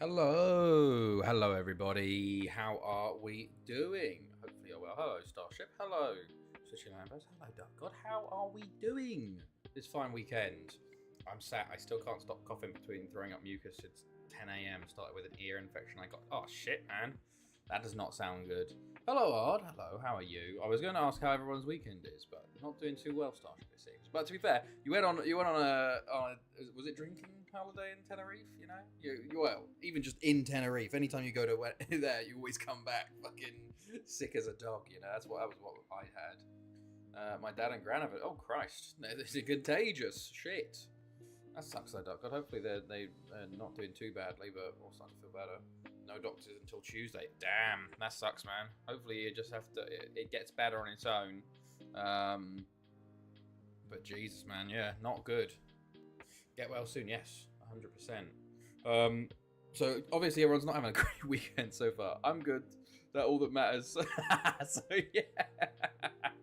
Hello everybody. How are we doing? Hopefully you're well. Hello Starship. Hello Switching Lambers. Hello Duck God. How are we doing this fine weekend? I'm sat. I still can't stop coughing between throwing up mucus. It's 10 a.m. Started with an ear infection. I got. Oh shit, man. That does not sound good. Hello, Ard. Hello, how are you? I was going to ask how everyone's weekend is, but not doing too well, Starship, it seems. But to be fair, you went on a was it drinking holiday in Tenerife? You know, well, even just in Tenerife, anytime you go to there, you always come back fucking sick as a dog. You know, that was what I had. My dad and gran have it. Oh Christ, this is contagious. Shit. That sucks though, Doc. God, hopefully they're not doing too badly, but we'll start to feel better. No doctors until Tuesday. Damn, that sucks, man. Hopefully you just have to. It gets better on its own. But Jesus, man, yeah, not good. Get well soon, yes, 100%. So obviously everyone's not having a great weekend so far. I'm good. That's all that matters. So yeah.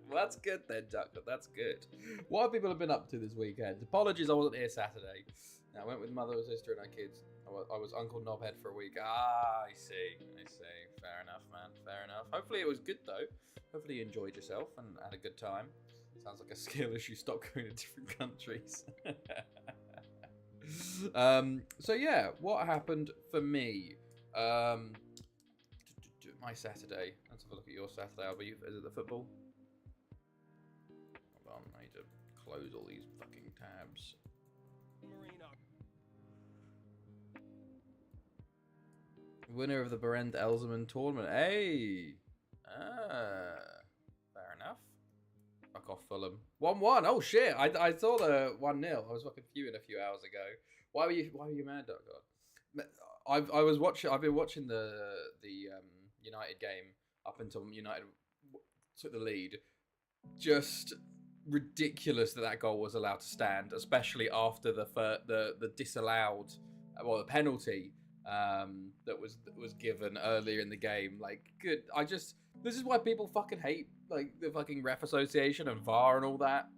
Well, that's good then, Duck. That's good. What have people been up to this weekend? Apologies, I wasn't here Saturday. I went with mother, sister, and our kids. I was Uncle Knobhead for a week. I see. Fair enough, man. Fair enough. Hopefully it was good, though. Hopefully you enjoyed yourself and had a good time. Sounds like a skill issue. Stop going to different countries. So, yeah, what happened for me? My Saturday. Let's have a look at your Saturday. Is it the football? Hold on, I need to close all these fucking tabs. Marino. Winner of the Berend Elzerman tournament. Hey! Fair enough. Fuck off, Fulham. 1-1. Oh shit! I saw the 1-0. I was fucking fuming a few hours ago. Why were you mad, Doc God? I've been watching the United game up until United took the lead. Just ridiculous that goal was allowed to stand, especially after the disallowed, the penalty that was given earlier in the game. Like, good. This is why people fucking hate like the fucking ref association and VAR and all that.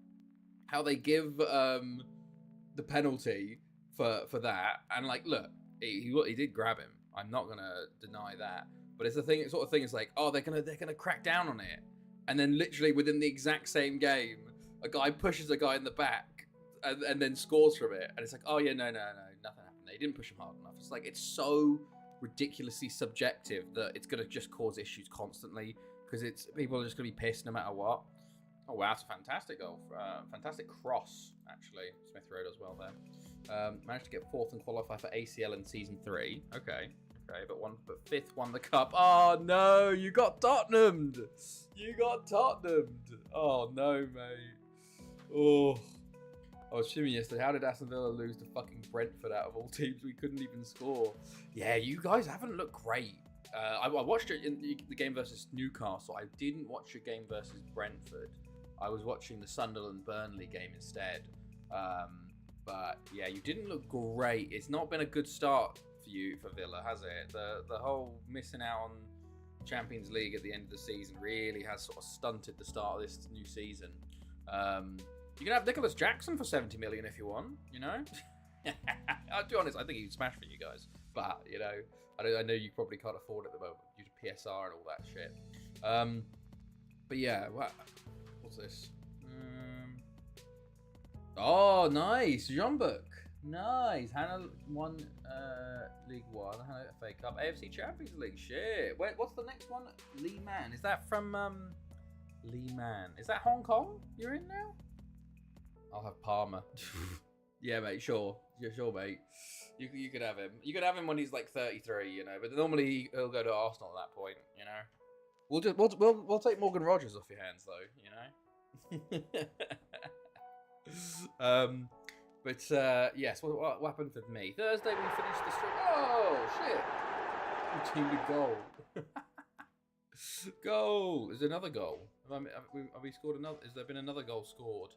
How they give the penalty for that, and like, look, he did grab him. I'm not gonna deny that, but it's the sort of thing. It's like, oh, they're gonna crack down on it. And then literally within the exact same game, a guy pushes a guy in the back and then scores from it. And it's like, oh yeah, no, nothing happened. They didn't push him hard enough. It's like, it's so ridiculously subjective that it's going to just cause issues constantly because people are just going to be pissed no matter what. Oh wow, it's a fantastic goal. Fantastic cross, actually. Smith Road as well there. Managed to get fourth and qualify for ACL in season 3. Okay, but fifth won the cup. Oh no, you got Tottenham'd. Oh no, mate. Oh, I was shimmying yesterday. How did Aston Villa lose to fucking Brentford out of all teams? We couldn't even score. Yeah, you guys haven't looked great. I watched it in the game versus Newcastle. I didn't watch your game versus Brentford. I was watching the Sunderland-Burnley game instead. But yeah, you didn't look great. It's not been a good start for Villa, has it? The whole missing out on Champions League at the end of the season really has sort of stunted the start of this new season. You can have Nicholas Jackson for 70 million if you want, you know. I'll be honest, I think he'd smash for you guys, but you know, I know you probably can't afford it at the moment due to PSR and all that shit. But yeah, what's this? Oh, nice, Jean-Buc. Nice. Hannah won League One, Hannah FA Cup, AFC Champions League. Shit. Wait, what's the next one? Lee Man. Is that from Lee Man? Is that Hong Kong you're in now? I'll have Palmer. Yeah, mate. Sure. Yeah, sure, mate. You could have him. You could have him when he's like 33, you know. But normally he'll go to Arsenal at that point, you know. We'll take Morgan Rogers off your hands though, you know. But yes, what happened for me? Thursday we finished the stream. Oh shit! Team with goal. Goal. Is there another goal? Have we scored another? Has there been another goal scored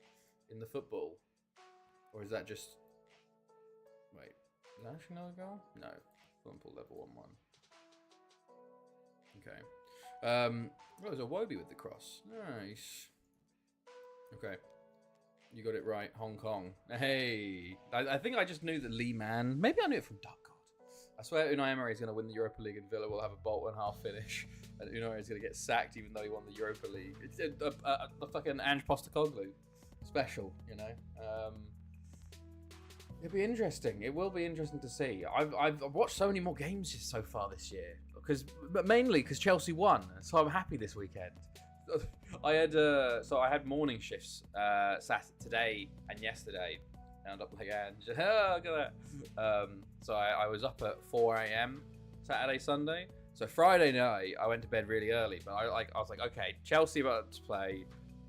in the football, or is that just? Wait, is that actually another goal? No. Liverpool level 1-1. Okay. Oh, there's a Wobie with the cross. Nice. Okay. You got it right. Hong Kong. Hey. I think I just knew that Lee Man. Maybe I knew it from Duck God. I swear Unai Emery is going to win the Europa League and Villa will have a Bolton half finish, and Unai is going to get sacked even though he won the Europa League. It's a fucking Ange Postecoglou special, you know. It'll be interesting. It will be interesting to see. I've watched so many more games so far this year, but mainly because Chelsea won, so I'm happy this weekend. I had morning shifts today and yesterday. And up like Ange. Oh, look at that. So I was up at 4 a.m. Saturday, Sunday. So Friday night I went to bed really early, but I was like, okay, Chelsea about to play.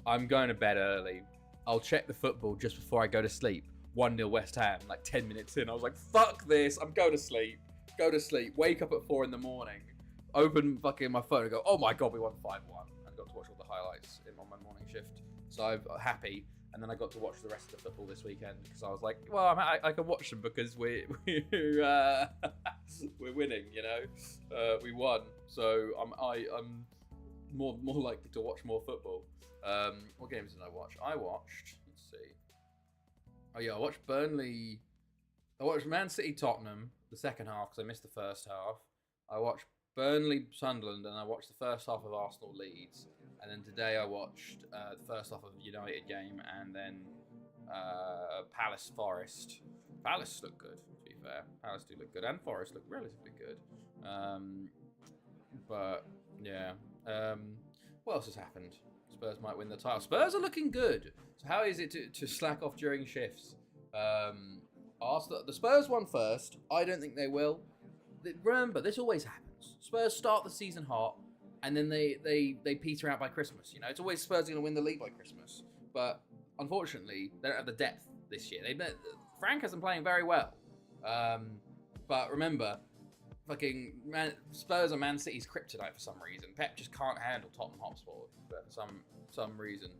I'm going to bed early. I'll check the football just before I go to sleep. 1-0 West Ham, like 10 minutes in. I was like, fuck this. I'm going to sleep. Go to sleep. Wake up at 4 in the morning. Open fucking my phone and go, oh my God, we won 5-1. And got to watch all the highlights on my morning shift. So I'm happy. And then I got to watch the rest of the football this weekend because I was like, well, I can watch them because we're winning, you know. We won. So I'm more likely to watch more football. What games did I watch? Let's see. Oh yeah, I watched Burnley. I watched Man City Tottenham, the second half, because I missed the first half. I watched Burnley Sunderland, and I watched the first half of Arsenal Leeds. And then today I watched the first half of the United game, and then Palace Forest. Palace look good, to be fair. Palace do look good, and Forest look relatively good. But yeah, what else has happened? Spurs might win the title. Spurs are looking good. So how is it to slack off during shifts? Arsenal, the Spurs won first. I don't think they will. Remember, this always happens. Spurs start the season hot, and then they peter out by Christmas. You know, it's always Spurs going to win the league by Christmas. But unfortunately, they don't have the depth this year. Frank hasn't playing very well. But remember, Spurs are Man City's kryptonite for some reason. Pep just can't handle Tottenham Hotspur for some reason.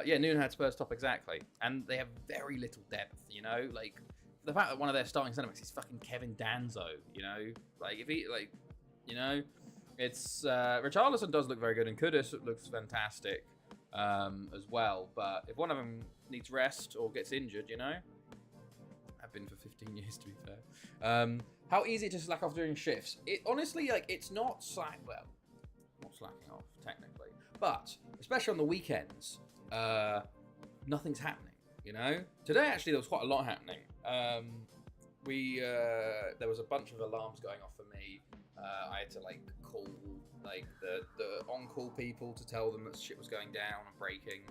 Nuno had Spurs top exactly, and they have very little depth. You know, like the fact that one of their starting centre backs is fucking Kevin Danzo. You know, it's Richarlison does look very good, and Kudus looks fantastic as well. But if one of them needs rest or gets injured, you know, I've been for 15 years to be fair. How easy to slack off during shifts? It honestly, it's not not slacking off technically, but especially on the weekends, nothing's happening. You know, today actually there was quite a lot happening. There was a bunch of alarms going off for me. I had to call the on-call people to tell them that shit was going down and breaking.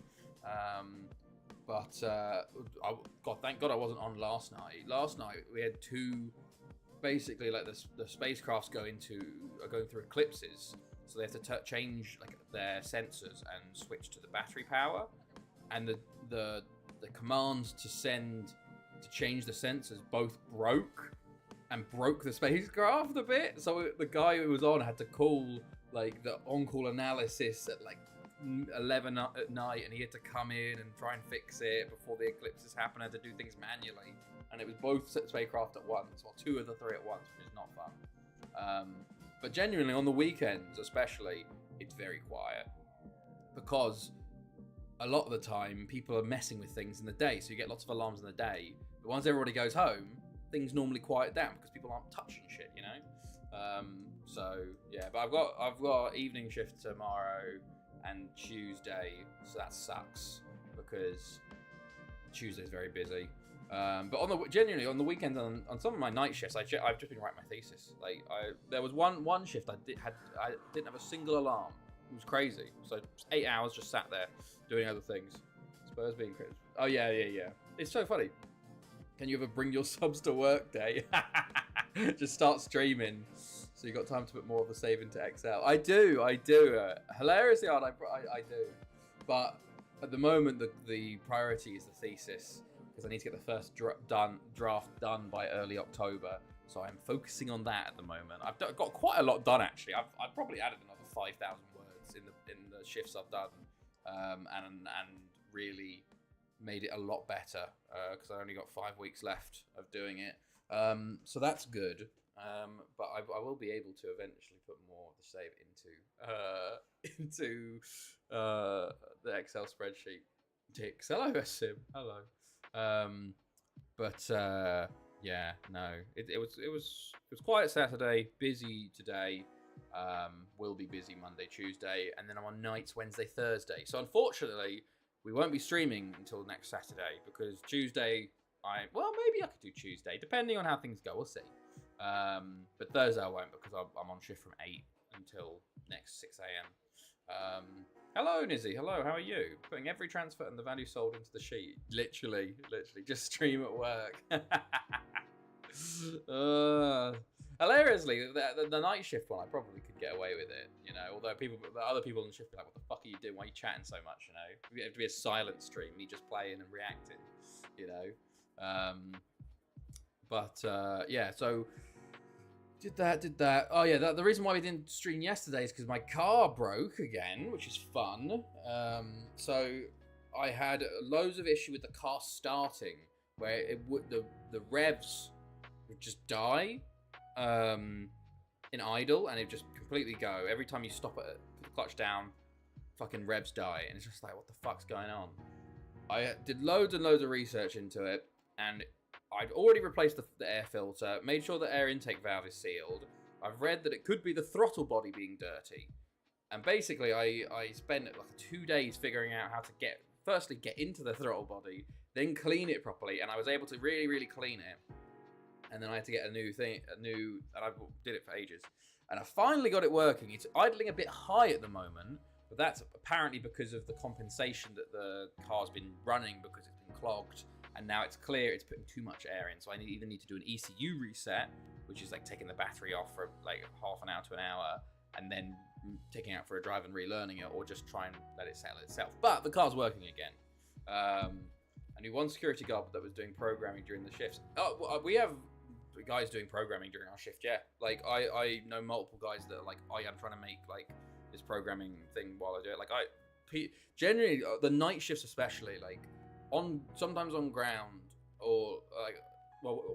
Thank God I wasn't on last night. Last night we had two, basically the spacecrafts are going through eclipses, so they have to change their sensors and switch to the battery power, and the commands to change the sensors both broke the spacecraft a bit. So the guy who was on had to call the on-call analysis at 11 at night, and he had to come in and try and fix it before the eclipses happened. Had to do things manually, and it was both spacecraft at once, or two of the three at once, which is not fun. But genuinely on the weekends especially, it's very quiet because a lot of the time people are messing with things in the day, so you get lots of alarms in the day. But once everybody goes home, things normally quiet down because people aren't touching shit, you know. So yeah, but I've got evening shift tomorrow and Tuesday, so that sucks because Tuesday's very busy. But genuinely on the weekends, on some of my night shifts, I've just been writing my thesis. There was one shift I didn't have a single alarm. It was crazy. So 8 hours just sat there doing other things. Spurs being crazy. Oh yeah. It's so funny. Can you ever bring your subs to work day? Just start streaming, so you got time to put more of the save into Excel. I do. Hilariously hard. I do. But at the moment, the priority is the thesis, because I need to get the first draft done by early October. So I'm focusing on that at the moment. I've got quite a lot done actually. I've probably added another 5,000 words in the shifts I've done, and really made it a lot better because I only got 5 weeks left of doing it. So that's good. But I will be able to eventually put more of the save into the Excel spreadsheet. Hello, Sim. Hello. But Yeah, no, it was quiet Saturday, busy today. Will be busy Monday, Tuesday, and then I'm on nights Wednesday, Thursday. So unfortunately, we won't be streaming until next Saturday because Tuesday, maybe I could do Tuesday depending on how things go. We'll see. But Thursday I won't because I'm on shift from 8 until next 6 a.m. Hello, Nizzy. Hello, how are you? Putting every transfer and the value sold into the sheet. Literally, just stream at work. Hilariously, the night shift one, I probably could get away with it, you know. Although other people on the shift be like, "What the fuck are you doing? Why are you chatting so much?" You know, it have to be a silent stream, me just playing and reacting, you know. Yeah, so. Did that. Oh, yeah, the reason why we didn't stream yesterday is because my car broke again, which is fun. So I had loads of issue with the car starting, where the revs would just die in idle, and it just completely go. Every time you stop it, put the clutch down, fucking revs die, and it's just like, what the fuck's going on? I did loads and loads of research into it, and I'd already replaced the air filter, made sure the air intake valve is sealed. I've read that it could be the throttle body being dirty. And basically, I spent like 2 days figuring out how to get into the throttle body, then clean it properly, and I was able to really, really clean it. And then I had to get a new, and I did it for ages. And I finally got it working. It's idling a bit high at the moment, but that's apparently because of the compensation that the car's been running because it's been clogged. And now it's clear it's putting too much air in. So I either need to do an ECU reset, which is like taking the battery off for like half an hour to an hour, and then taking it out for a drive and relearning it, or just try and let it settle itself. But the car's working again. I knew one security guard that was doing programming during the shifts. Oh, we have guys doing programming during our shift, yeah. Like, I know multiple guys that are like, oh yeah, I'm trying to make like this programming thing while I do it. Like, generally, the night shifts especially, like, sometimes on ground or like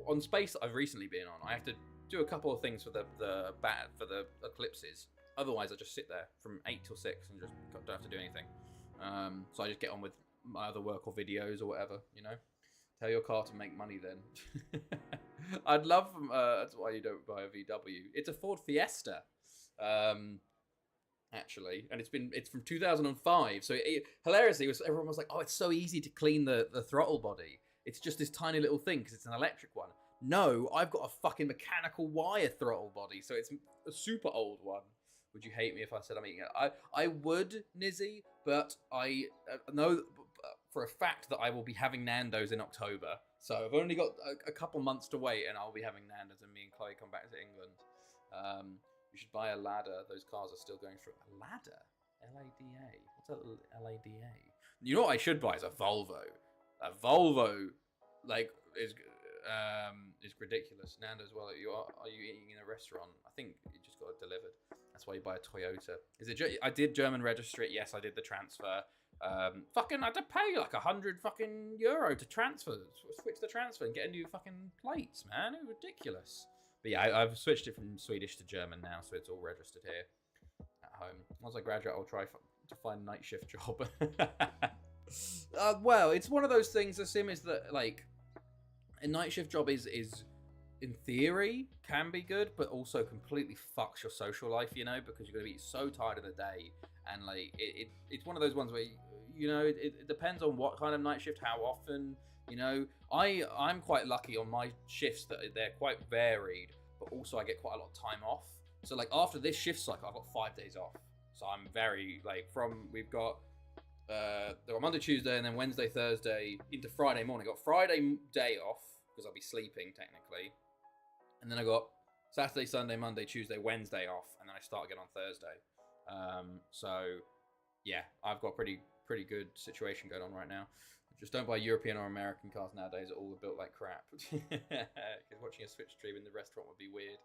on space that I've recently been on, I have to do a couple of things for the eclipses. Otherwise I just sit there from 8 till 6 and just don't have to do anything. So I just get on with my other work or videos or whatever, you know. Tell your car to make money then. I'd love that's why you don't buy a VW. It's a Ford Fiesta. Actually, and it's from 2005. So hilariously, everyone was like, "Oh, it's so easy to clean the throttle body. It's just this tiny little thing because it's an electric one." No, I've got a fucking mechanical wire throttle body, so it's a super old one. Would you hate me if I said I'm eating it? I would, Nizzy, but I know for a fact that I will be having Nando's in October. So I've only got a couple months to wait, and I'll be having Nando's, and me and Chloe come back to England. You should buy a ladder. Those cars are still going through. A ladder? L-A-D-A. What's that? L-A-D-A? You know what I should buy is a Volvo. A Volvo, like, is ridiculous. Nando's, well, are you eating in a restaurant? I think you just got it delivered. That's why you buy a Toyota. I did German register it. Yes, I did the transfer. Fucking, I had to pay like €100 fucking to transfer, switch the transfer and get a new fucking plates, man. It was ridiculous. But yeah, I've switched it from Swedish to German now, so it's all registered here at home. Once I graduate, I'll try to find a night shift job. Well, it's one of those things, the sim is that, like, a night shift job is in theory, can be good, but also completely fucks your social life, you know, because you're going to be so tired of the day. And, like, it's one of those ones where, you know, it depends on what kind of night shift, how often. You know, I'm quite lucky on my shifts that they're quite varied, but also I get quite a lot of time off. So like after this shift cycle, I've got 5 days off. So I'm very we've got Monday, Tuesday, and then Wednesday, Thursday into Friday morning. Got Friday day off because I'll be sleeping technically, and then I got Saturday, Sunday, Monday, Tuesday, Wednesday off, and then I start again on Thursday. So yeah, I've got pretty good situation going on right now. Just don't buy European or American cars nowadays. Are all built like crap. Because watching a Switch stream in the restaurant would be weird.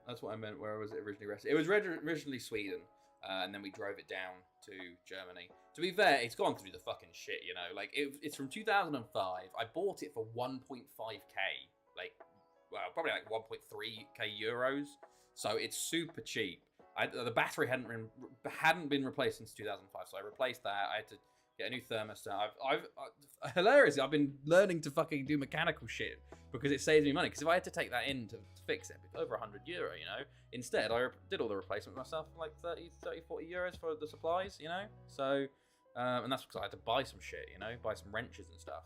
That's what I meant. Where was it originally rested? It was originally Sweden, and then we drove it down to Germany. To be fair, it's gone through the fucking shit, you know. Like it's from 2005. I bought it for 1.5k, like, well, probably like 1.3k euros. So it's super cheap. The battery hadn't been replaced since 2005, so I replaced that. I had to Get a new thermostat. Hilarious. I've been learning to fucking do mechanical shit because it saves me money. Because if I had to take that in to fix it, it'd be over €100, you know. Instead, I did all the replacement myself for like 30, 40 euros for the supplies, you know. So, and that's because I had to buy some shit, you know, buy some wrenches and stuff.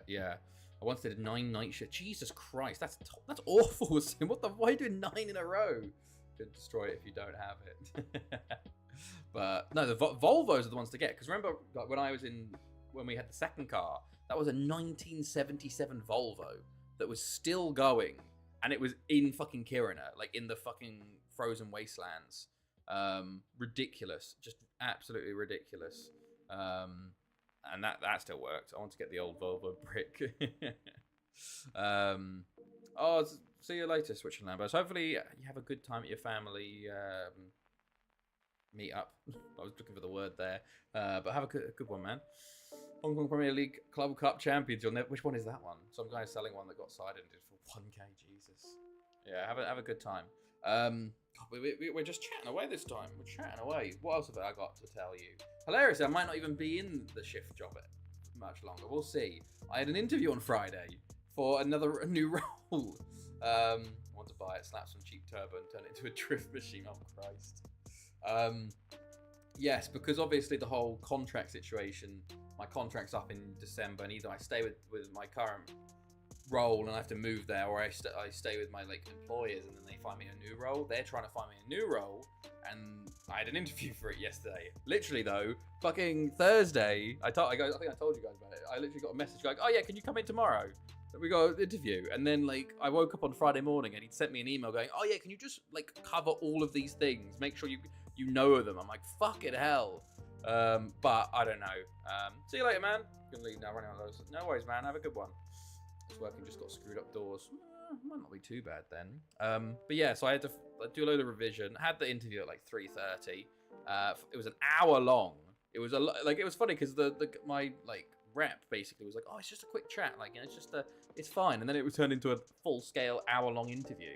Yeah, I once did a 9 night shift. Jesus Christ, that's awful. What the? Why are you doing 9 in a row? Could destroy it if you don't have it. But no, the Volvos are the ones to get. Because remember, like, when we had the second car, that was a 1977 Volvo that was still going, and it was in fucking Kiruna, like in the fucking frozen wastelands. Ridiculous, just absolutely ridiculous. And that still works. I want to get the old Volvo brick. See you later, Switch and Lambos. Hopefully you have a good time at your family meet up. I was looking for the word there. But have a good one, man. Hong Kong Premier League Club Cup Champions. Which one is that one? Some guy selling one that got sided for 1k. Jesus. Yeah, have a good time. We're just chatting away this time. We're chatting away. What else have I got to tell you? Hilarious. I might not even be in the shift job much longer. We'll see. I had an interview on Friday for a new role. I want to buy it, slap some cheap turbo and turn it into a drift machine. Oh, Christ. Yes, because obviously the whole contract situation, my contract's up in December, and either I stay with my current role and I have to move there, or I stay with my employers and then they find me a new role. They're trying to find me a new role, and I had an interview for it yesterday. Literally though, fucking Thursday, I think I told you guys about it. I literally got a message like, oh yeah, can you come in tomorrow? We got an interview, and then I woke up on Friday morning and he'd sent me an email going, oh yeah, can you just cover all of these things, make sure you know them. I'm like, fucking hell. But I don't know. See you later, man. I'm gonna leave now, running out of those. No worries, man, have a good one. It's working, just got screwed up doors. Might not be too bad then. But yeah, so I had to do a load of revision. Had the interview at 3:30. It was an hour long. It was it was funny because my rep basically was like, oh, it's just a quick chat, it's fine. And then it was turned into a full-scale hour-long interview.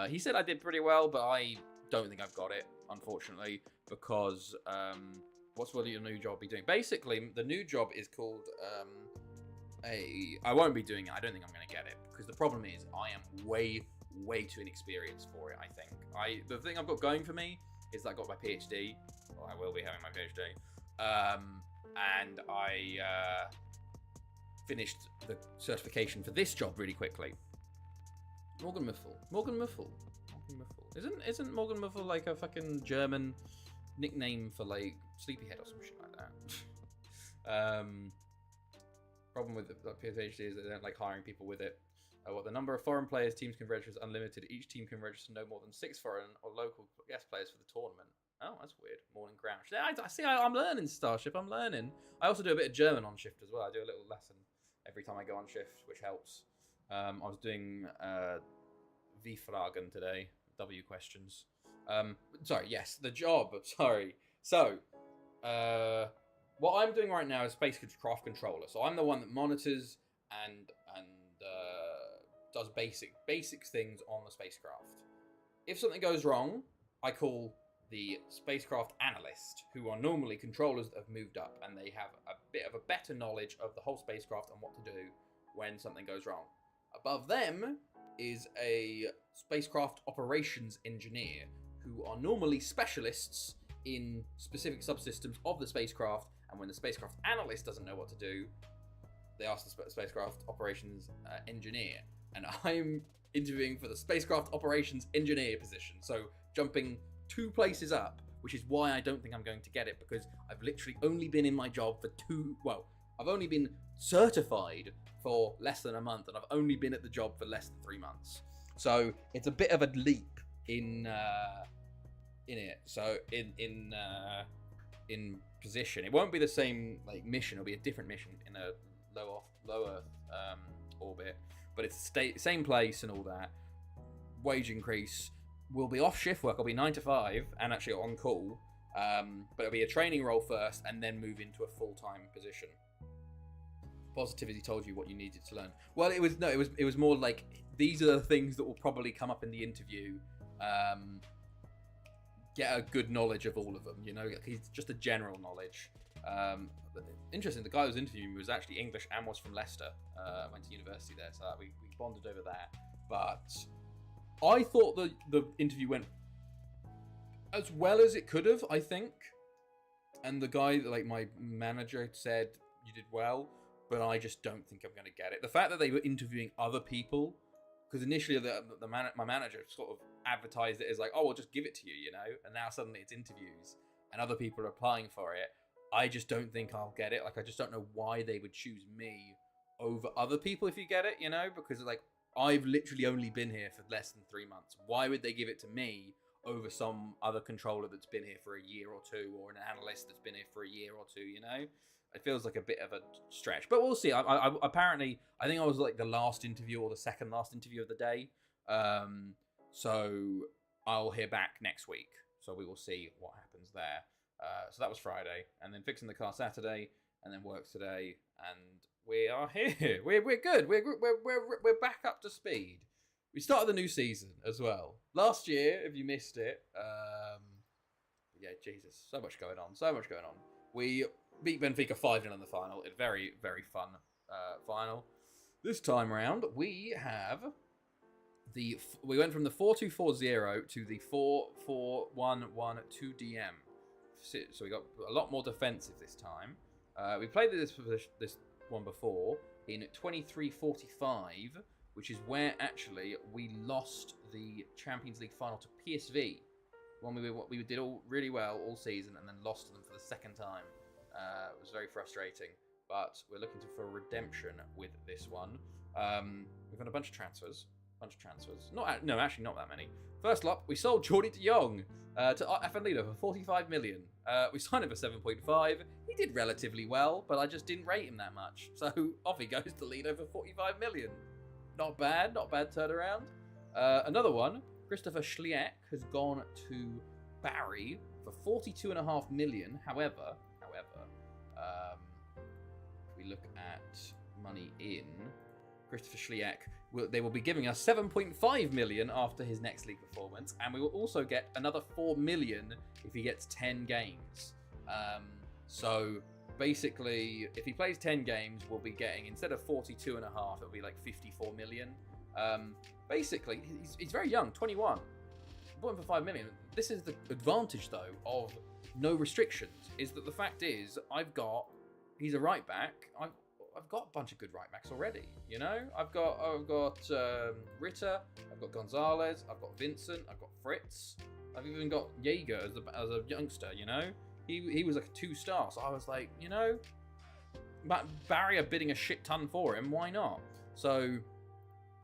He said I did pretty well, but I don't think I've got it, unfortunately, because will your new job be doing? Basically, the new job is called I won't be doing it. I don't think I'm going to get it, because the problem is I am way too inexperienced for it. I think the thing I've got going for me is that I got my PhD, or I will be having my PhD, and I finished the certification for this job really quickly. Morgan Muffle. Isn't Morgan Muffle like a fucking German nickname for sleepyhead or some shit like that? Problem with the PhD is they don't like hiring people with it. The number of foreign players teams can register is unlimited. Each team can register no more than 6 foreign or local guest players for the tournament. Oh, that's weird. Morning Grouch. I see. I'm learning, Starship. I'm learning. I also do a bit of German on shift as well. I do a little lesson every time I go on shift, which helps. I was doing V Fragen today. W questions. Sorry. Yes, the job. Sorry. So, what I'm doing right now is spacecraft controller. So I'm the one that monitors and does basic things on the spacecraft. If something goes wrong, I call the spacecraft analyst, who are normally controllers that have moved up, and they have a bit of a better knowledge of the whole spacecraft and what to do when something goes wrong. Above them is a spacecraft operations engineer, who are normally specialists in specific subsystems of the spacecraft, and when the spacecraft analyst doesn't know what to do, they ask the spacecraft operations engineer. And I'm interviewing for the spacecraft operations engineer position, so jumping 2 places up, which is why I don't think I'm going to get it, because I've literally only been in my job for I've only been certified for less than a month, and I've only been at the job for less than 3 months. So it's a bit of a leap in it. So in position, it won't be the same mission. It'll be a different mission in a lower orbit, but it's same place and all that. Wage increase. Will be off shift work. I'll be 9 to 5 and actually on call. But it'll be a training role first and then move into a full-time position. Positivity told you what you needed to learn. Well, it was more like, these are the things that will probably come up in the interview. get a good knowledge of all of them. You know, he's just a general knowledge. Interesting. The guy who was interviewing me was actually English and was from Leicester. Went to university there, so we bonded over that. But I thought the interview went as well as it could have, I think. And the guy, like my manager, said you did well, but I just don't think I'm going to get it. The fact that they were interviewing other people, because initially my manager sort of advertised it as like, oh, we'll just give it to you, you know, and now suddenly it's interviews and other people are applying for it. I just don't think I'll get it. Like, I just don't know why they would choose me over other people if you get it, you know, because like I've literally only been here for less than 3 months. Why would they give it to me over some other controller that's been here for a year or two, or an analyst that's been here for a year or two, you know? It feels like a bit of a stretch, but we'll see. Apparently, I think I was like the last interview or the second last interview of the day. So I'll hear back next week. So we will see what happens there. So that was Friday, and then fixing the car Saturday, and then work today, and we are here. We're good. We're back up to speed. We started the new season as well. Last year, if you missed it, yeah, Jesus, so much going on. We beat Benfica 5-0 in the final. A very, very fun final. This time around, we went from the 4-2-4-0 to the 4-4-1-1-2 DM. So we got a lot more defensive this time. We played this one before in 23-45, which is where actually we lost the Champions League final to PSV. When we did really well all season and then lost to them for the second time. It was very frustrating, but we're looking for redemption with this one. We've had a bunch of transfers. No, actually not that many. First up, we sold Jordi de Jong to FN Leader for 45 million. We signed him for 7.5. He did relatively well, but I just didn't rate him that much. So off he goes to Leader for 45 million. Not bad turnaround. Another one, Christopher Schliek has gone to Barry for 42.5 million. However, if we look at money in, Christopher Schliek, they will be giving us 7.5 million after his next league performance, and we will also get another 4 million if he gets 10 games. So basically, if he plays 10 games, we'll be getting, instead of 42.5, it'll be like 54 million. Basically, he's very young, 21. Bought him for 5 million. This is the advantage, though, of no restrictions, is that the fact is, he's a right back. I've got a bunch of good right backs already, you know? I've got Ritter, I've got Gonzalez, I've got Vincent, I've got Fritz. I've even got Jaeger as a youngster, you know? He was like a 2-star, so I was like, you know, Barry are bidding a shit ton for him, why not? So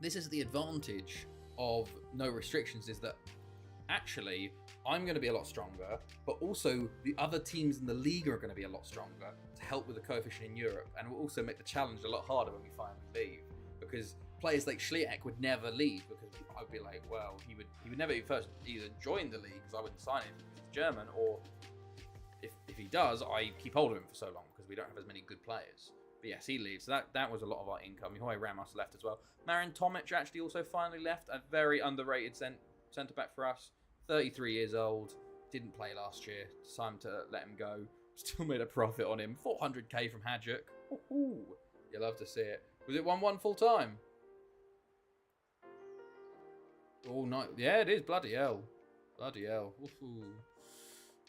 this is the advantage of no restrictions, is that actually I'm going to be a lot stronger, but also the other teams in the league are going to be a lot stronger to help with the coefficient in Europe, and will also make the challenge a lot harder when we finally leave, because players like Schliek would never leave, because I'd be like, well, he would never either join the league because I wouldn't sign him because he's German, or if he does, I keep hold of him for so long because we don't have as many good players. But yes, he leaves. So that was a lot of our income. Mihoy Ramos left as well. Marin Tomic actually also finally left. A very underrated centre back for us. 33 years old. Didn't play last year. Time to let him go. Still made a profit on him. 400k from Hadjuk. Ooh, you love to see it. Was it 1-1 full time? Oh, no. Yeah, it is. Bloody hell. Bloody hell. Ooh.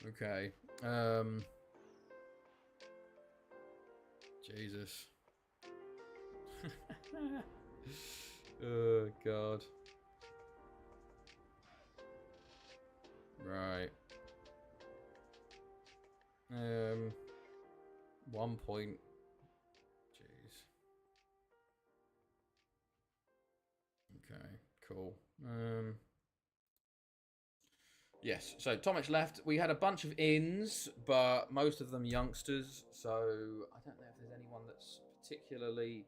Okay. Jesus. Oh, God. Right. 1 point. Jeez. Okay, cool. Yes, so Tomic left. We had a bunch of ins, but most of them youngsters. So I don't know if there's anyone that's particularly...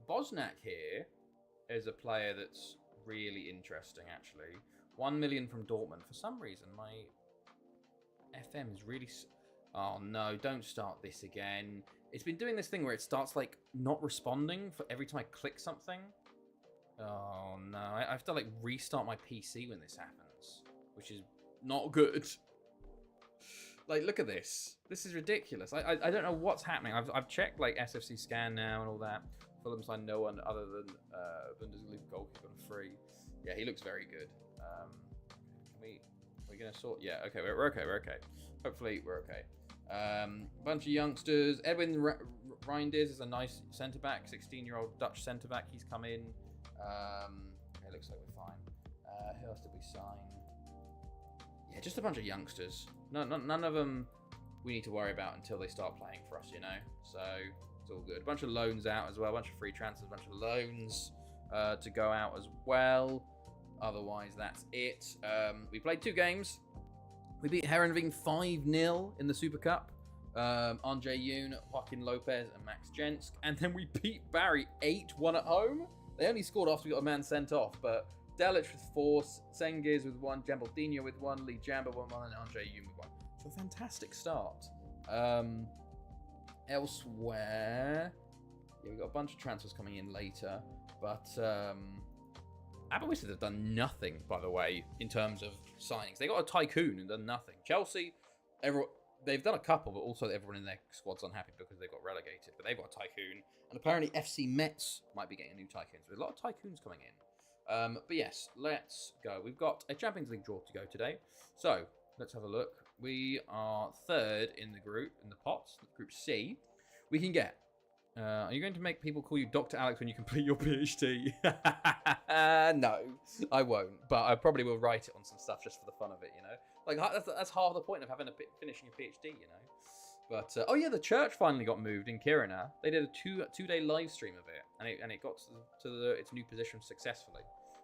Bosnak here is a player that's really interesting, actually. 1 million from Dortmund. For some reason, my FM is really... Oh, no, don't start this again. It's been doing this thing where it starts, like, not responding for every time I click something. Oh, no. I have to, like, restart my PC when this happens, which is not good. Like, look at this. This is ridiculous. I don't know what's happening. I've checked like SFC scan now and all that. Fulham signed no one other than Bundesliga goalkeeper on free. Yeah, he looks very good. We're gonna sort. Yeah, okay, we're okay. We're okay. Hopefully, we're okay. Bunch of youngsters. Edwin Reinders is a nice centre back, 16-year-old Dutch centre back. He's come in. It looks like we're fine. Who else did we sign? Yeah, just a bunch of youngsters. None of them we need to worry about until they start playing for us, you know. So it's all good. A bunch of loans out as well. A bunch of free transfers. A bunch of loans to go out as well. Otherwise, that's it. We played 2 games. We beat Herenveen 5-0 in the Super Cup. Andre Yoon, Joaquin Lopez, and Max Jensk. And then we beat Barry 8-1 at home. They only scored after we got a man sent off. But Delic with 4, Sengiz with 1, Jambaldinho with 1, Lee Jamba with 1, and Andre Yoon with 1. So a fantastic start. Elsewhere, yeah, we've got a bunch of transfers coming in later. But Aberystwyth have done nothing, by the way, in terms of signings. They got a tycoon and done nothing. Chelsea, they've done a couple, but also everyone in their squad's unhappy because they got relegated. But they've got a tycoon. And apparently FC Metz might be getting a new tycoon. So there's a lot of tycoons coming in. But yes, let's go. We've got a Champions League draw to go today. So let's have a look. We are 3rd in the group, in the pot, Group C. We can get... are you going to make people call you Dr. Alex when you complete your PhD? No, I won't. But I probably will write it on some stuff just for the fun of it, you know? Like, that's half the point of finishing a PhD, you know? But, oh yeah, the church finally got moved in Kiruna. They did a two-day live stream of it. And it got to its new position successfully,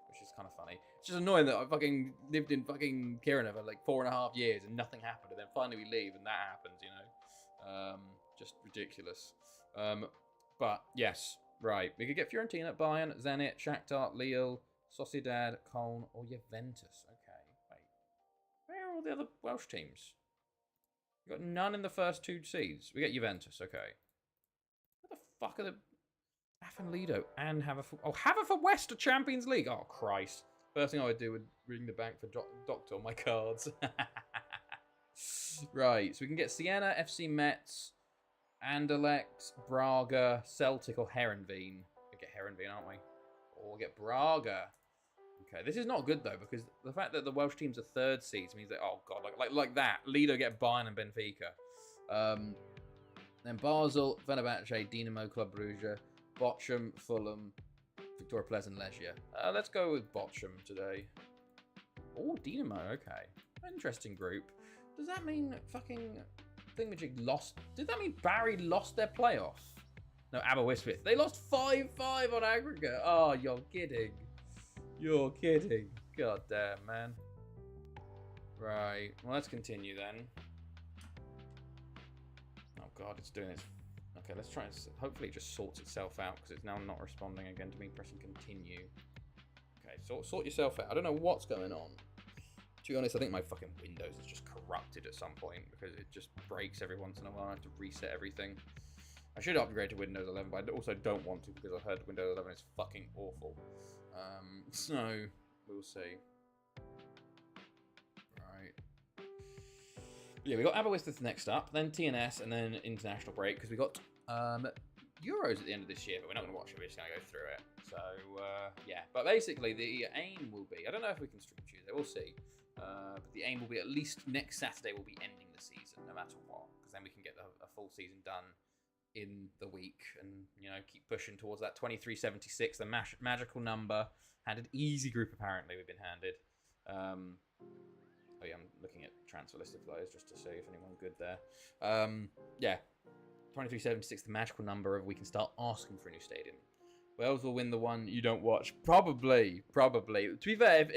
which is kind of funny. It's just annoying that I fucking lived in fucking Kiruna for like 4.5 years and nothing happened. And then finally we leave and that happens, you know? Just ridiculous. But yes, right. We could get Fiorentina, Bayern, Zenit, Shakhtar, Lille, Sociedad, Köln, or Juventus. Okay, wait. Where are all the other Welsh teams? We got none in the first 2 seeds. We get Juventus. Okay. What the fuck are the Affin Lido and Haverford? Oh, Haverford Champions League. Oh Christ! First thing I would do would ring the bank for Doctor on my cards. Right. So we can get Siena, FC Metz, Anderlecht, Braga, Celtic, or Herenveen. We get Herenveen, aren't we? Or we'll get Braga. Okay, this is not good though, because the fact that the Welsh teams are 3rd seeds means that, oh god, like that. Lido get Bayern and Benfica. Then Basel, Fenerbahce, Dinamo, Club Brugge, Bochum, Fulham, Victoria Pleasant, Legia. Let's go with Bochum today. Oh, Dinamo, okay. Interesting group. Does that mean fucking Thingamajig lost? Did that mean Barry lost their playoff? No, Aberystwyth. They lost 5-5 on aggregate. Oh, you're kidding. You're kidding. God damn, man. Right. Well, let's continue then. Oh, God, it's doing this. Okay, let's try and... Hopefully it just sorts itself out, because it's now not responding again to me pressing continue. Okay, sort yourself out. I don't know what's going on. To be honest, I think my fucking Windows is just corrupted at some point, because it just breaks every once in a while. I have to reset everything. I should upgrade to Windows 11, but I also don't want to, because I've heard Windows 11 is fucking awful. So, we'll see. Right. Yeah, we got Aberystwyth next up, then TNS, and then international break, because we got Euros at the end of this year, but we're not going to watch it, we're just going to go through it. So, yeah. But basically, the aim will be, I don't know if we can stream Tuesday, we'll see. But the aim will be at least next Saturday we'll be ending the season, no matter what, because then we can get a full season done in the week and, you know, keep pushing towards that 2376, the magical number. Handed easy group, apparently, we've been handed. Oh, yeah, I'm looking at transfer list of players just to see if anyone good there. Yeah, 2376, the magical number of we can start asking for a new stadium. Wales will win the one you don't watch. Probably. To be fair,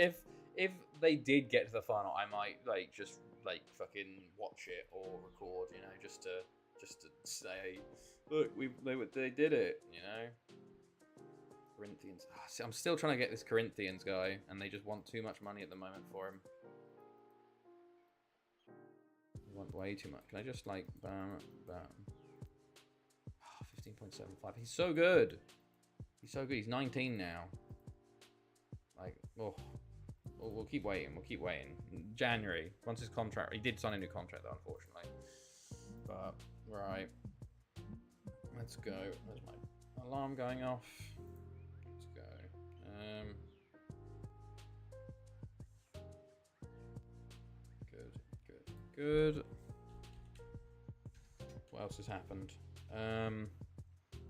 if they did get to the final, I might, like, just, like, fucking watch it or record, you know, just to say, look, they did it, you know. Corinthians. Oh, see, I'm still trying to get this Corinthians guy, and they just want too much money at the moment for him. They want way too much. Can I just, like, bam. Oh, 15.75. He's so good. He's so good. He's 19 now. Like, oh. we'll keep waiting. We'll keep waiting. January, once his contract, he did sign a new contract though, unfortunately. But right, let's go. There's my alarm going off. Let's go. Good. What else has happened?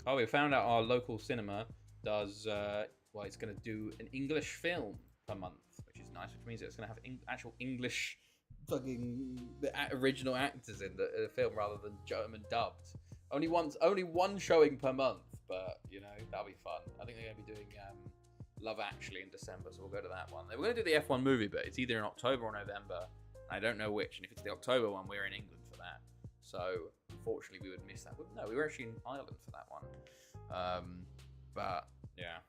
Oh, we found out our local cinema does. Well, it's going to do an English film per month, which is nice. Which means it's going to have actual English, fucking original actors in the film rather than German dubbed. Only one showing per month, but you know that'll be fun. I think they're going to be doing Love Actually in December, so we'll go to that one. We're going to do the F1 movie, but it's either in October or November. I don't know which, and if it's the October one, we're in England for that. So, unfortunately, we would miss that. No, we were actually in Ireland for that one. But, yeah.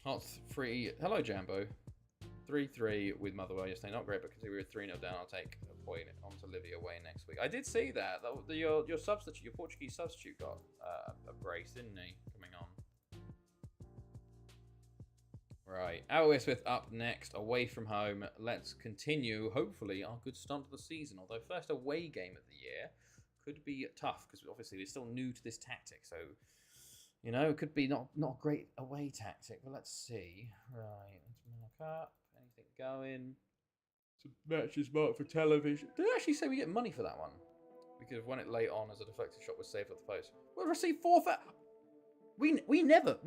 Hearts 3. Hello, Jambo. 3-3 with Motherwell yesterday. Not great, but because we were 3-0 down, I'll take a point onto Livy away next week. I did see that. Your substitute, your Portuguese substitute got a brace, didn't he? Coming on. Right, Aberystwyth up next, away from home. Let's continue, hopefully, our good start to the season. Although first away game of the year could be tough, because obviously they're still new to this tactic. So, you know, it could be not a great away tactic, but let's see. Right, let's mark up. Anything going? Some matches marked for television. Did they actually say we get money for that one? We could have won it late on as a deflected shot was saved at the post. We'll receive 4,000. We never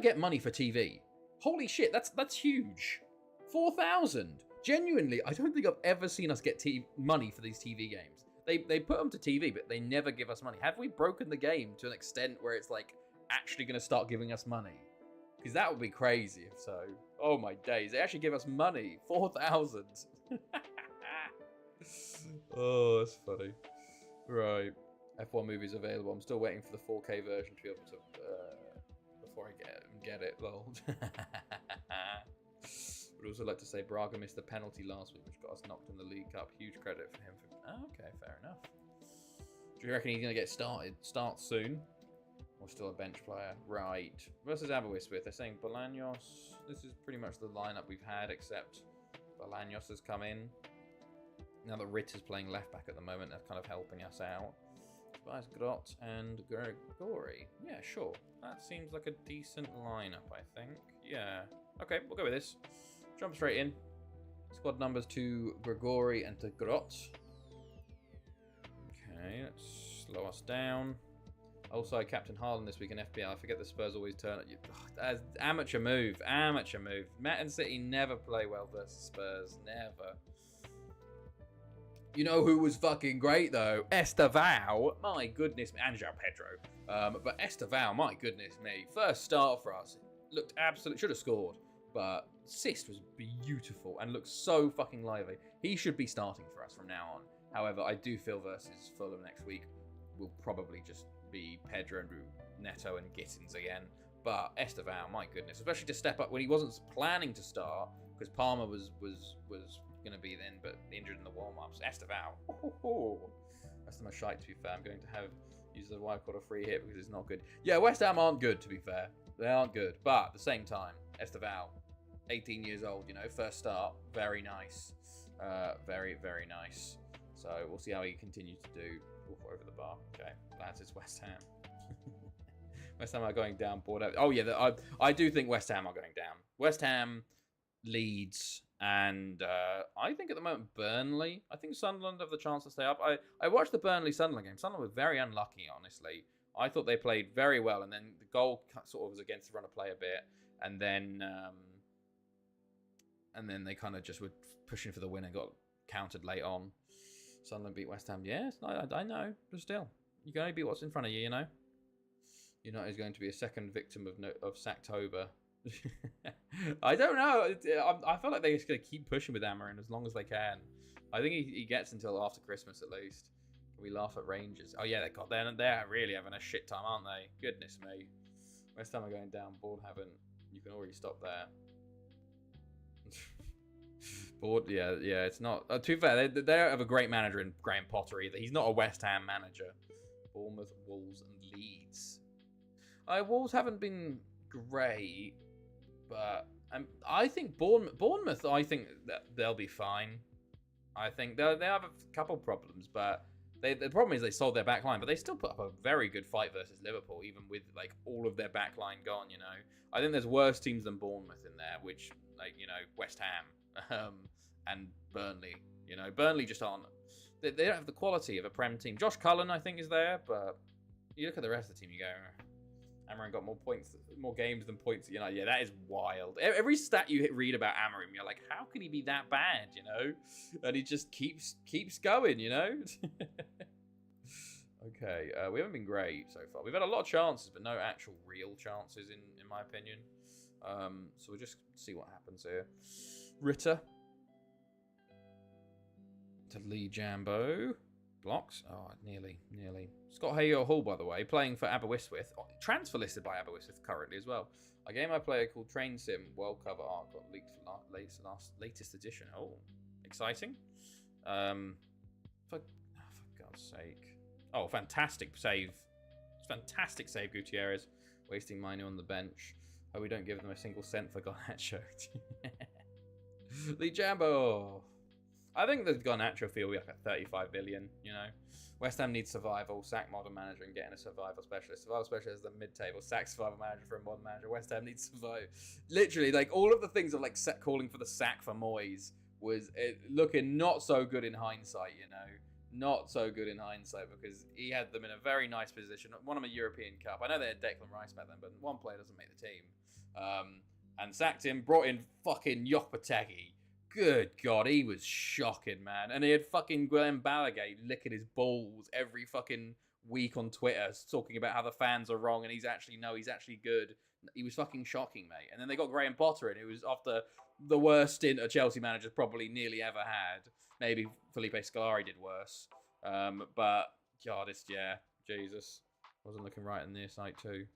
get money for TV. Holy shit, that's huge. 4,000. Genuinely, I don't think I've ever seen us get money for these TV games. They put them to TV, but they never give us money. Have we broken the game to an extent where it's like actually going to start giving us money? Because that would be crazy if so. Oh my days, they actually give us money. 4,000. Oh, that's funny. Right, F1 movies available. I'm still waiting for the 4K version to be able to before I get it. Lol. Would also like to say Braga missed the penalty last week, which got us knocked in the League Cup. Huge credit for him. Okay, fair enough. Do you reckon he's going to get start soon? Or still a bench player? Right. Versus Aberystwyth. They're saying Bolaños. This is pretty much the lineup we've had, except Bolaños has come in. Now that Ritt is playing left back at the moment, that's kind of helping us out. Tobias Grot and Gregory. Yeah, sure. That seems like a decent lineup, I think. Yeah. Okay, we'll go with this. Jump straight in. Squad numbers to Gregory and to Grot. Okay, let's slow us down. Also, I captain Haaland this week in FPL. I forget the Spurs always turn at you. That's amateur move. Amateur move. Man City never play well versus Spurs. Never. You know who was fucking great, though? Estevao. My goodness me. And João Pedro. But Estevao, my goodness me. First start for us. Looked absolutely... Should have scored. But assist was beautiful and looked so fucking lively. He should be starting for us from now on. However, I do feel versus Fulham next week will probably just be Pedro and Neto and Gittins again. But Estevao, my goodness. Especially to step up when he wasn't planning to start. Because Palmer was going to be then, but injured in the warm-ups. Estevao. That's my shite, to be fair. I'm going to have use the wild card a free hit because it's not good. Yeah, West Ham aren't good, to be fair. They aren't good. But at the same time, Estevao, 18 years old, you know, first start. Very nice. Very, very nice. So we'll see how he continues to do. Over the bar. Okay, lads, it's West Ham. West Ham are going down. Board out. Oh yeah, I do think West Ham are going down. West Ham, Leeds, and I think at the moment Burnley. I think Sunderland have the chance to stay up. I watched the Burnley-Sunderland game. Sunderland were very unlucky, honestly. I thought they played very well, and then the goal sort of was against the run of play a bit, and then they kind of just were pushing for the win and got countered late on. Sunderland beat West Ham. Yes, I know, but still, you can only beat what's in front of you, you know. United is going to be a second victim of Sacktober. I don't know. I feel like they're just going to keep pushing with Amarin as long as they can. I think he gets until after Christmas at least. Can we laugh at Rangers? Oh yeah, they're really having a shit time, aren't they? Goodness me. West Ham are going down. Bournemouth, you can already stop there. Yeah, it's not. To be fair, they don't have a great manager in Graham Potter either. He's not a West Ham manager. Bournemouth, Wolves, and Leeds. Wolves haven't been great, but I think Bournemouth. I think that they'll be fine. I think they have a couple problems, but the problem is they sold their back line, but they still put up a very good fight versus Liverpool, even with like all of their back line gone. You know, I think there's worse teams than Bournemouth in there, which West Ham and Burnley. You know, Burnley just aren't. They don't have the quality of a Prem team. Josh Cullen, I think, is there, but you look at the rest of the team, you go, Amorim got more points, more games than points. You know, yeah, that is wild. Every stat you read about Amorim, you're like, how can he be that bad? You know, and he just keeps going. You know. Okay, we haven't been great so far. We've had a lot of chances, but no actual real chances, in my opinion. So we'll just see what happens here. Ritter to Lee Jambo. Blocks. Oh, nearly. Scott Hayo Hall, by the way, playing for Aberystwyth. Transfer listed by Aberystwyth currently as well. A game I play called Train Sim World Cover Art got leaked for latest edition. Oh, exciting. For God's sake. Oh, fantastic save. Fantastic save, Gutierrez. Wasting money on the bench. Oh, we don't give them a single cent for Garnacho. Lee Jambo. I think the Garnacho fee will be like at 35 billion, you know. West Ham needs survival, sack modern manager and get in a survival specialist. Survival specialist is the mid-table, sack survival manager for a modern manager. West Ham needs survival. Literally, like all of the things of like calling for the sack for Moyes was looking not so good in hindsight, you know. Not so good in hindsight because he had them in a very nice position. Won them a European Cup. I know they had Declan Rice back then, but one player doesn't make the team. And sacked him, brought in fucking Lopetegui. Good God, he was shocking, man. And he had fucking Glenn Ballaghay licking his balls every fucking week on Twitter, talking about how the fans are wrong and he's actually good. He was fucking shocking, mate. And then they got Graham Potter in, who was after the worst stint a Chelsea manager's probably nearly ever had. Maybe Felipe Scolari did worse. But, God, Jesus. Wasn't looking right in their side too.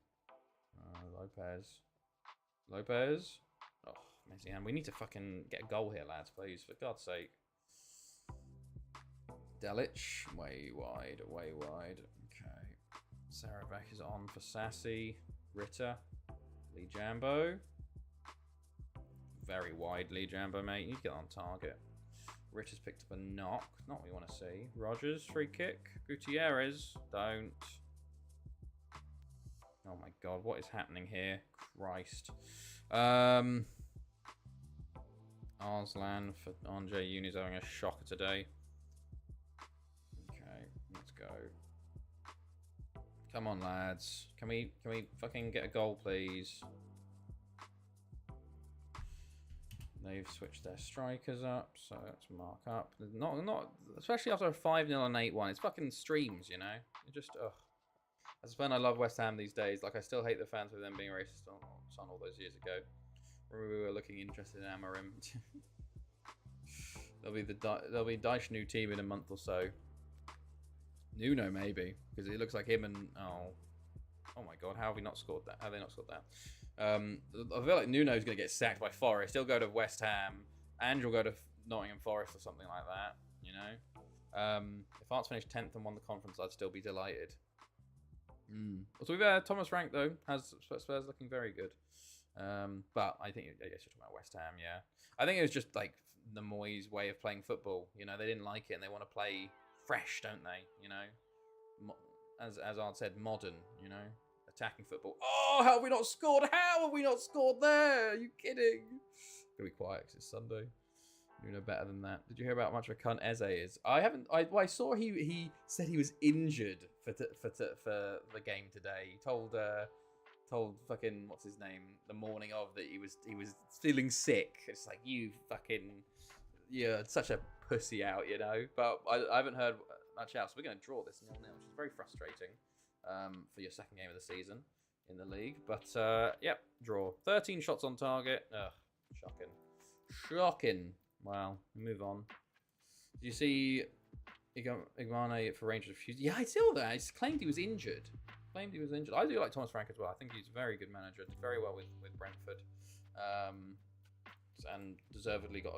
Lopez. Oh, amazing. And we need to fucking get a goal here, lads, please. For God's sake. Delic. Way wide. Okay. Saravak is on for Sassy. Ritter. Lee Jambo. Very wide Lee Jambo, mate. You need to get on target. Ritter's picked up a knock. Not what we want to see. Rogers, free kick. Gutierrez. Don't. Oh my God, what is happening here? Christ. Arslan for Andre Uni's having a shocker today. Okay, let's go. Come on, lads. Can we fucking get a goal, please? They've switched their strikers up, so let's mark up. Not especially after a 5-0 and 8-1. It's fucking streams, you know. It just ugh. As a fan, I love West Ham these days. Like, I still hate the fans for them being racist on all those years ago. Remember we were looking interested in Amorim. there'll be Dyche new team in a month or so. Nuno maybe, because it looks like him and oh my God, how have we not scored that? How have they not scored that? I feel like Nuno's going to get sacked by Forest. He'll go to West Ham. Ange will go to Nottingham Forest or something like that. You know, if Arts finished 10th and won the conference, I'd still be delighted. So we've Thomas Frank though has Spurs looking very good, but I guess you're talking about West Ham. Yeah, I think it was just like the Moyes way of playing football. You know, they didn't like it and they want to play fresh, don't they? You know, as Art said, modern. You know, attacking football. Oh, how have we not scored? How have we not scored there? Are you kidding? Gonna be quiet because it's Sunday. You know better than that. Did you hear about how much of a cunt Eze is? I haven't. I saw he said he was injured for the game today. He told fucking what's his name the morning of that he was feeling sick. It's like you're such a pussy out, you know. But I haven't heard much else. We're gonna draw this 0-0, which is very frustrating for your second game of the season in the league. But yep, draw. 13 shots on target. Ugh, shocking. Wow, move on. Did you see Igmane for Rangers refused? Yeah, I saw that. He claimed he was injured. I do like Thomas Frank as well. I think he's a very good manager. Did very well with Brentford. And deservedly got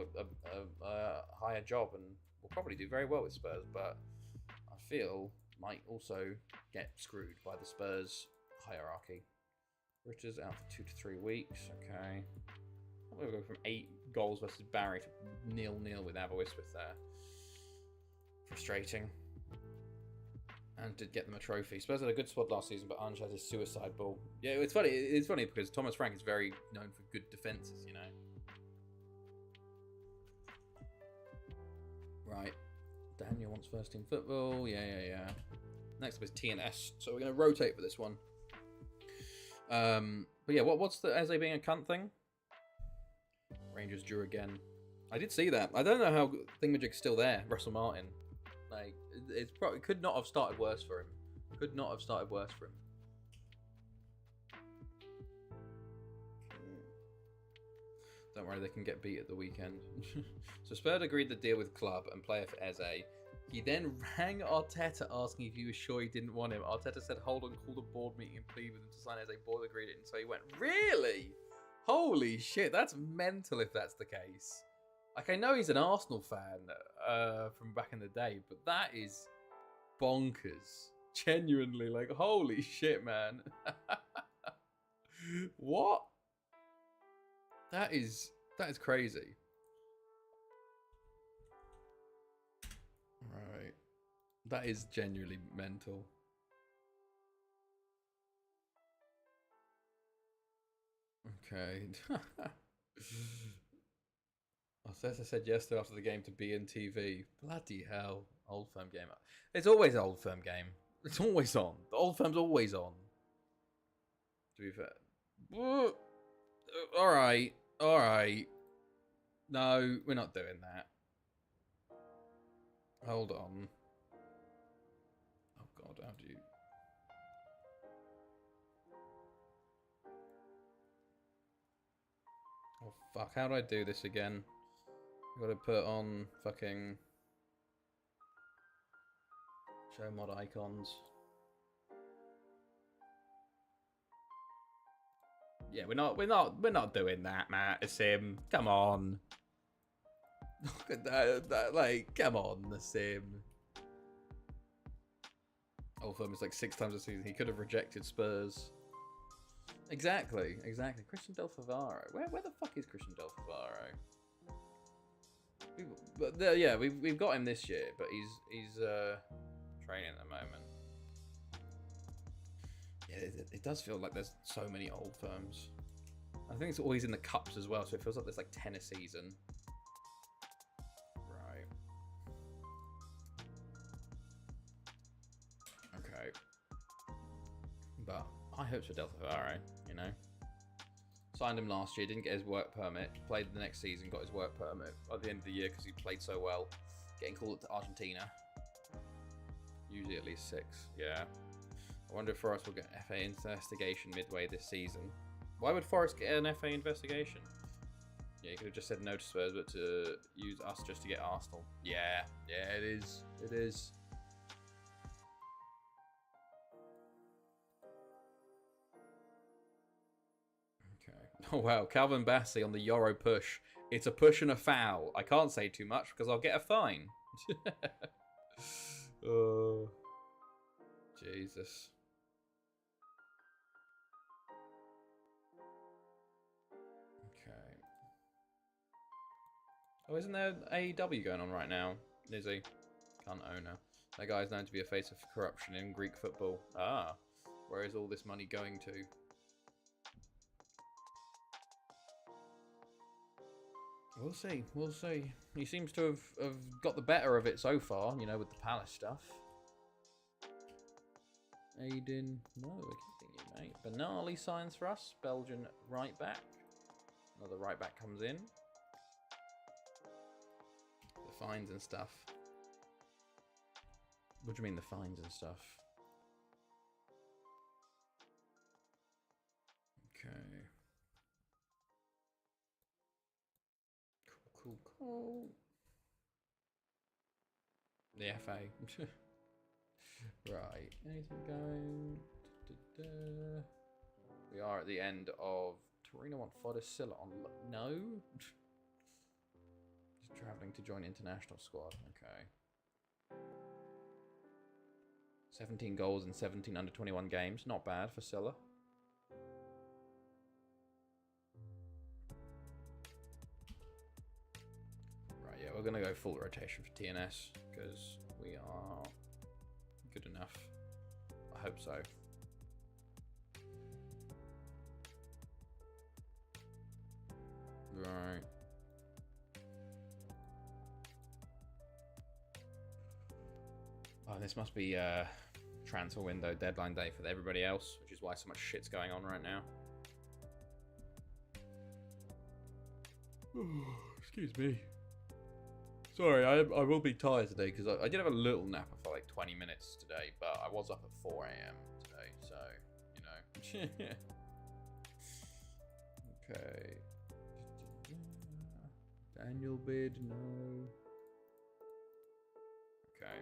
a higher job and will probably do very well with Spurs. But I feel might also get screwed by the Spurs hierarchy. Richards out for 2 to 3 weeks. Okay. we'll go from 8 goals versus Barry to 0-0 with Aberystwyth there. Frustrating. And did get them a trophy. Spurs had a good squad last season, but Ange had his suicide ball. Yeah, it's funny. It's funny because Thomas Frank is very known for good defences, you know. Right. Daniel wants first team football. Yeah. Next up is TNS. So we're going to rotate for this one. But yeah, what's the Eze being a cunt thing? Rangers drew again. I did see that. I don't know how Thingamajig's still there. Russell Martin. Like, it's probably could not have started worse for him. Could not have started worse for him. Don't worry, they can get beat at the weekend. So Spurs agreed the deal with club and player for Eze. He then rang Arteta asking if he was sure he didn't want him. Arteta said, hold on, called a board meeting and pleaded with him to sign Eze. Board agreed it, and so he went, really? Holy shit, that's mental if that's the case. Like, I know he's an Arsenal fan from back in the day, but that is bonkers. Genuinely, like, holy shit, man. What? That is crazy. Right. That is genuinely mental. Okay. Arteta said yesterday after the game to be in TV. Bloody hell. Old Firm game. It's always an Old Firm game. It's always on. The Old Firm's always on. To be fair. Alright. No, we're not doing that. Hold on. Oh god, how do you... Oh fuck, how do I do this again? I've got to put on fucking... Show mod icons. Yeah, we're not doing that, Matt. Sim. Come on. Look at that, like, come on, the Sim. Old Firm is like 6 times a season. He could have rejected Spurs. Exactly. Christian Del Favaro. Where the fuck is Christian Del Favaro? We've got him this year, but he's training at the moment. Yeah, it does feel like there's so many Old Firms. I think it's always in the cups as well, so it feels like there's like 10 a season. Right. Okay. But I hope for Del Favaro, you know. Signed him last year, didn't get his work permit. Played the next season, got his work permit at the end of the year because he played so well. Getting called up to Argentina. Usually at least 6, yeah. I wonder if Forest will get an FA investigation midway this season. Why would Forest get an FA investigation? Yeah, you could have just said no to Spurs, but to use us just to get Arsenal. Yeah, it is. It is. Okay. Oh, wow. Calvin Bassey on the Euro push. It's a push and a foul. I can't say too much because I'll get a fine. Oh, Jesus. Oh, isn't there AEW going on right now? Is he? Cunt owner. That guy's known to be a face of corruption in Greek football. Ah, where is all this money going to? We'll see. We'll see. He seems to have got the better of it so far, you know, with the Palace stuff. Aiden. No, we're keeping you, mate. Benali signs for us. Belgian right back. Another right back comes in. Fines and stuff. What do you mean the fines and stuff? Okay. Cool. The FA. Right. Anything going? We are at the end of Torino want Fodicilla on. No. Traveling to join international squad. Okay. 17 goals in 17 under 21 games. Not bad for Silla. we're gonna go full rotation for TNS because we are good enough. I hope so. Right. Oh, this must be transfer window deadline day for everybody else, which is why so much shit's going on right now. Excuse me. Sorry, I will be tired today because I did have a little nap for like 20 minutes today, but I was up at 4 AM today, so, you know. Okay. Daniel bid, no. Okay.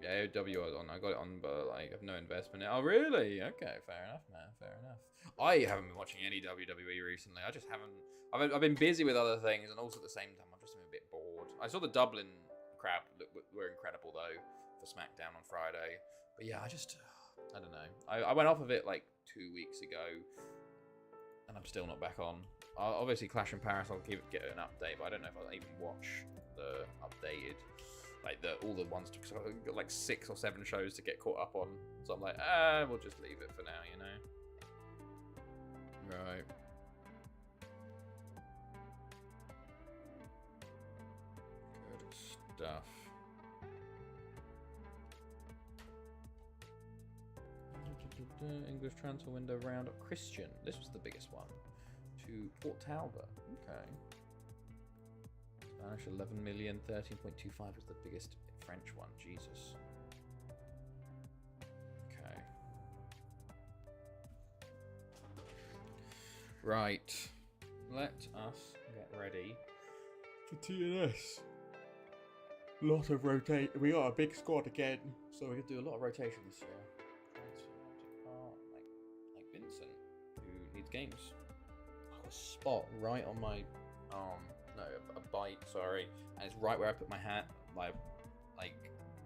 Yeah, AOW I got it on, but like I have no investment. Oh, really? Okay, fair enough, man. Fair enough. I haven't been watching any WWE recently. I just haven't. I've been busy with other things, and also at the same time, I've just been a bit bored. I saw the Dublin crowd were incredible though for SmackDown on Friday, but yeah, I don't know. I went off of it like 2 weeks ago, and I'm still not back on. Obviously, Clash in Paris, I'll get an update, but I don't know if I'll even watch the updated. Like all the ones, because I've got like 6 or 7 shows to get caught up on. So I'm like, we'll just leave it for now, you know. Right. Good stuff. English transfer window round up. Christian. This was the biggest one. To Port Talbot. Okay. Spanish 11 million, 13.25 was the biggest French one. Jesus. Okay. Right. Let us get ready for TNS. Lot of rotate. We got a big squad again, so we could do a lot of rotation this year. Like Vincent, who needs games. Oh, a spot right on my arm. No, a bite, sorry. And it's right where I put my hat, my like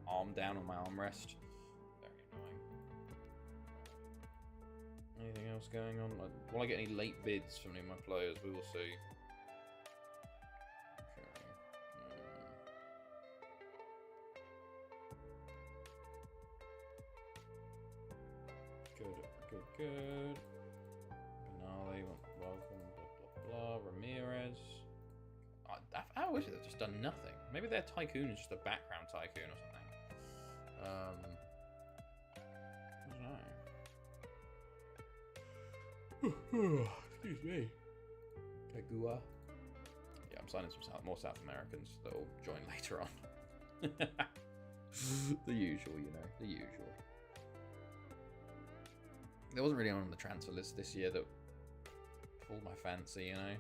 arm down on my armrest. Very annoying. Anything else going on? Will I get any late bids from any of my players? We will see. Okay. Good. Finale, welcome, blah, blah, blah. Ramirez. I wish they'd just done nothing. Maybe their tycoon is just a background tycoon or something. I don't know. Excuse me. Pagua. Yeah, I'm signing some more South Americans that will join later on. The usual, you know. The usual. There wasn't really anyone on the transfer list this year that pulled my fancy, you know.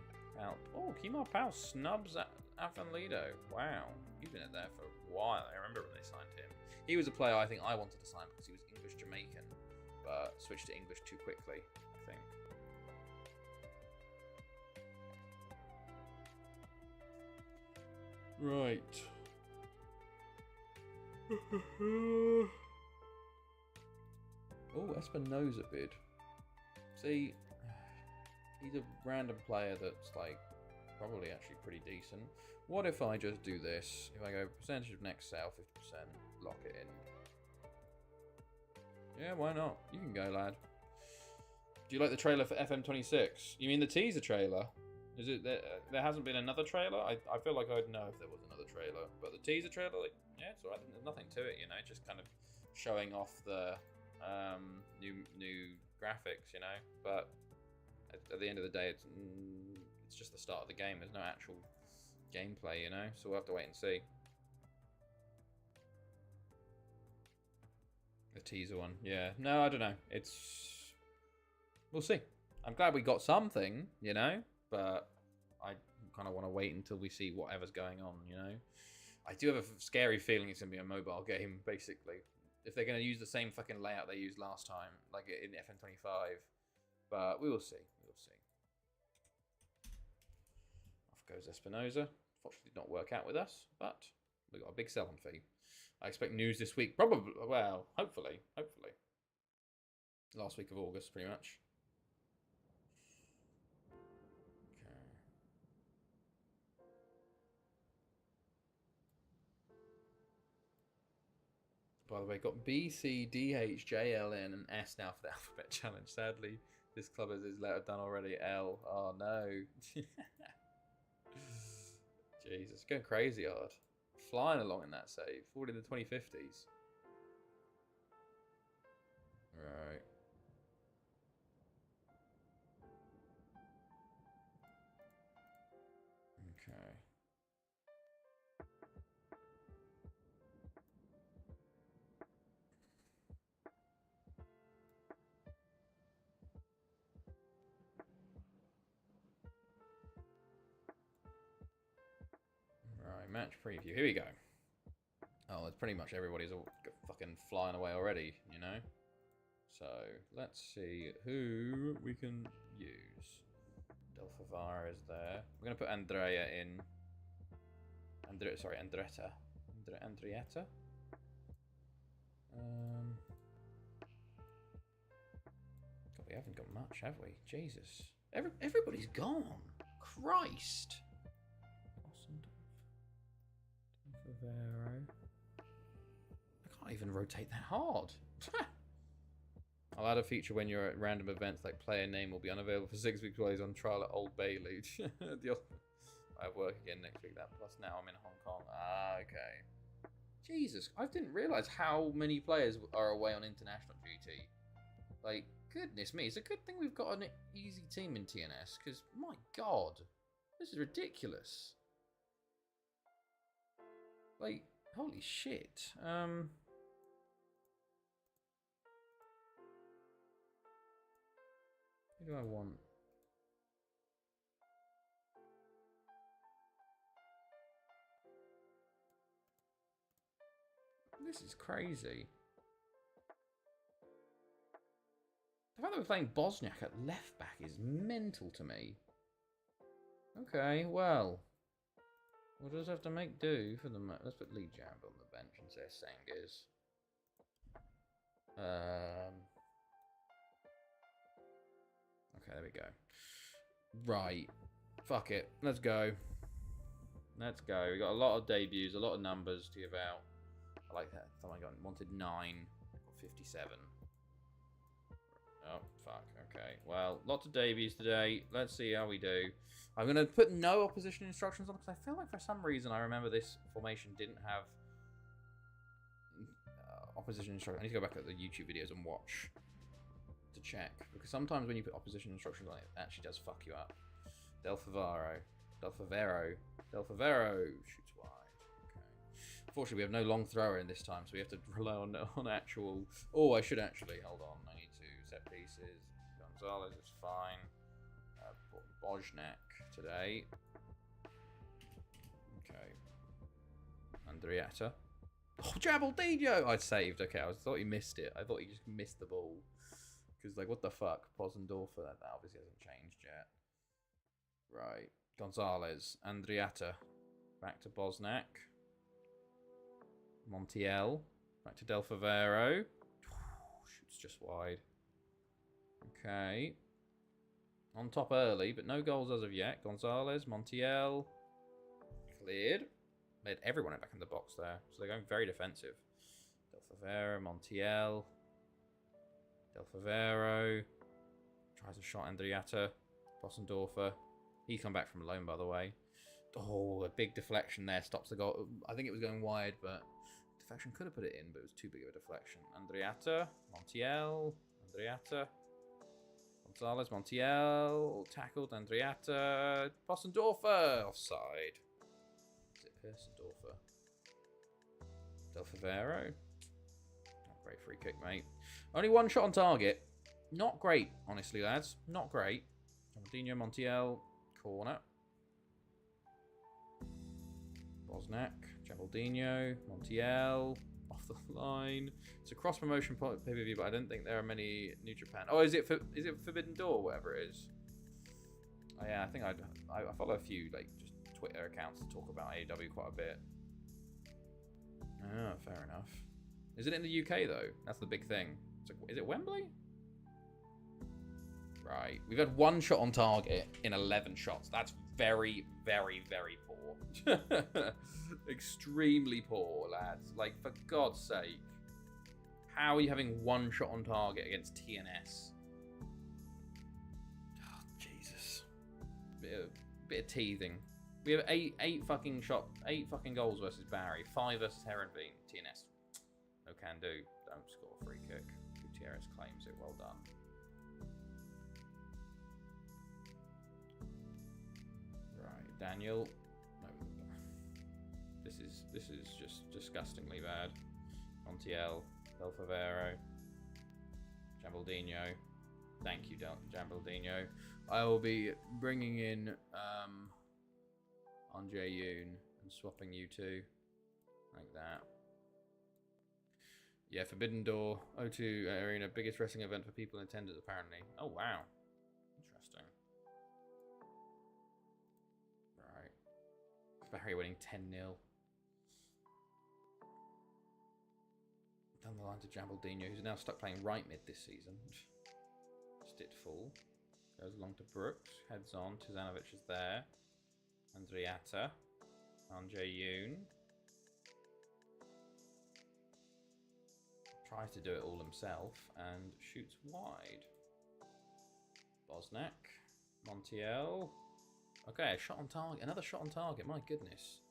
Oh, Kemar Powell snubs Afanlido. Wow. He's been in there for a while. I remember when they signed him. He was a player I think I wanted to sign because he was English Jamaican, but switched to English too quickly, I think. Right. Oh, Espinoza bid. See, he's a random player that's like probably actually pretty decent. What if I just do this? If I go percentage of next sale, 50%, lock it in. Yeah, why not? You can go, lad. Do you like the trailer for FM26? You mean the teaser trailer? Is it there hasn't been another trailer? I feel like I'd know if there was another trailer, but the teaser trailer, like, yeah, it's alright. There's nothing to it, you know. Just kind of showing off the new graphics, you know. But at the end of the day, it's just the start of the game. There's no actual gameplay, you know. So we'll have to wait and see. The teaser one, yeah. No, I don't know. We'll see. I'm glad we got something, you know, but I kind of want to wait until we see whatever's going on, you know. I do have a scary feeling it's going to be a mobile game, basically. If they're going to use the same fucking layout they used last time, like in FM25. But we will see. We will see. Off goes Espinoza. Fortunately, did not work out with us, but we got a big selling fee. I expect news this week. Probably, well, hopefully. Last week of August, pretty much. By the way, got B, C, D, H, J, L, N, and S now for the alphabet challenge. Sadly, this club has his letter done already. L. Oh no. Jesus, going crazy hard. Flying along in that save. Already in the 2050s. Right. Okay. Right, match preview. Here we go. Oh, it's pretty much everybody's all fucking flying away already, you know? So, let's see who we can use. Delfavara is there. We're going to put Andrea in. Andretta. Andrietta? God, we haven't got much, have we? Jesus. Everybody's gone. Christ. Delfavaro. I can't even rotate that hard. I'll add a feature when you're at random events, like player name will be unavailable for 6 weeks while he's on trial at Old Bailey. I have work again next week. That plus now I'm in Hong Kong. Ah, okay. Jesus, I didn't realise how many players are away on international duty. Like, goodness me, it's a good thing we've got an easy team in TNS, because, my God, this is ridiculous. Like, holy shit. Who do I want? This is crazy. The fact that we're playing Bosniak at left back is mental to me. Okay, well. We'll just have to make do for the match. Let's put Lee Jamb on the bench and say Sangers. Okay, there we go. Right. Fuck it. Let's go. Let's go. We got a lot of debuts, a lot of numbers to give out. I like that. Oh my god, wanted 9. Got 57. Oh, fuck. Okay. Well, lots of debuts today. Let's see how we do. I'm going to put no opposition instructions on because I feel like for some reason I remember this formation didn't have opposition instructions. I need to go back at the YouTube videos and watch to check. Because sometimes when you put opposition instructions on it, it actually does fuck you up. Delfavaro. Shoots wide. Okay. Unfortunately, we have no long thrower in this time, so we have to rely on actual... Oh, I should actually... Hold on. I need to set pieces. Gonzalez is fine. Bosniak today. Okay. Andrietta. Oh, Jabaldinho! I'd saved. Okay, I thought he missed it. I thought he just missed the ball. Because, like, what the fuck? Posendorfer, that obviously hasn't changed yet. Right. Gonzalez. Andrietta. Back to Bosniak. Montiel. Back to Delfavaro. Shoots just wide. Okay. On top early, but no goals as of yet. Gonzalez, Montiel. Cleared. Made everyone back in the box there. So they're going very defensive. Delfavaro, Montiel. Delfavaro. Tries a shot, Andrietta. Bossendorfer. He come back from loan, by the way. Oh, a big deflection there. Stops the goal. I think it was going wide, but deflection could have put it in, but it was too big of a deflection. Andrietta. Montiel. Andrietta. Gonzalez, Montiel, tackled, Andrietta, Bossendorfer, offside. Is it Bossendorfer? Delfavaro. Not great free kick, mate. Only one shot on target. Not great, honestly, lads. Not great. Jabaldinho, Montiel, corner. Bosniak, Jabaldinho, Montiel. Off the line. It's a cross promotion pay-per-view, but I don't think there are many New Japan. Oh, is it Forbidden Door, whatever it is? Oh, yeah, I think I follow a few like just Twitter accounts that talk about AEW quite a bit. Ah, fair enough. Is it in the UK though? That's the big thing. Is it Wembley? Right. We've had one shot on target in 11 shots. That's very, very, very poor. Extremely poor, lads. Like, for God's sake. How are you having one shot on target against TNS? Oh, Jesus. Bit of teething. We have eight fucking goals versus Barry, 5 versus Heronveen. TNS. No can do. Don't score a free kick. Gutierrez claims it. Well done. Right, Daniel. No. This is just disgustingly bad. Montiel, Del Favero, Jambaldino. Thank you, Jambaldino. I will be bringing in Andre Yoon and swapping you two like that. Yeah, Forbidden Door, O2 Arena, biggest wrestling event for people in attendance apparently. Oh wow, interesting. Right, Barry winning 10-0. Down the line to Jambaldino, who's now stuck playing right mid this season. Stit full. Goes along to Brooks. Heads on. Tizanovic is there. Andriata. Andre Yoon. Tries to do it all himself and shoots wide. Bosnak. Montiel. Okay, a shot on target. Another shot on target. My goodness.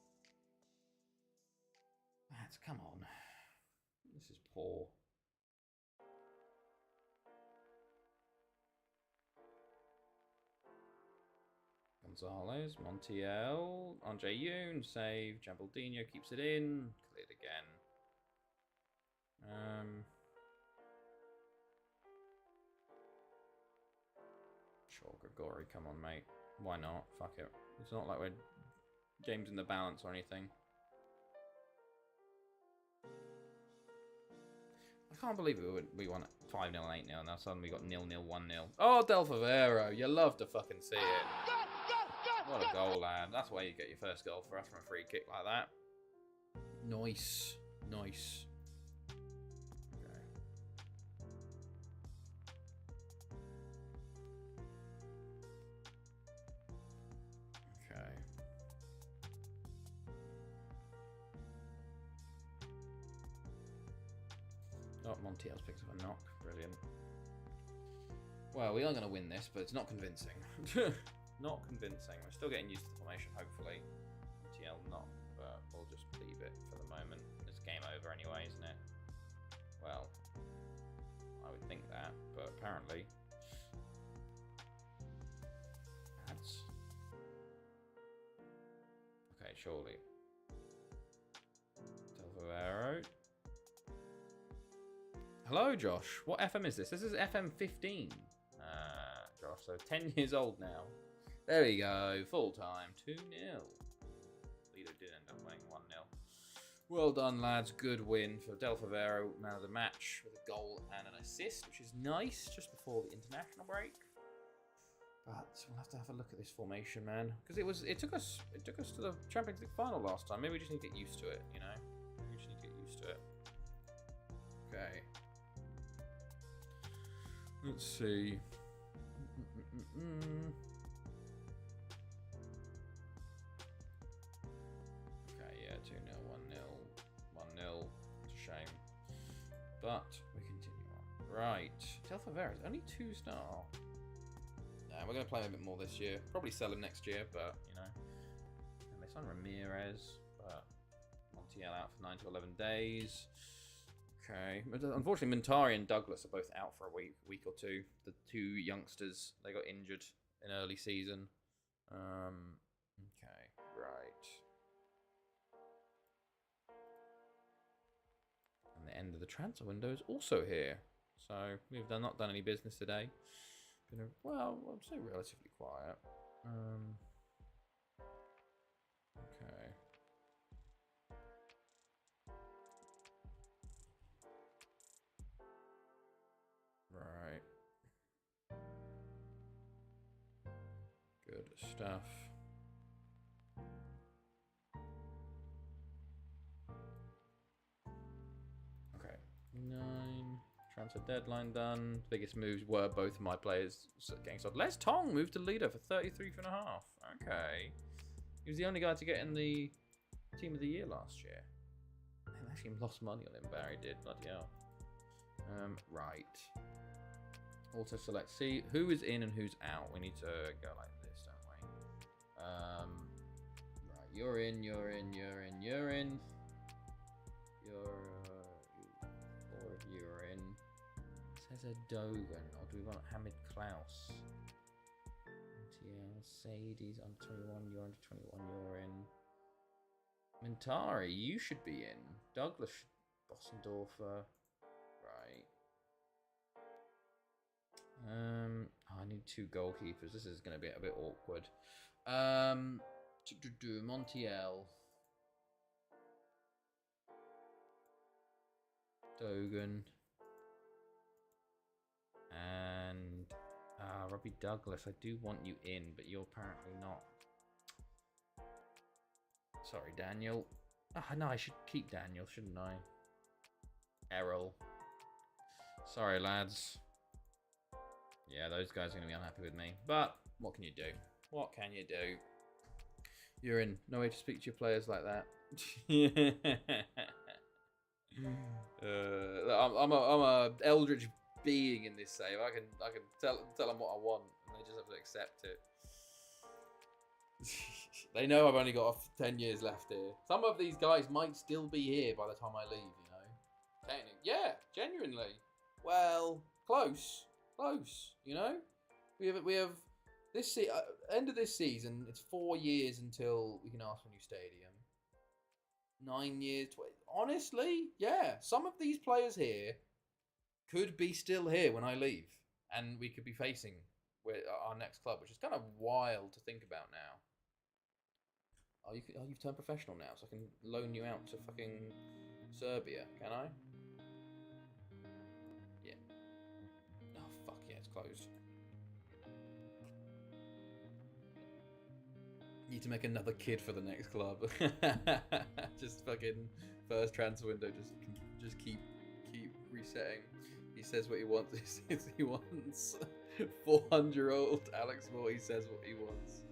Come on. This is poor. Gonzalez, Montiel, Andre Yoon, save. Jambaldino keeps it in. Cleared again. Sure, Grigori, come on, mate. Why not? Fuck it. It's not like we're games in the balance or anything. I can't believe we won 5-0 and 8-0. Now suddenly we got 0-0, 1-0. Oh, Del Favero. You love to fucking see it. What a goal, lad. That's why you get your first goal for us from a free kick like that. Nice. Nice. Okay. Okay. Oh, Montiel's picked up a knock. Brilliant. Well, we are going to win this, but it's not convincing. Not convincing. We're still getting used to the formation, hopefully. Montiel not, but we'll just leave it for the moment. It's game over anyway, isn't it? Well, I would think that, but apparently... That's... Okay, surely. Del Favero. Hello, Josh. What FM is this? This is FM 15. Josh, so 10 years old now. There we go. Full time. 2-0. Lido did end up winning 1-0. Well done, lads. Good win for Del Favero, man of the match, with a goal and an assist, which is nice just before the international break. But we'll have to have a look at this formation, man, because it took us to the Champions League final last time. Maybe we just need to get used to it, you know. Maybe we just need to get used to it. Okay. Let's see. Okay, yeah, 2-0, 1-0, 1-0. It's a shame. But we continue on. Right. Del Favero is only 2-star. Nah, we're going to play him a bit more this year. Probably sell him next year, but, you know. And they signed Ramirez, but Montiel out for 9 to 11 days. Okay. Unfortunately, Mintari and Douglas are both out for a week or two. The two youngsters, they got injured in early season. Okay, right. And the end of the transfer window is also here. So we've not done any business today. Well, I'd say relatively quiet. Okay. Right. Good stuff. Okay. 9. Transfer deadline done. Biggest moves were both of my players getting sold. Les Tong moved to leader for 33.5. Okay. He was the only guy to get in the team of the year last year. They actually lost money on him, Barry did. Bloody hell. Right. Auto select. See who is in and who's out. We need to go like this, don't we? Right. You're in. You're in. You're in. You're in. Four of you are in. It says a Dogan. Or do we want Hamid Klaus? TL Sadie's under 21. You're under 21. You're in. Mentari, you should be in. Douglas Bossendorfer. Right. I need 2 goalkeepers. This is going to be a bit awkward. Montiel. Dogan. And Robbie Douglas. I do want you in, but you're apparently not. Sorry, Daniel. No, I should keep Daniel, shouldn't I? Errol. Sorry, lads. Yeah, those guys are going to be unhappy with me. But what can you do? What can you do? You're in. No way to speak to your players like that. I'm a eldritch being in this save. I can tell them what I want, and they just have to accept it. They know I've only got 10 years left here. Some of these guys might still be here by the time I leave, you know. Yeah, genuinely. Well, close, you know. We have this end of this season. It's 4 years until we can ask for a new stadium. 9 years. Honestly, yeah. Some of these players here could be still here when I leave, and we could be facing our next club, which is kind of wild to think about now. Oh, you've turned professional now, so I can loan you out to fucking Serbia, can I? Yeah. Oh, fuck yeah, it's closed. Need to make another kid for the next club. Just fucking first transfer window, just keep resetting. He says what he wants. He wants 400-year-old Alex Moore. He says what he wants.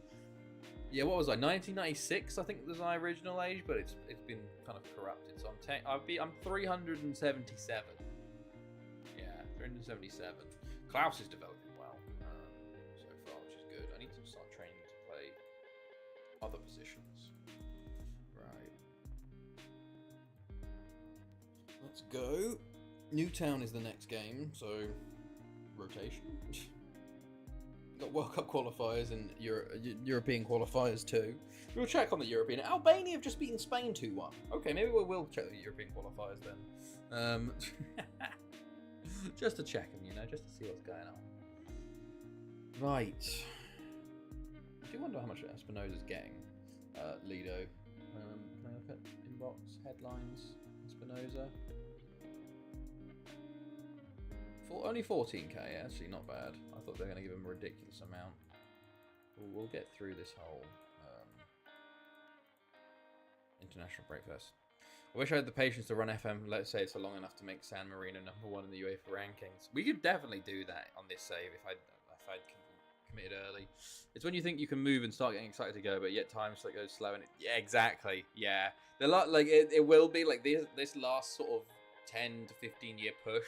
Yeah, what was I? 1996, I think was my original age, but it's been kind of corrupted. So I'm 377. Yeah, 377. Klaus is developing well so far, which is good. I need to start training to play other positions. Right. Let's go. Newtown is the next game, so rotation. Got World Cup qualifiers and European qualifiers too. We'll check on the European. Albania have just beaten Spain 2-1. Okay, maybe we'll check the European qualifiers then. Just to check them, you know, just to see what's going on. Right. I do wonder how much Espinosa's getting. Lido. Can I look at inbox headlines? Espinosa. Only 14k, actually not bad. I thought they were going to give him a ridiculous amount. We'll get through this whole international break first. I wish I had the patience to run FM, let's say it's long enough to make San Marino #1 in the UEFA rankings. We could definitely do that on this save if I'd committed early. It's when you think you can move and start getting excited to go, but yet time just goes slow. And yeah, exactly. Yeah, it will be like this last sort of 10 to 15 year push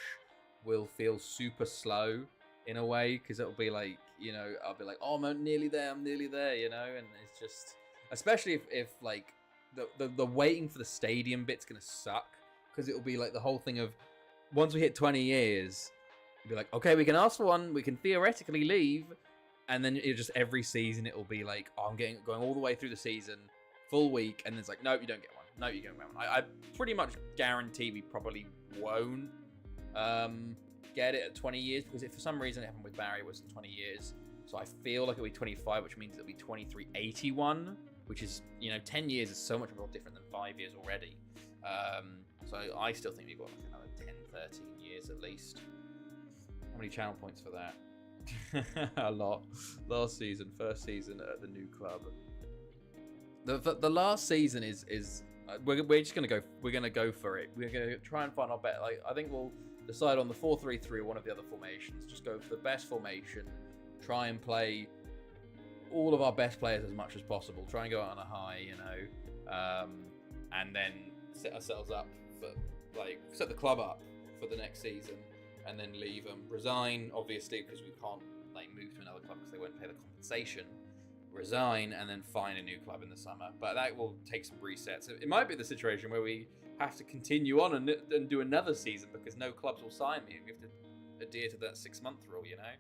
will feel super slow in a way, because it'll be like, you know, I'll be like, oh, I'm nearly there, you know, and it's just, especially if like the waiting for the stadium bit's gonna suck, because it'll be like the whole thing of once we hit 20 years, you'll be like, okay, we can ask for one, we can theoretically leave, and then it just every season it'll be like, oh, I'm going all the way through the season, full week, and then it's like, nope, you don't get one, no, you don't get one. I pretty much guarantee we probably won't get it at 20 years, because if for some reason it happened with Barry, it was 20 years, so I feel like it'll be 25, which means it'll be 2381, which is, you know, 10 years is so much more different than 5 years already. So I still think we've got like another 10, 13 years at least. How many channel points for that? A lot. Last season, first season at the new club. The last season is we're just gonna go. We're gonna go for it. We're gonna try and find our bet. Like, I think we'll decide on the 4-3-3 or one of the other formations. Just go for the best formation. Try and play all of our best players as much as possible. Try and go out on a high, you know, and then set ourselves up for, like, set the club up for the next season. and then leave them. Resign, obviously, because we can't like move to another club because they won't pay the compensation. Resign and then find a new club in the summer. But that will take some resets. It might be the situation where we have to continue on and do another season because no clubs will sign me. We have to adhere to that 6-month rule, you know.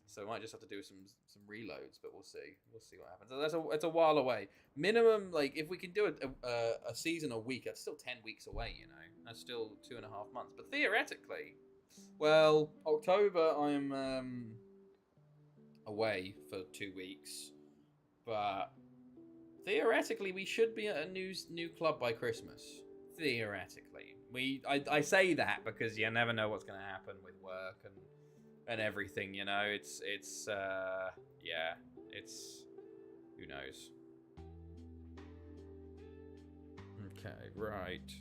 So I might just have to do some reloads, but we'll see. We'll see what happens. It's a while away. Minimum, like if we can do a season a week, that's still 10 weeks away. You know, that's still 2.5 months. But theoretically, well, October I'm away for 2 weeks, but theoretically we should be at a new club by Christmas. Theoretically, I say that because you never know what's going to happen with work and everything, you know. It's yeah, it's who knows. Okay, right.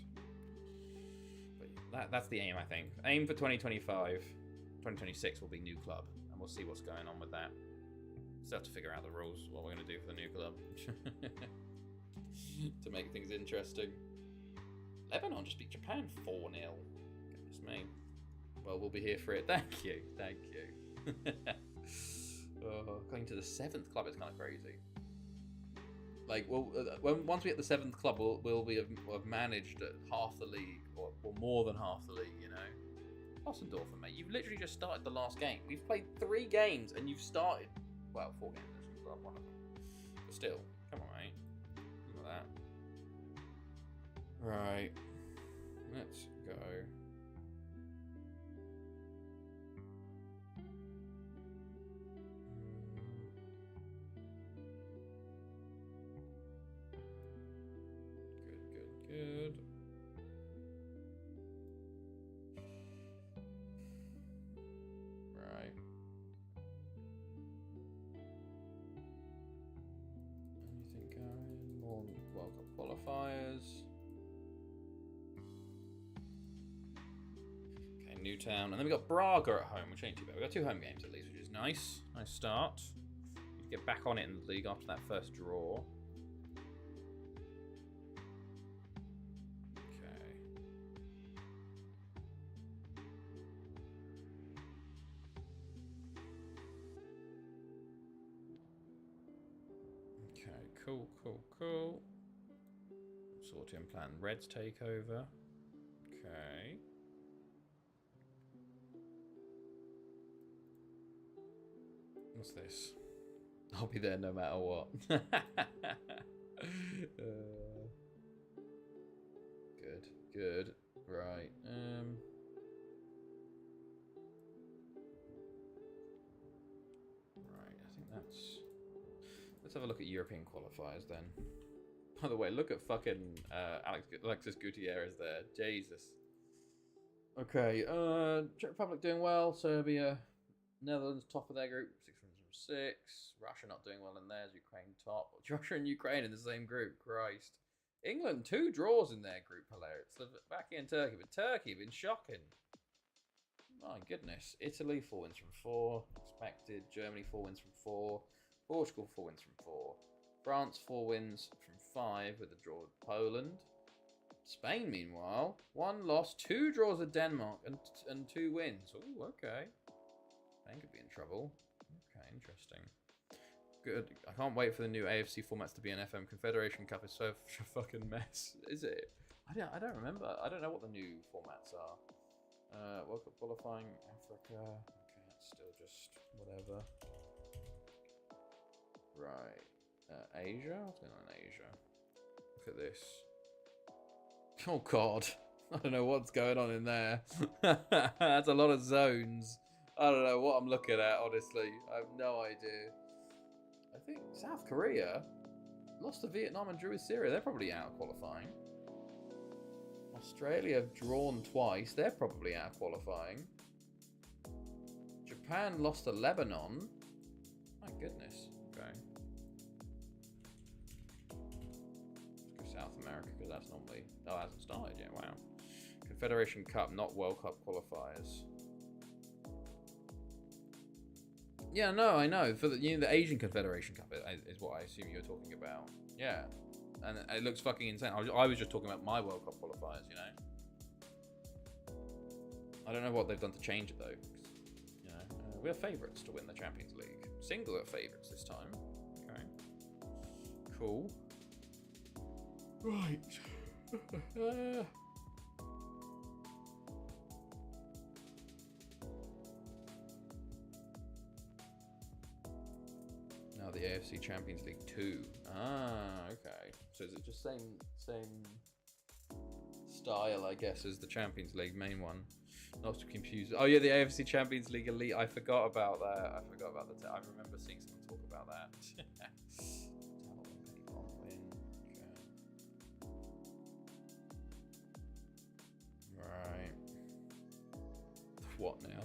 But that's the aim, I think. Aim for 2025. 2026 will be new club, and we'll see what's going on with that. Still have to figure out the rules, what we're going to do for the new club to make things interesting. Lebanon just beat Japan 4-0. Goodness me. Well, we'll be here for it. Thank you. Thank you. Going to the 7th club is kind of crazy. Like, well, once we hit the 7th club, we'll have managed half the league, or more than half the league, you know. Ossendorfer, mate, you've literally just started the last game. We've played 3 games, and you've started, well, 4 games, actually, so one of them. But still, come on, mate. Look at that. Right. Let's go. Good. Right. Anything going? More World Cup qualifiers. Okay, Newtown. And then we got Braga at home, which ain't too bad. We got 2 home games at least, which is nice. Nice start. Need to get back on it in the league after that first draw. Cool. Sorting plan. Reds take over. Okay. What's this? I'll be there no matter what. Good. Right. Right, I think that's... Let's have a look at European qualifiers then. By the way, look at fucking Alexis Gutierrez there. Jesus. Okay, Czech Republic doing well. Serbia, Netherlands top of their group, 606. Russia not doing well in theirs. Ukraine top. Russia and Ukraine in the same group. Christ. England 2 draws in their group. Hilarious. Slovakia and Turkey, but Turkey been shocking. My goodness. Italy 4 wins from 4. Expected. Germany 4 wins from 4. Portugal 4 wins from 4. France 4 wins from 5 with a draw with Poland. Spain, meanwhile, 1 loss, 2 draws with Denmark, and 2 wins. Oh, okay. Spain could be in trouble. Okay, interesting. Good. I can't wait for the new AFC formats to be an FM. Confederation Cup is so fucking mess. Is it? I don't remember. I don't know what the new formats are. World Cup qualifying, Africa. Okay, that's still just whatever. Right. Asia? What's going on in Asia? Look at this. Oh god. I don't know what's going on in there. That's a lot of zones. I don't know what I'm looking at, honestly. I have no idea. I think South Korea lost to Vietnam and drew with Syria. They're probably out qualifying. Australia have drawn twice. They're probably out qualifying. Japan lost to Lebanon. My goodness. Okay. Let's go South America because that's normally... Oh, it hasn't started yet. Wow. Confederation Cup, not World Cup qualifiers. Yeah, no, I know. For the Asian Confederation Cup is what I assume you're talking about. Yeah, and it looks fucking insane. I was just talking about my World Cup qualifiers. You know, I don't know what they've done to change it though. You know, we're favourites to win the Champions League. Singular favourites this time. Okay. Cool. Right. Now the AFC Champions League 2. Ah, okay. So is it just same style, I guess, as the Champions League main one? Not to confuse. Oh yeah, the AFC Champions League Elite. I forgot about that. I forgot about that. I remember seeing someone talk about that. Right. What now?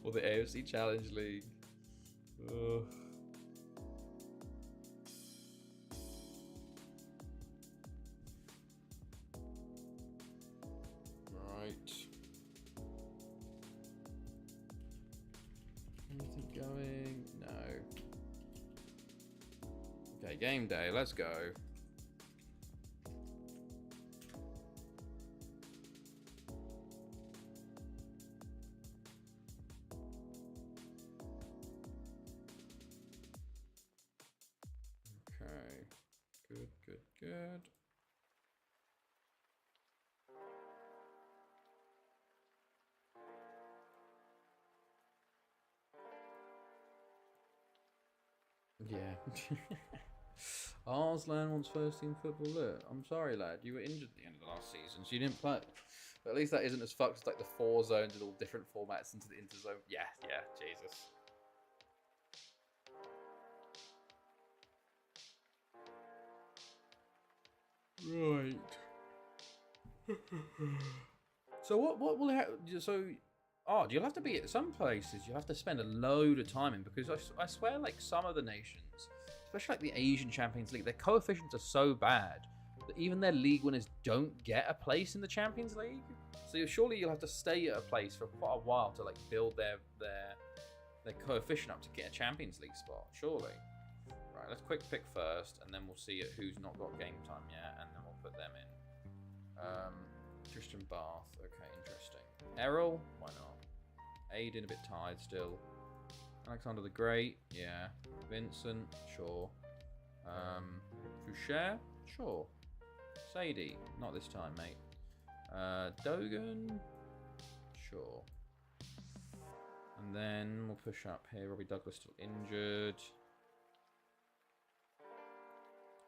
Or the AFC Challenge League. Ugh. Right. Anything going? No. Okay, game day. Let's go. Okay. Good, good, good. Yeah. Arslan wants first team football. Look, I'm sorry, lad. You were injured at the end of the last season, so you didn't play. But at least that isn't as fucked as like the 4 zones and all different formats into the interzone. Yeah, yeah, Jesus. Right. So what will happen? So, you'll have to be at some places. You have to spend a load of time in, because I swear, like some of the nations, especially like the Asian Champions League, their coefficients are so bad that even their league winners don't get a place in the Champions League. So surely you'll have to stay at a place for quite a while to like build their coefficient up to get a Champions League spot. Surely. Right. Let's quick pick first, and then we'll see who's not got game time yet, and then we'll put them in. Christian Bath. Okay, interesting. Errol, why not? Aiden, a bit tired still. Alexander the Great, yeah. Vincent, sure. Foucher, sure. Sadie, not this time, mate. Dogan, sure. And then we'll push up here. Robbie Douglas still injured.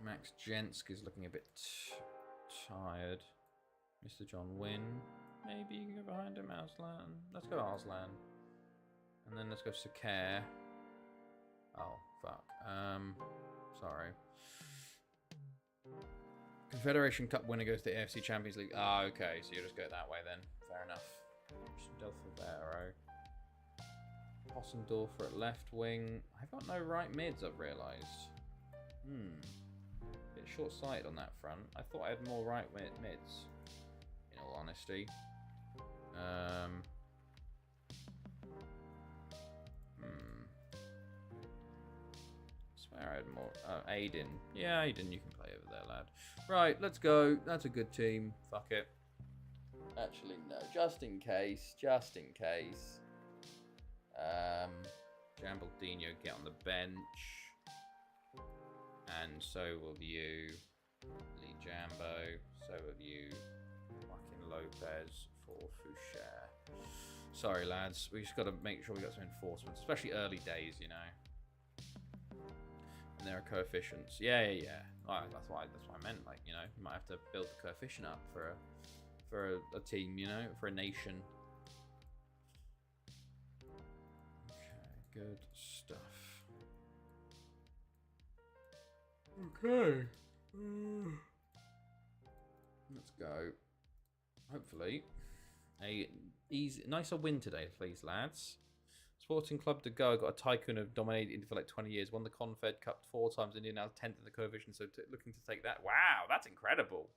Max Jensk is looking a bit tired. Mr. John Wynn. Maybe you can go behind him, Arslan. Let's go Arslan. And then let's go Sakare. Oh, fuck. Sorry. Confederation Cup winner goes to the AFC Champions League. Ah, okay. So you just go that way then. Fair enough. Del Favero. Possendorfer at left wing. I've got no right mids, I've realised. Bit short-sighted on that front. I thought I had more right mids, in all honesty. I swear I had more. Aiden. Yeah, Aiden, you can play over there, lad. Right, let's go. That's a good team. Fuck it. Actually, no. Just in case. Just in case. Jambaldino, get on the bench. And so will you. Lee Jambo. So will you. Joaquin Lopez for Foucher. Sorry, lads. We just got to make sure we got some enforcement, especially early days, you know. And there are coefficients. Yeah. Oh, that's why I meant, like, you know, you might have to build the coefficient up for a team, you know, for a nation. Okay, good stuff. Okay. Let's go. Hopefully, a nicer win today, please, lads. Sporting Club de Go got a tycoon of dominated India for like 20 years. Won the Confed Cup 4 times. India now 10th in the coefficient, so looking to take that. Wow, that's incredible.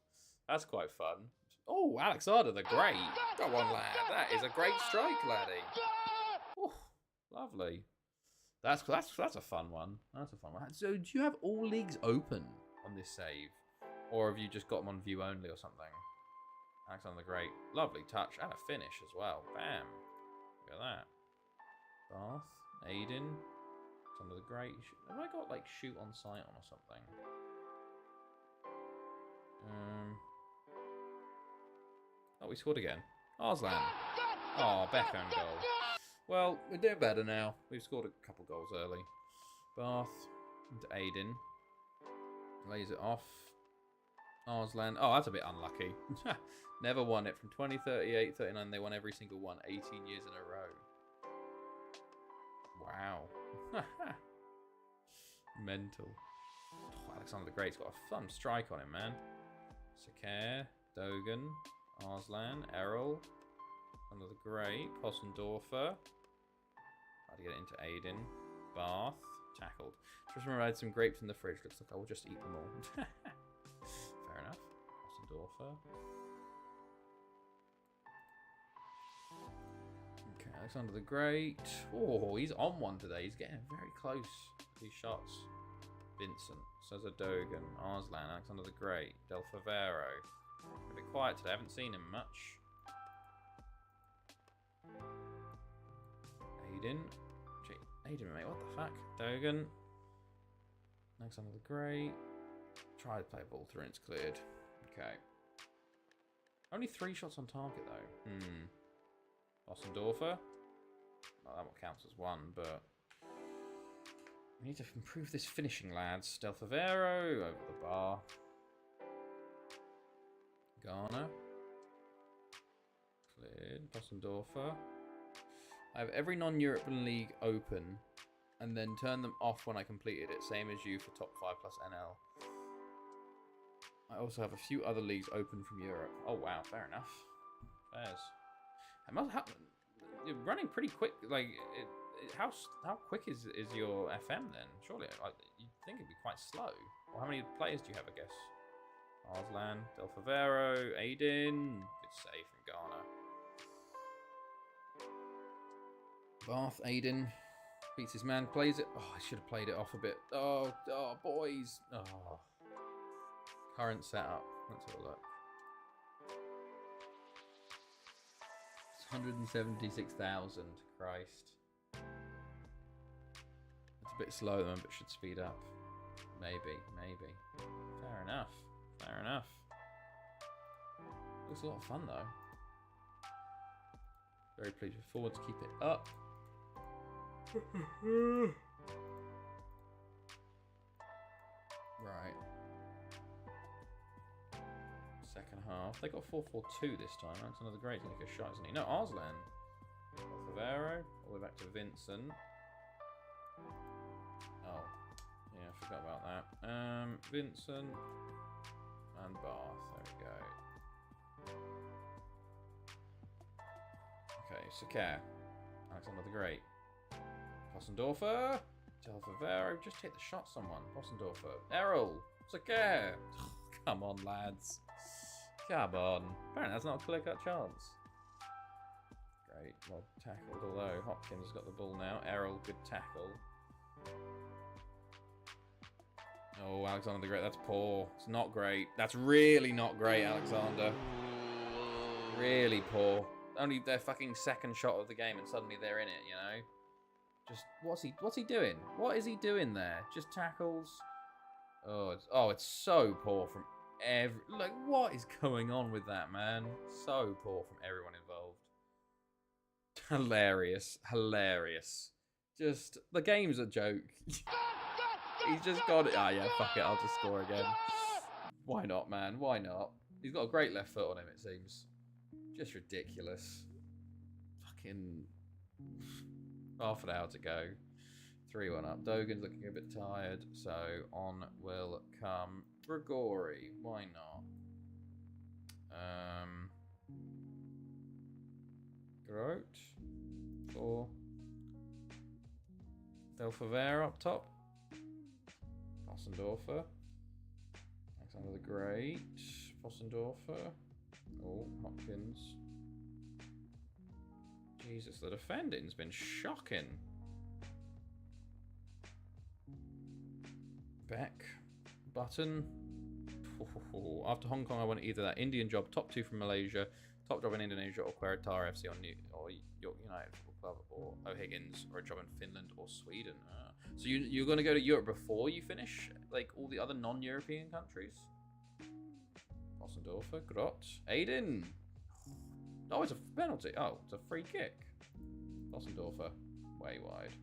That's quite fun. Oh, Alexander the Great. Go on, lad. That is a great strike, laddie. Oh, lovely. That's a fun one. That's a fun one. So, do you have all leagues open on this save, or have you just got them on view only or something? Alexander the Great. Lovely touch. And a finish as well. Bam. Look at that. Bath. Aiden. Alexander the Great. Have I got, like, shoot on sight on or something? Oh, we scored again. Arslan. Oh, Beckham goal. Well, we're doing better now. We've scored a couple goals early. Bath. Into Aiden. Lays it off. Arslan. Oh, that's a bit unlucky. Never won it. From 2038, 39, they won every single one. 18 years in a row. Wow. Mental. Oh, Alexander the Great's got a fun strike on him, man. Sakare. Dogan. Arslan. Errol. Alexander the Great. Possendorfer. Try to get it into Aiden. Bath. Tackled. Just remember I had some grapes in the fridge. Looks like I will just eat them all. Fair enough. Possendorfer. Okay, Alexander the Great. Oh, he's on one today. He's getting very close. These shots. Vincent. Cesar Dogan. Arslan. Alexander the Great. Del Favero. A bit quiet today. I haven't seen him much. Aiden. Aiden, mate. What the fuck? Dogan. Alexander the Great. Try to play ball through and it's cleared. Okay. Only 3 shots on target, though. Possendorfer. Well, that one counts as 1, but... we need to improve this finishing, lads. Del Favero over the bar. Garner. Cleared. Possendorfer. I have every non-European league open and then turn them off when I completed it. Same as you for top 5 plus NL. I also have a few other leagues open from Europe. Oh, wow. Fair enough. Fairs. I must have... you're running pretty quick. Like, how quick is your FM then? Surely, you'd think it'd be quite slow. Well, how many players do you have, I guess? Arslan, Del Favero, Aiden. Good save from Garner. Bath, Aiden. Beats his man, plays it. Oh, I should have played it off a bit. Oh, boys. Oh. Current setup. Let's have a look. It's 176,000. Christ. It's a bit slow then, but should speed up. Maybe. Fair enough. Looks a lot of fun though. Very pleased with forwards. Keep it up. Right. Second half. They got 4-4-2 this time. That's another great to make a shot, isn't he? No, Arslan. Favero. All the way back to Vincent. Oh. Yeah, I forgot about that. Vincent. And Bath. There we go. Okay, Sakare. Alexander the Great. Possendorfer. Del Favero. Just hit the shot, someone. Possendorfer. Errol. Sakare. Come on, lads. Come on. Apparently that's not a clear-cut chance. Great. Well tackled, although Hopkins has got the ball now. Errol, good tackle. Oh, Alexander the Great. That's poor. It's not great. That's really not great, Alexander. Really poor. Only their fucking second shot of the game and suddenly they're in it, you know? Just, what's he doing? What is he doing there? Just tackles? Oh, it's so poor from like, what is going on with that, man? So poor from everyone involved. Hilarious. Just, the game's a joke. He's just got it. Ah, yeah, fuck it, I'll just score again. Why not, man? Why not? He's got a great left foot on him, it seems. Just ridiculous. Fucking half an hour to go. 3-1 up. Dogan's looking a bit tired, so on will come Grigori. Why not? Grote for Del Favero up top. Possendorfer. Alexander the Great. Possendorfer. Oh, Hopkins. Jesus, the defending's been shocking. Beck. Button. After Hong Kong, I want either that Indian job, top 2 from Malaysia, top job in Indonesia, or Querétaro FC or York United Football Club, or O'Higgins, or a job in Finland or Sweden. So you're going to go to Europe before you finish, like all the other non-European countries? Ossendorfer, Grot, Aiden. Oh, it's a penalty. Oh, it's a free kick. Ossendorfer, way wide.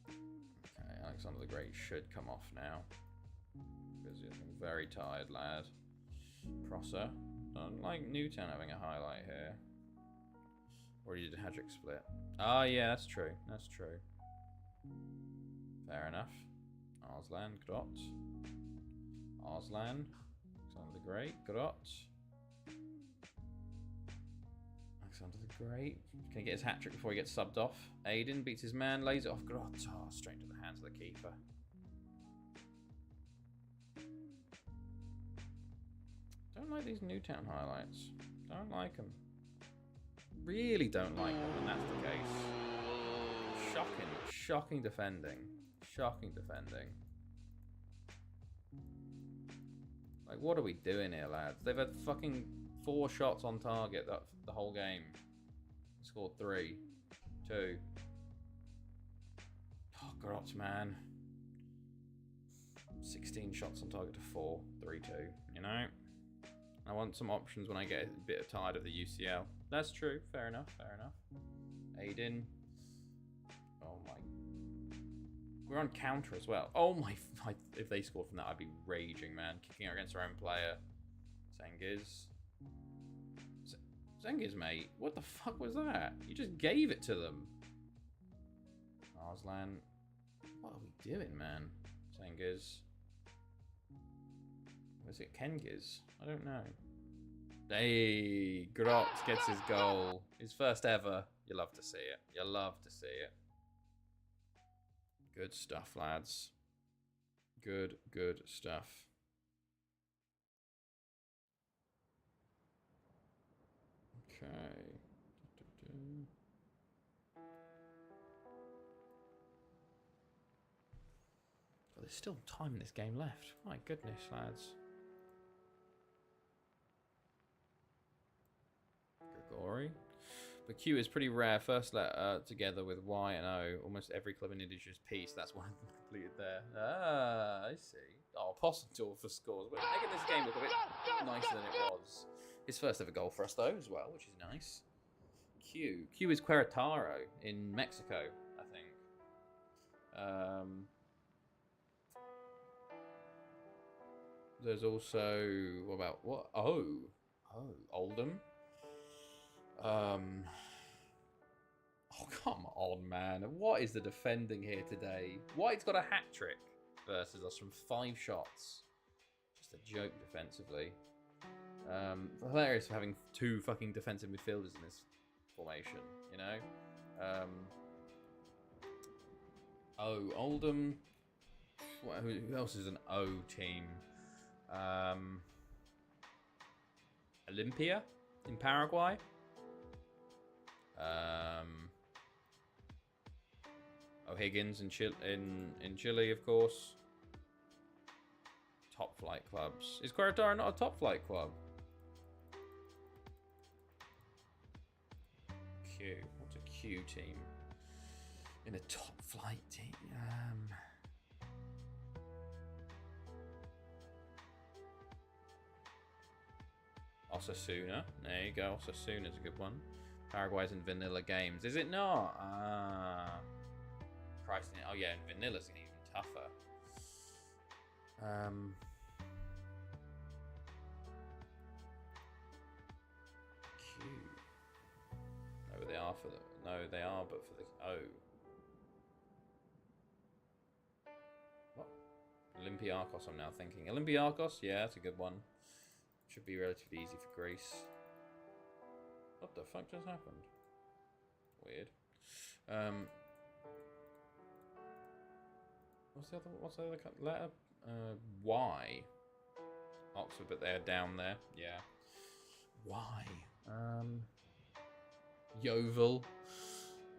Okay, Alexander the Great should come off now. Because he's very tired, lad. Prosser. Don't like Newtown having a highlight here. Or he did a hat-trick split. Oh, yeah, that's true. That's true. Fair enough. Arslan, Grot. Arslan. Alexander the Great, Grot. Alexander the Great. Can he get his hat-trick before he gets subbed off? Aiden beats his man, lays it off Grot. Oh, straight to the hands of the keeper. Don't like these Newtown highlights. Don't like them. Really don't like them when that's the case. Shocking defending. Shocking defending. Like, what are we doing here, lads? They've had fucking 4 shots on target the whole game. Scored 3. 2. Oh, Grotz, man. 16 shots on target to 4. 3-2, you know? I want some options when I get a bit tired of the UCL. That's true. Fair enough. Fair enough. Aiden. Oh my. We're on counter as well. Oh my. If they scored from that, I'd be raging, man. Kicking out against our own player. Zengiz. Zengiz, mate. What the fuck was that? You just gave it to them. Arslan. What are we doing, man? Zengiz. Was it Kengiz? I don't know. Hey, Grot gets his goal. His first ever. You love to see it. You love to see it. Good stuff, lads. Good stuff. Okay. Oh, there's still time in this game left. My goodness, lads. Grigori. But Q is pretty rare. First letter together with Y and O. Almost every club in Indigenous Peace. That's one completed there. Ah, I see. Oh, Possendorf for scores. We're making this game look a bit nicer than it was. His first ever goal for us, though, as well, which is nice. Q. Q is Querétaro in Mexico, I think. There's also... What about... What? Oh, Oldham. Oh, come on, man. What is the defending here today? White's got a hat-trick versus us from 5 shots. Just a joke defensively. Hilarious for having 2 fucking defensive midfielders in this formation, you know? Oh, Oldham. Who else is an O team? Olympia in Paraguay. O'Higgins in Chile, of course. Top flight clubs. Is Querétaro not a top flight club? Q. What's a Q team? In a top flight team. Osasuna. There you go. Osasuna's a good one. Paraguay's in vanilla games. Is it not? Ah. Christ. Oh, yeah. And vanilla's even tougher. Q. No, but they are for the... No, they are, but for the... O. What? Olympiacos, I'm now thinking. Olympiacos? Yeah, that's a good one. Should be relatively easy for Greece. What the fuck just happened? Weird. What's the other letter? Y. Oxford, but they're down there. Yeah. Y. Yeovil.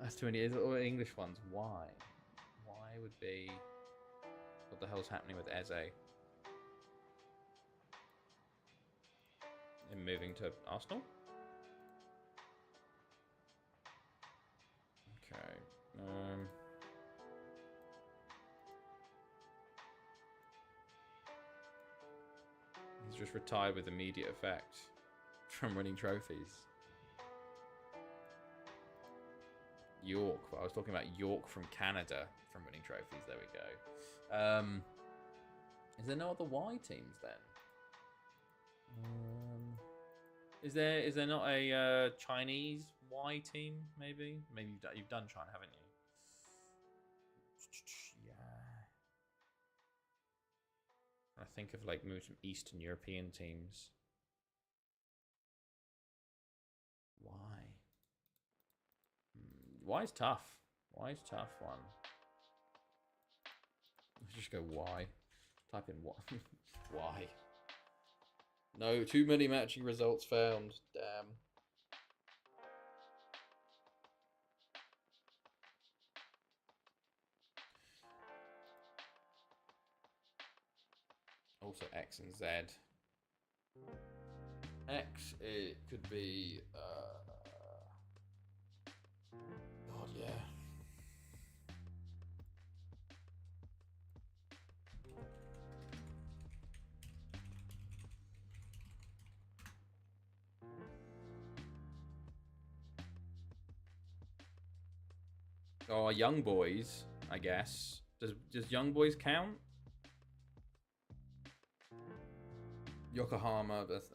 That's too many. All English ones. Y. Y would be... What the hell's happening with Eze? him moving to Arsenal. Okay. He's just retired with immediate effect from winning trophies. York. But I was talking about York from Canada from winning trophies. There we go. Is there no other Y teams then? Is there not a Chinese Y team? Maybe you've done China, haven't you? Yeah. I think of like maybe some Eastern European teams. Why? Why's tough? Why's tough one? Let's just go Y. Type in what? Why? No, too many matching results found. Damn. Also X and Z. X, it could be... God, yeah. Oh, Young Boys, I guess. Does Young Boys count? Yokohama, that's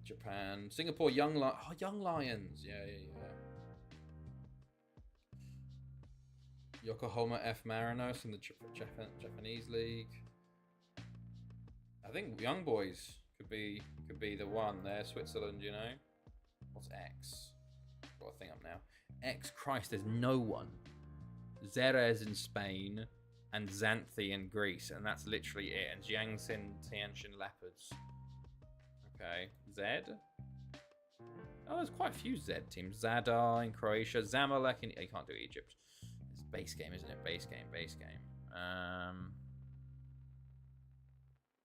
Japan. Singapore, Young Lions. Yeah. Yokohama F Marinos in the Japanese league. I think Young Boys could be the one there. Switzerland, you know. What's X? Got a thing up now. X, Christ, there's no one. Xerez in Spain and Xanthi in Greece, and that's literally it. And Jiangxin Tianjin Leopards. Okay, Z. Oh, there's quite a few Z teams. Zadar in Croatia, Zamalek in... You can't do Egypt. It's base game, isn't it? Base game.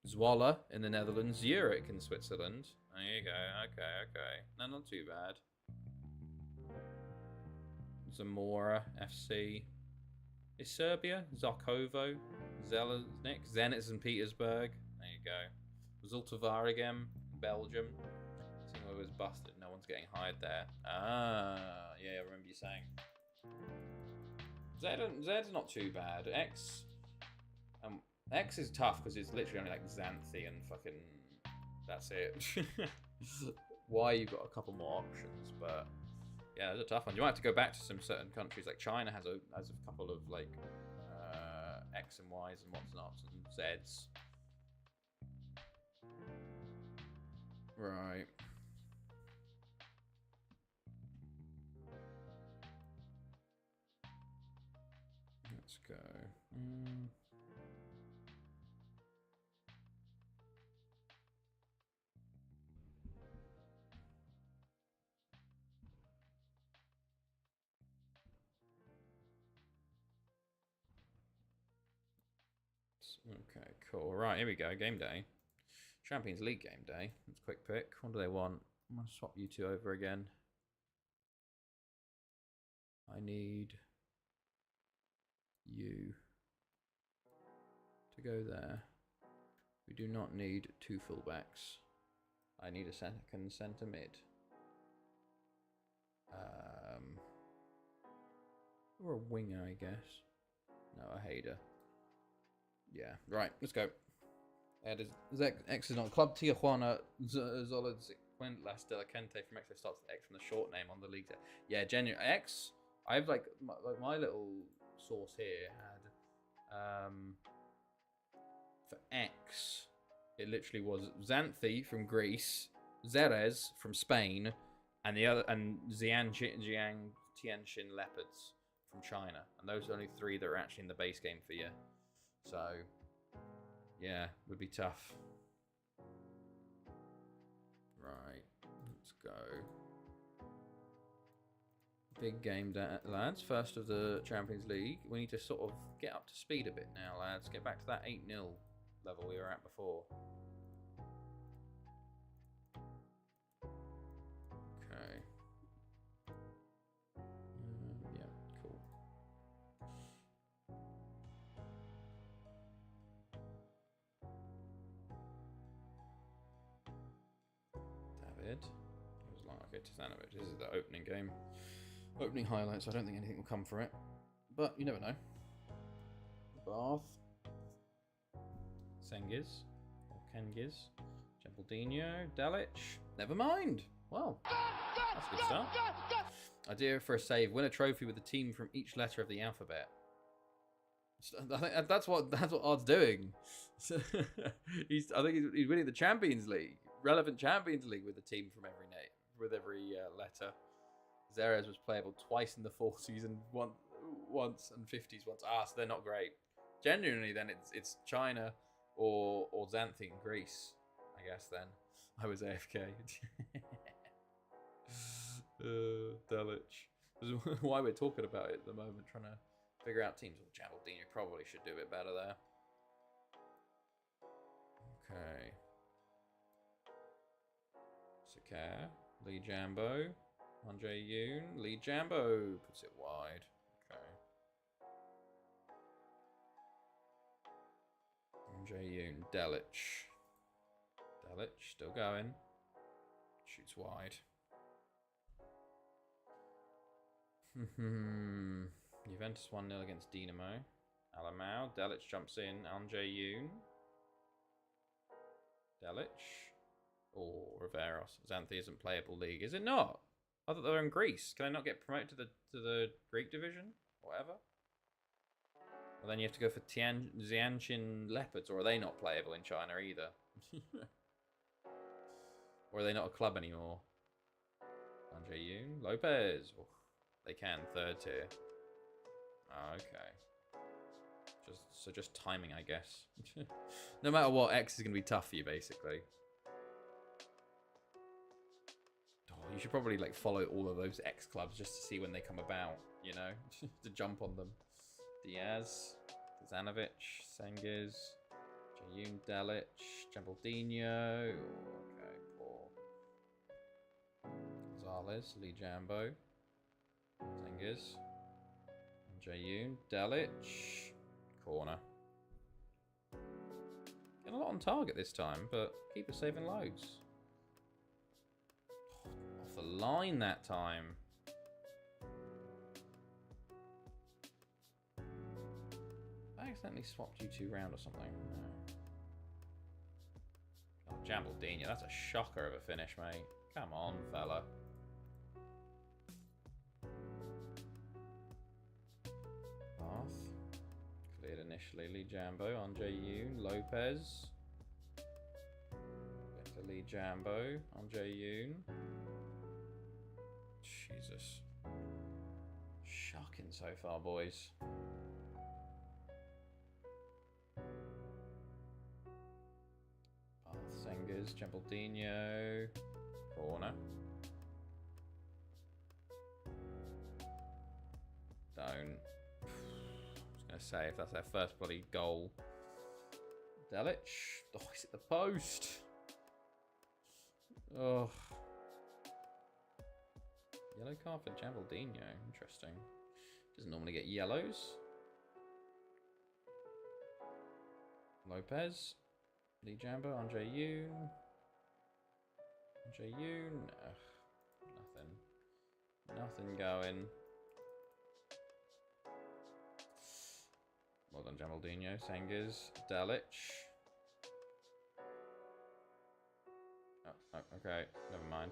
Zwolle in the Netherlands, Zurich in Switzerland. There you go. Okay. No, not too bad. Zamora FC. Is Serbia? Zarkovo. Zelaznik. Zenit St. Petersburg. There you go. Zultivar again. Belgium. Seeing where it was busted. No one's getting hired there. Ah, yeah, I remember you saying. Z's not too bad. X is tough because it's literally only like Xanthi and fucking... That's it. Y, you've got a couple more options, but... Yeah, it's a tough one. You might have to go back to some certain countries. Like China has a couple of like X and Ys and what's not and Zs. Right. Let's go. Okay, cool. Right, here we go. Game day. Champions League game day. Let's quick pick. What do they want? I'm going to swap you two over again. I need you to go there. We do not need two fullbacks. I need a second centre mid. Or a winger, I guess. No, a header. Yeah, right, let's go. X is not Club Tijuana Zola Las de la Gente from X starts with X from the short name on the league. Yeah, genuine X. I have like my little source here had for X, it literally was Xanthi from Greece, Xerez from Spain, and the other and Tianjin Leopards from China, and those are only three that are actually in the base game for you. So, yeah, would be tough. Right, let's go. Big game, lads. First of the Champions League. We need to sort of get up to speed a bit now, lads. Get back to that 8-0 level we were at before. did. It was like, okay, Tizanovic. This is the opening game. Opening highlights. I don't think anything will come for it. But you never know. Bath. Sengiz. Or Kengiz. Gembaldino. Delic. Never mind. Well, that's a good start. Idea for a save. Win a trophy with a team from each letter of the alphabet. I think that's what Ard's doing. I think he's winning the Champions League, relevant Champions League with a team from every name, with every letter. Xerez was playable twice in the 40s and once and 50s once. So they're not great. Genuinely, then it's China or Xanthi in Greece. I guess then I was AFK. Delic. This is why we're talking about it at the moment, trying to figure out teams. Well, Gembaldino probably should do a bit better there. Okay. Sakar, Lee Jambo, Andre Yoon, Lee Jambo puts it wide. Okay. Andre Yoon, Delic. Delic still going. Shoots wide. Juventus 1-0 against Dinamo. Alamau. Delic jumps in. Andre Yoon. Delic. Oh, Riveros. Xanthi isn't playable league. Is it not? I thought they were in Greece. Can I not get promoted to the Greek division? Whatever. Well, then you have to go for Xianqin Leopards, or are they not playable in China either? Or are they not a club anymore? Andre Yoon. Lopez. Oh, they can. Third tier. Oh, okay. Just timing, I guess. No matter what, X is going to be tough for you, basically. Oh, you should probably like follow all of those X clubs just to see when they come about, you know, to jump on them. Diaz, Zanovic, Sengiz, Jayun Delic, Gembaldino. Okay, poor. Gonzalez, Lee Jambo, Sengiz, Jayun Delic. Corner. Getting a lot on target this time, but keeper saving loads. Oh, off the line that time. I accidentally swapped you two round or something. No. Oh, Gembaldino, that's a shocker of a finish, mate. Come on, fella. Bath. Cleared initially. Lee Jambo, Andre Yoon, Lopez. Back to Lee Jambo, Andre Yoon. Jesus. Shocking so far, boys. Bath, Sengiz, Gembaldino. Corner. Don't. Say if that's their first bloody goal. Delic. Oh, he's at the post. Oh. Yellow card for Gembaldino. Interesting. Doesn't normally get yellows. Lopez. Lee Jambo. Andre Yoon. Andre Yoon. Nothing. Nothing going. Well done, Gembaldino. Sengiz. Delic. Oh, okay. Never mind.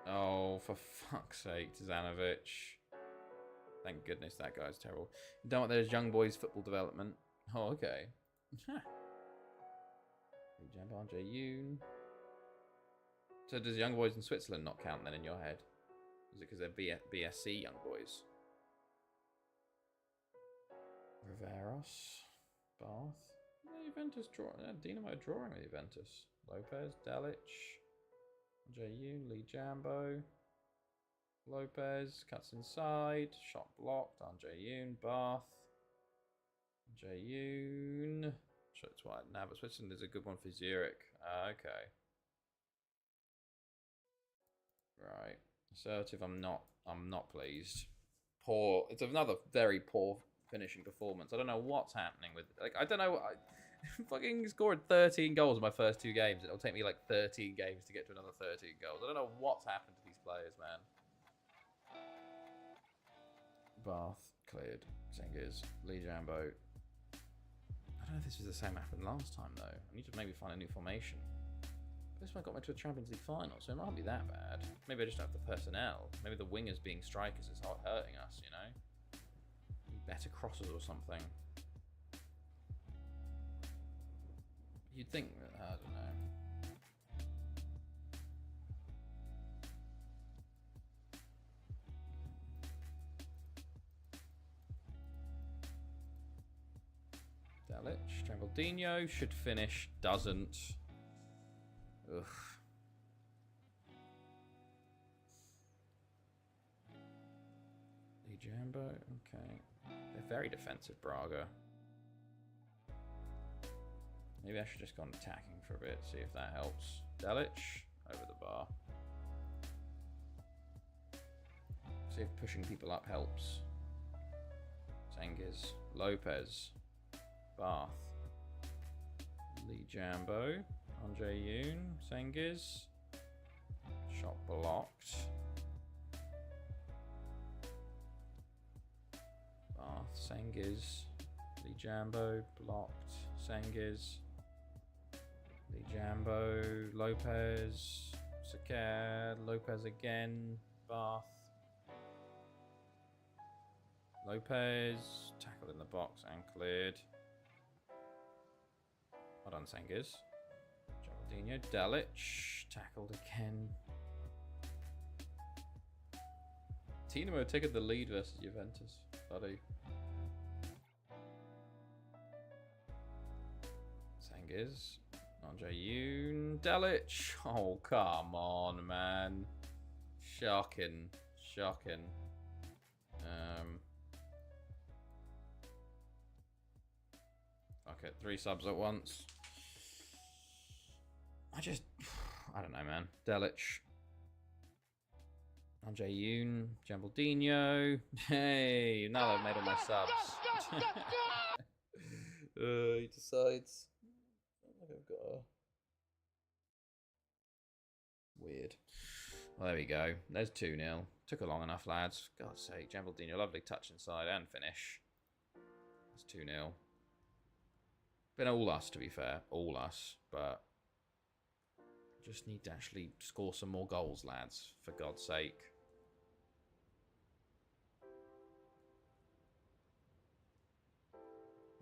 Oh, for fuck's sake, Zanovic. Thank goodness that guy's terrible. You don't want those young boys' football development. Oh, okay. Jambo, Andre Yoon. So does Young Boys in Switzerland not count then in your head? Is it because they're BSC Young Boys? Riveros. Bath. Juventus drawing. Dinamo drawing with Juventus. Lopez. Delic. Jayun. Lee Jambo. Lopez. Cuts inside. Shot blocked. Andre Yoon. Bath. Jayun. Shots wide. Now, but Switzerland is a good one for Zurich. Okay. Right. Assertive, I'm not pleased. Poor. It's another very poor finishing performance. I don't know what's happening with... Like, I don't know... I fucking scored 13 goals in my first 2 games. It'll take me like 13 games to get to another 13 goals. I don't know what's happened to these players, man. Bath, cleared. Singers, Lee Jambo. I don't know if this was the same happened last time, though. I need to maybe find a new formation. This one got me to a Champions League final, so it might not be that bad. Maybe I just don't have the personnel. Maybe the wingers being strikers is hurting us, you know? Better crosses or something. You'd think, I don't know. Delic, Trembaldinho should finish, doesn't. Ugh. Lee Jambo, okay. They're very defensive, Braga. Maybe I should just go on attacking for a bit, see if that helps. Delic, over the bar. See if pushing people up helps. Zengiz, Lopez, Bath, Lee Jambo, Andre Yoon, Zengiz. Shot blocked. Bath, Zengiz, Lee Jambo, blocked. Zengiz, Lee Jambo, Lopez, Sakar, Lopez again, Bath. Lopez, tackled in the box and cleared. Well done, Zengiz. Geraldinho, Delic, tackled again. Tinamo taking the lead versus Juventus, buddy. Zengiz, Andre Yoon, Delic. Oh, come on, man. Shocking. Shocking. Okay, 3 subs at once. I don't know, man. Delic. Andre Yoon, Jambaldinho. Hey, now I've made all my subs. He decides. I've got a... Weird. Well, there we go. There's 2-0. Took a long enough, lads. For God's sake. Jambaldinho, lovely touch inside and finish. That's 2-0. Been all us, to be fair. All us. But just need to actually score some more goals, lads. For God's sake.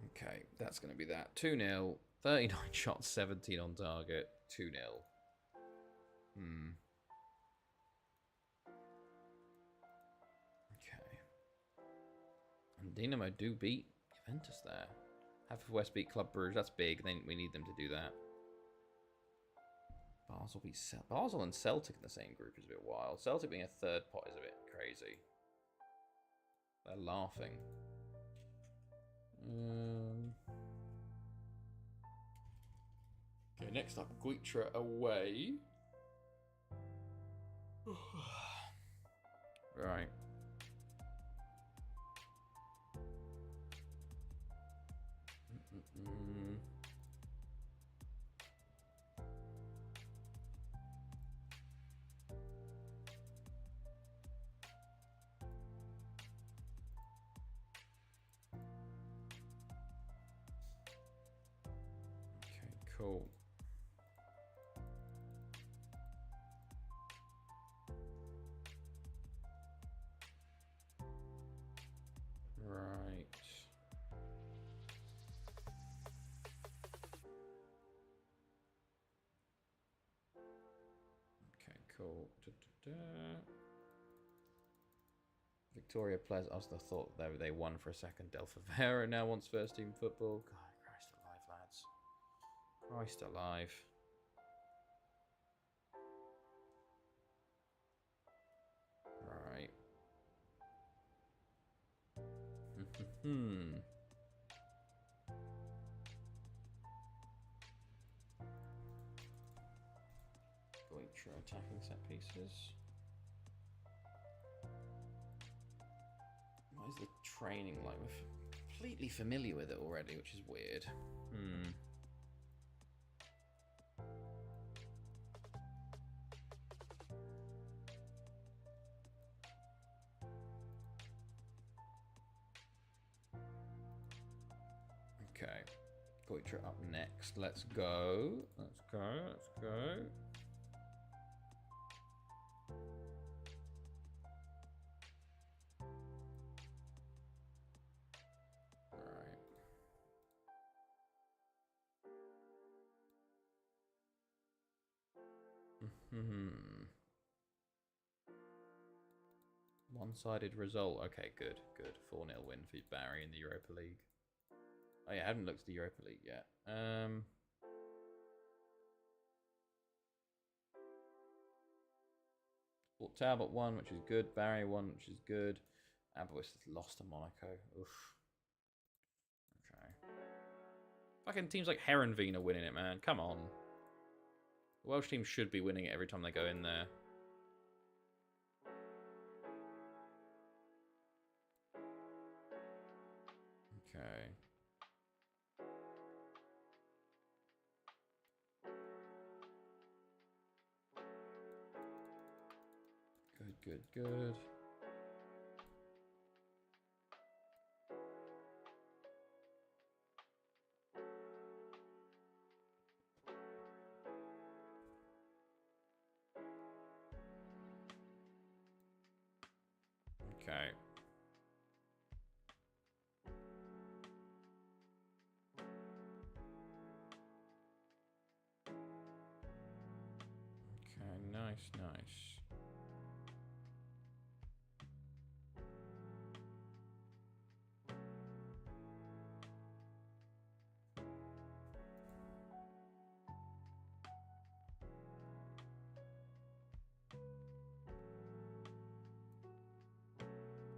Okay, that's going to be that. 2-0. 39 shots, 17 on target. 2-0. Okay. And Dinamo do beat Juventus there. Haverford beat Club Brugge. That's big. Then we need them to do that. Basel and Celtic in the same group is a bit wild. Celtic being a third pot is a bit crazy. They're laughing. Okay, next up, Guitra away. Right. Cool. Right. Okay, cool. Victoria Plez, I also thought they won for a second. Del Favero now wants first team football. God, Christ alive, lads. Christ alive. Right. Goitra attacking set pieces. What is the training like with completely familiar with it already, which is weird. Okay. Goitra up next. Let's go. Let's go. Let's go. One-sided result. Okay, good, good. 4-0 win for Barry in the Europa League. Oh yeah, I haven't looked at the Europa League yet. Well, Talbot won, which is good. Barry won, which is good. Abois has lost to Monaco. Oof. Okay. Fucking teams like Herenveen are winning it, man. Come on. The Welsh team should be winning it every time they go in there. Okay. Good, good, good. Okay. Okay, nice, nice.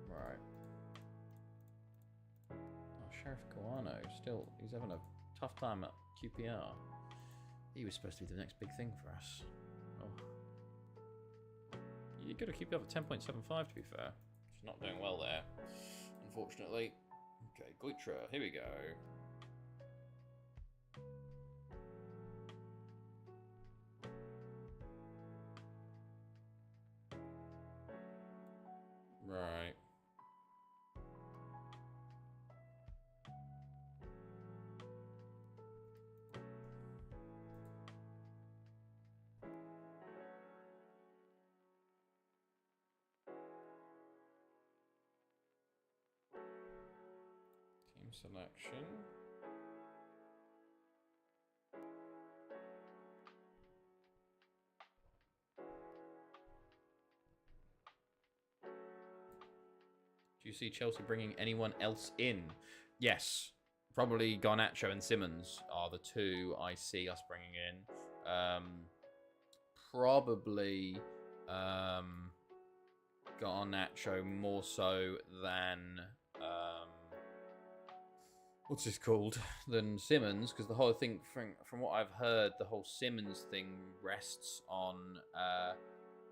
Right. Oh, Sheriff Guano, still, he's having a tough time at QPR. He was supposed to be the next big thing for us. Oh. You got to keep it up at 10.75 to be fair. She's not doing well there, unfortunately. Okay, Goitra, here we go. Right. Team selection. Do you see Chelsea bringing anyone else in? Yes. Probably Garnacho and Simmons are the two I see us bringing in. Probably Garnacho more so than what's this called? Than Simmons, because the whole thing, from what I've heard, the whole Simmons thing rests on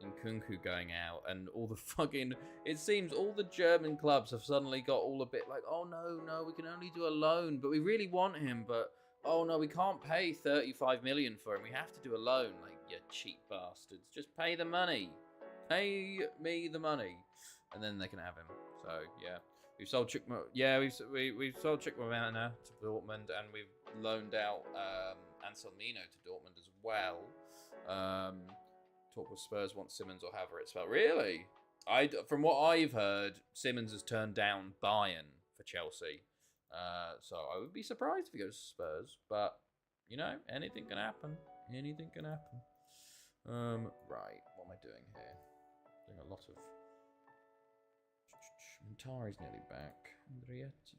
Nkunku going out, and all the fucking, it seems all the German clubs have suddenly got all a bit like, oh no, we can only do a loan, but we really want him, but oh no, we can't pay 35 million for him, we have to do a loan. Like, you cheap bastards, just pay the money, pay me the money, and then they can have him. So yeah, we've sold Chukma, yeah, we've sold Chukmamana to Dortmund, and we've loaned out Anselmino to Dortmund as well. Talk with Spurs want Simmons or Havertz. But really, from what I've heard, Simmons has turned down Bayern for Chelsea. So I would be surprised if he goes to Spurs. But, you know, anything can happen. Anything can happen. Right, what am I doing here? Doing a lot of... Montari's nearly back. Andrietta.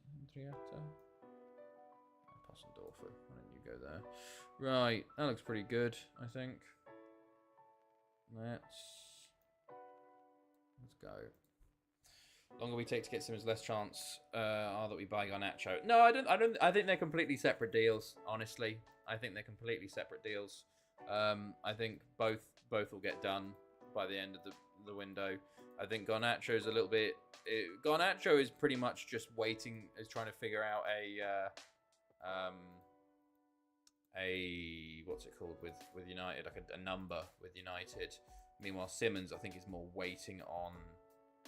Possendorfer. Why don't you go there? Right, that looks pretty good, I think. Let's go. Longer we take to get Simmons, less chance are that we buy Garnacho. No, I think they're completely separate deals. Honestly, I think they're completely separate deals. I think both will get done by the end of the window. I think Garnacho's a little bit. Garnacho is pretty much just waiting, is trying to figure out a what's it called with United, like a number with United. Meanwhile, Simmons, I think, is more waiting on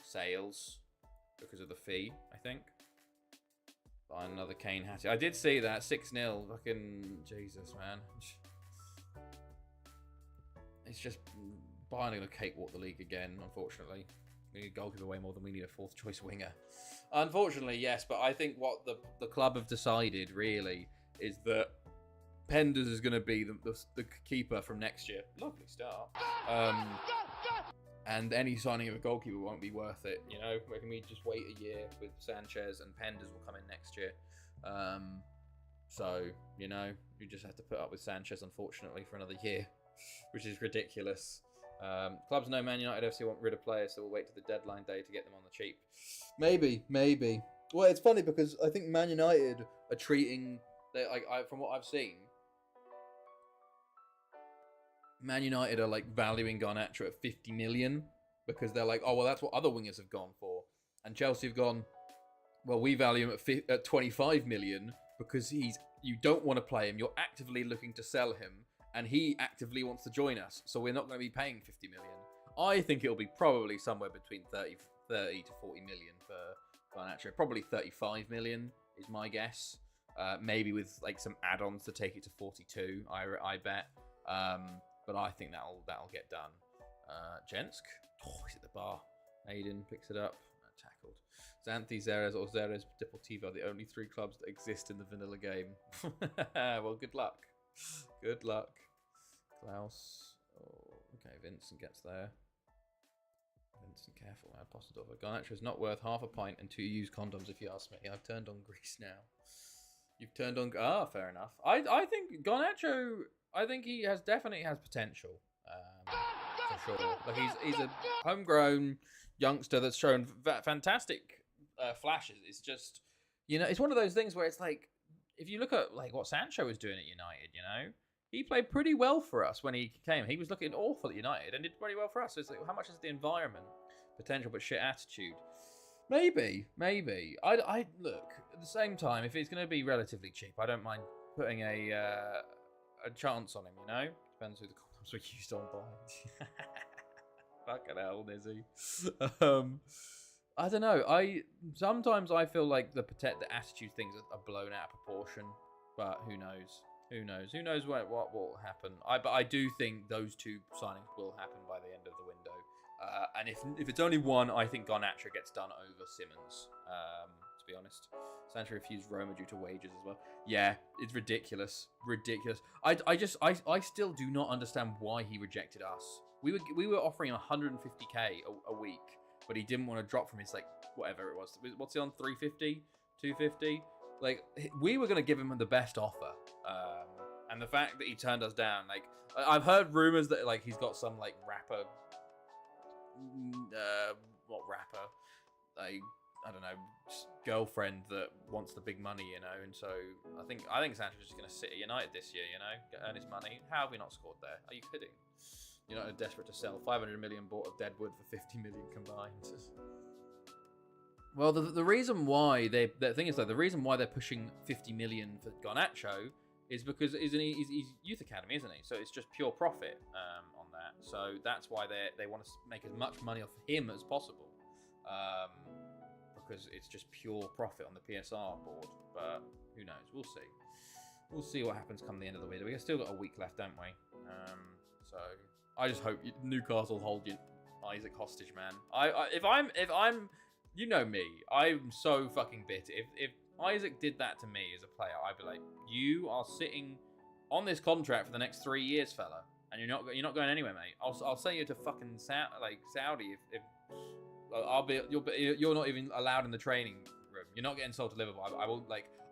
sales because of the fee, I think. Buy another Kane hat. I did see that 6-0. Fucking Jesus, man. It's just Bayern are going to cakewalk the league again, unfortunately. We need a goalkeeper way more than we need a fourth choice winger. Unfortunately, yes, but I think what the club have decided, really, is that Penders is going to be the keeper from next year. Lovely start. And any signing of a goalkeeper won't be worth it, you know? Can we just wait a year with Sanchez and Penders will come in next year? So, you know, you just have to put up with Sanchez, unfortunately, for another year, which is ridiculous. Clubs know Man United FC want rid of players, so we'll wait to the deadline day to get them on the cheap. Maybe. Well, it's funny because I think Man United are treating, from what I've seen, Man United are like valuing Garnacho at 50 million because they're like, oh, well, that's what other wingers have gone for. And Chelsea have gone, well, we value him at 25 million because you don't want to play him. You're actively looking to sell him and he actively wants to join us. So we're not going to be paying 50 million. I think it'll be probably somewhere between 30 to 40 million for Garnacho. Probably 35 million is my guess. Maybe with like some add-ons to take it to 42, I bet. But I think that'll get done. Jensk, he's at the bar. Aiden picks it up. Tackled. Xanthi, Xerez, or Xerez Deportivo are the only 3 clubs that exist in the vanilla game. Well, good luck. Good luck. Klaus. Oh, okay, Vincent gets there. Vincent, careful, man. Postadova. Garnacho is not worth half a pint and 2 used condoms, if you ask me. I've turned on Greece now. You've turned on... Ah, fair enough. I think Garnacho... I think he definitely has potential, for sure. Like he's a homegrown youngster that's shown fantastic flashes. It's just, you know, it's one of those things where it's like, if you look at like what Sancho was doing at United, you know, he played pretty well for us when he came. He was looking awful at United and did pretty well for us. So it's like, how much is the environment potential but shit attitude? Maybe. I look at the same time. If it's going to be relatively cheap, I don't mind putting a chance on him, you know? Depends who the condoms were used on by. Fucking hell, Nizzy. I don't know. Sometimes I feel like the attitude things are blown out of proportion, but who knows? Who knows what will happen? But I do think those 2 signings will happen by the end of the window. And if it's only one, I think Garnacho gets done over Simmons. To be honest, Sancho refused Roma due to wages as well. Yeah, it's ridiculous. I still do not understand why he rejected us. We were offering him 150k a week, but he didn't want to drop from his like whatever it was. What's he on? 350, 250. Like we were gonna give him the best offer, and the fact that he turned us down. Like I've heard rumors that like he's got some like rapper, like. I don't know, girlfriend that wants the big money, you know, and so I think Sancho's just going to sit at United this year, you know, earn his money. How have we not scored there? Are you kidding? United are desperate to sell. 500 million bought of Deadwood for 50 million combined. Well, the reason why the thing is though, the reason why they're pushing 50 million for Garnacho is because he's youth academy, isn't he? So it's just pure profit on that. So that's why they want to make as much money off him as possible. Because it's just pure profit on the PSR board. But who knows? We'll see. We'll see what happens come the end of the window. We've still got a week left, don't we? So I just hope Newcastle hold you, Isaac hostage, man. If I'm, you know me, I'm so fucking bitter. If Isaac did that to me as a player, I'd be like, you are sitting on this contract for the next 3 years, fella, and you're not going anywhere, mate. I'll send you to fucking Saudi if you're not even allowed in the training room. You're not getting sold to Liverpool.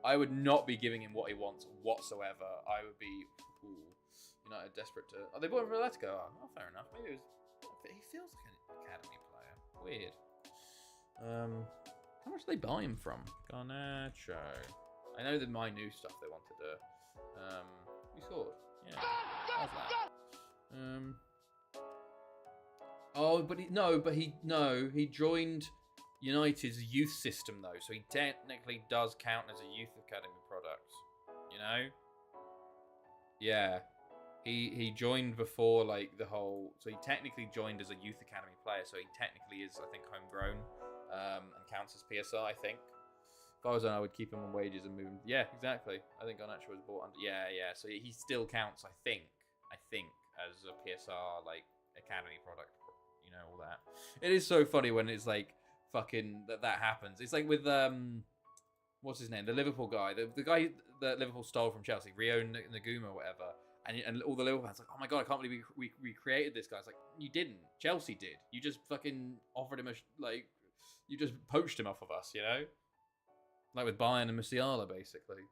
I would not be giving him what he wants whatsoever. I would be United desperate to. Oh, they bought him for Atletico. Oh, fair enough. Maybe he feels like an academy player. Weird. How much did they buy him from? Garnacho. I know that my new stuff they wanted. We scored. Yeah. How's that? Oh, but he joined United's youth system though, so he technically does count as a youth academy product. You know? Yeah. He joined before like the whole, so he technically joined as a youth academy player, so he technically is, I think, homegrown, and counts as PSR. I think. If I was on, I would keep him on wages and move him. Yeah, exactly. I think Garnacho was bought under. Yeah. So he still counts. I think, as a PSR like academy product. You know, all that. It is so funny when it's like fucking that happens. It's like with what's his name, the Liverpool guy, the guy that Liverpool stole from Chelsea, Rio Naguma or whatever. And all the Liverpool fans like, oh my god, I can't believe we created this guy. It's like, you didn't. Chelsea did. You just fucking offered him you just poached him off of us, you know? Like with Bayern and Musiala, basically.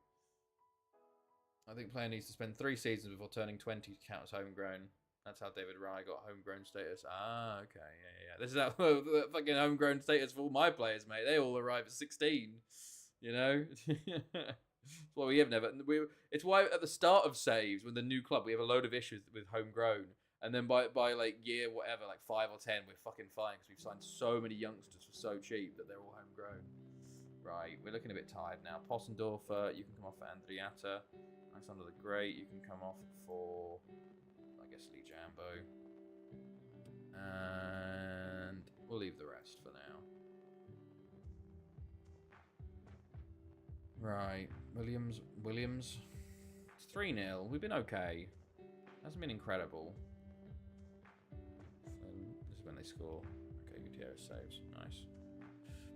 I think player needs to spend 3 seasons before turning 20 to count as homegrown. That's how David Raya got homegrown status. Ah, okay, yeah. This is how fucking homegrown status for all my players, mate. They all arrive at 16. You know? Well, we have never. It's why at the start of saves, when the new club, we have a load of issues with homegrown, and then by like year whatever, like 5 or 10, we're fucking fine because we've signed so many youngsters for so cheap that they're all homegrown. Right, we're looking a bit tired now. Possendorfer, you can come off for Andriata. Alexander the Great, you can come off for, I guess, Lee Jambo, and we'll leave the rest for now. Right, Williams. It's 3-0. We've been okay. Hasn't been incredible. This is when they score. Okay, Gutierrez saves. Nice.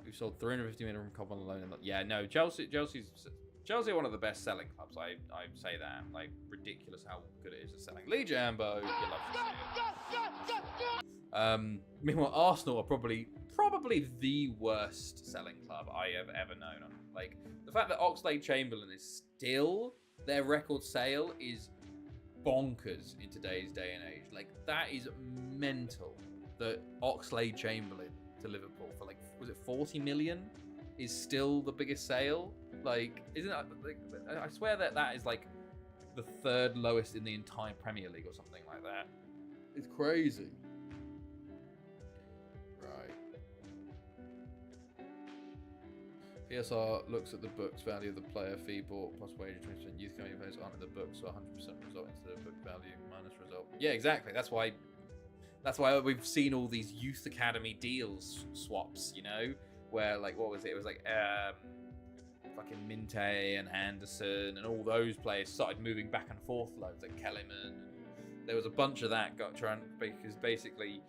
We've sold 350 million from Cobb alone. Yeah, no, Chelsea's are one of the best selling clubs. I say that. Like, ridiculous how good it is at selling. Lee Jambo, you love to see it. Meanwhile, Arsenal are probably the worst selling club I have ever known. Like, the fact that Oxlade-Chamberlain is still their record sale is bonkers in today's day and age. Like, that is mental that Oxlade-Chamberlain to Liverpool for like, was it 40 million is still the biggest sale? Like, isn't that, like, I swear that is like the 3rd lowest in the entire Premier League or something like that. It's crazy. PSR looks at the book's value of the player fee bought plus wage. 20% youth academy players aren't in the book, so 100% result instead of book value minus result. Yeah, exactly. That's why we've seen all these youth academy deals swaps. You know, where like what was it? It was like fucking Minte and Anderson and all those players started moving back and forth loads, like Kellyman. There was a bunch of that got trying because basically.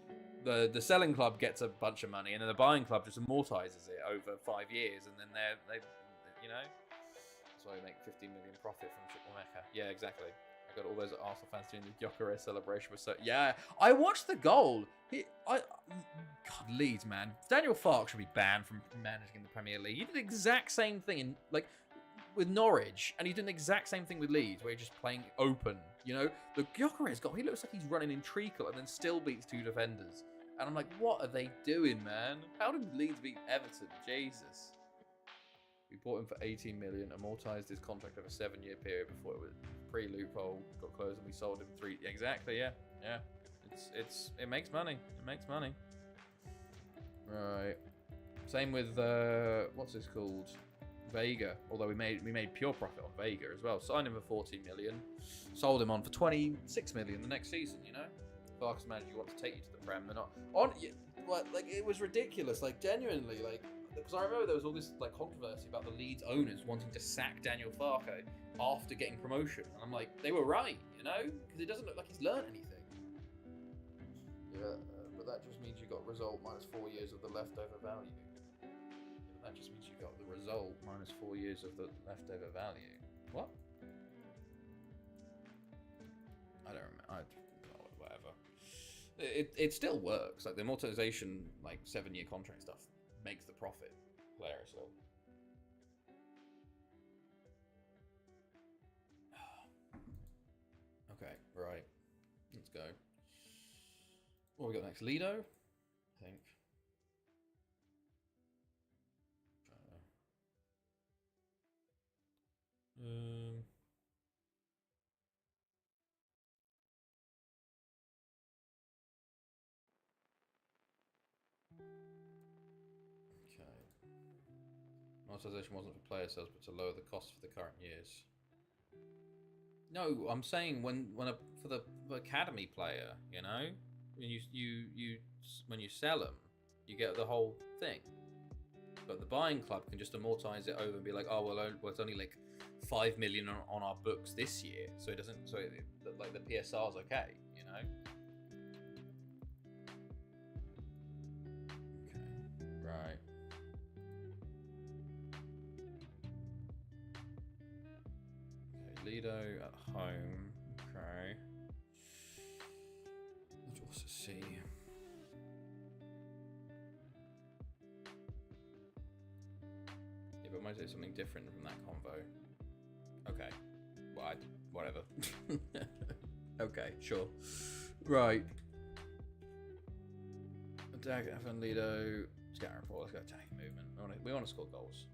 The selling club gets a bunch of money, and then the buying club just amortizes it over 5 years, and then they you know, that's why we make 15 million profit from Chukwuemeka. Yeah, exactly. I got all those Arsenal fans doing the Gyökeres celebration. Was so yeah. I watched the goal. God, Leeds, man. Daniel Farke should be banned from managing the Premier League. He did the exact same thing in like with Norwich, and he's doing the exact same thing with Leeds, where he's just playing open. You know, the Gyökeres goal. He looks like he's running in treacle and then still beats 2 defenders. And I'm like, what are they doing, man? How did Leeds beat Everton? Jesus. We bought him for 18 million, amortized his contract over a 7-year period before it was pre-loophole, got closed, and we sold him 3. Exactly, yeah. It makes money. It makes money. Right. Same with what's this called? Vega. Although we made pure profit on Vega as well. Signed him for 14 million, sold him on for 26 million the next season. You know. Farke's manager wants to take you to the Prem. They're not on. Like it was ridiculous. Like genuinely, like because I remember there was all this like controversy about the Leeds owners wanting to sack Daniel Farke after getting promotion, and I'm like, they were right, you know, because it doesn't look like he's learned anything. Yeah, but that just means you got result minus 4 years of the leftover value. Yeah, that just means you got the result minus 4 years of the leftover value. What? I don't remember. Whatever. It still works. Like the amortization, like 7-year contract stuff makes the profit. Hilarious. So. Okay, right. Let's go. What we got next? Lido, I think. Monetization wasn't for player sales, but to lower the cost for the current years. No, I'm saying for the academy player, you know, when you sell them, you get the whole thing. But the buying club can just amortize it over and be like, oh well, it's only like 5 million on our books this year, so it doesn't. So like the PSR's okay, you know. Okay, right. Okay, Lido at home. Okay. Let's also see. But might say something different from that convo. Okay. Well, whatever. Okay, sure. Right. Attack, F and Lido. Scatter report. Let's go attacking movement. We want to score goals.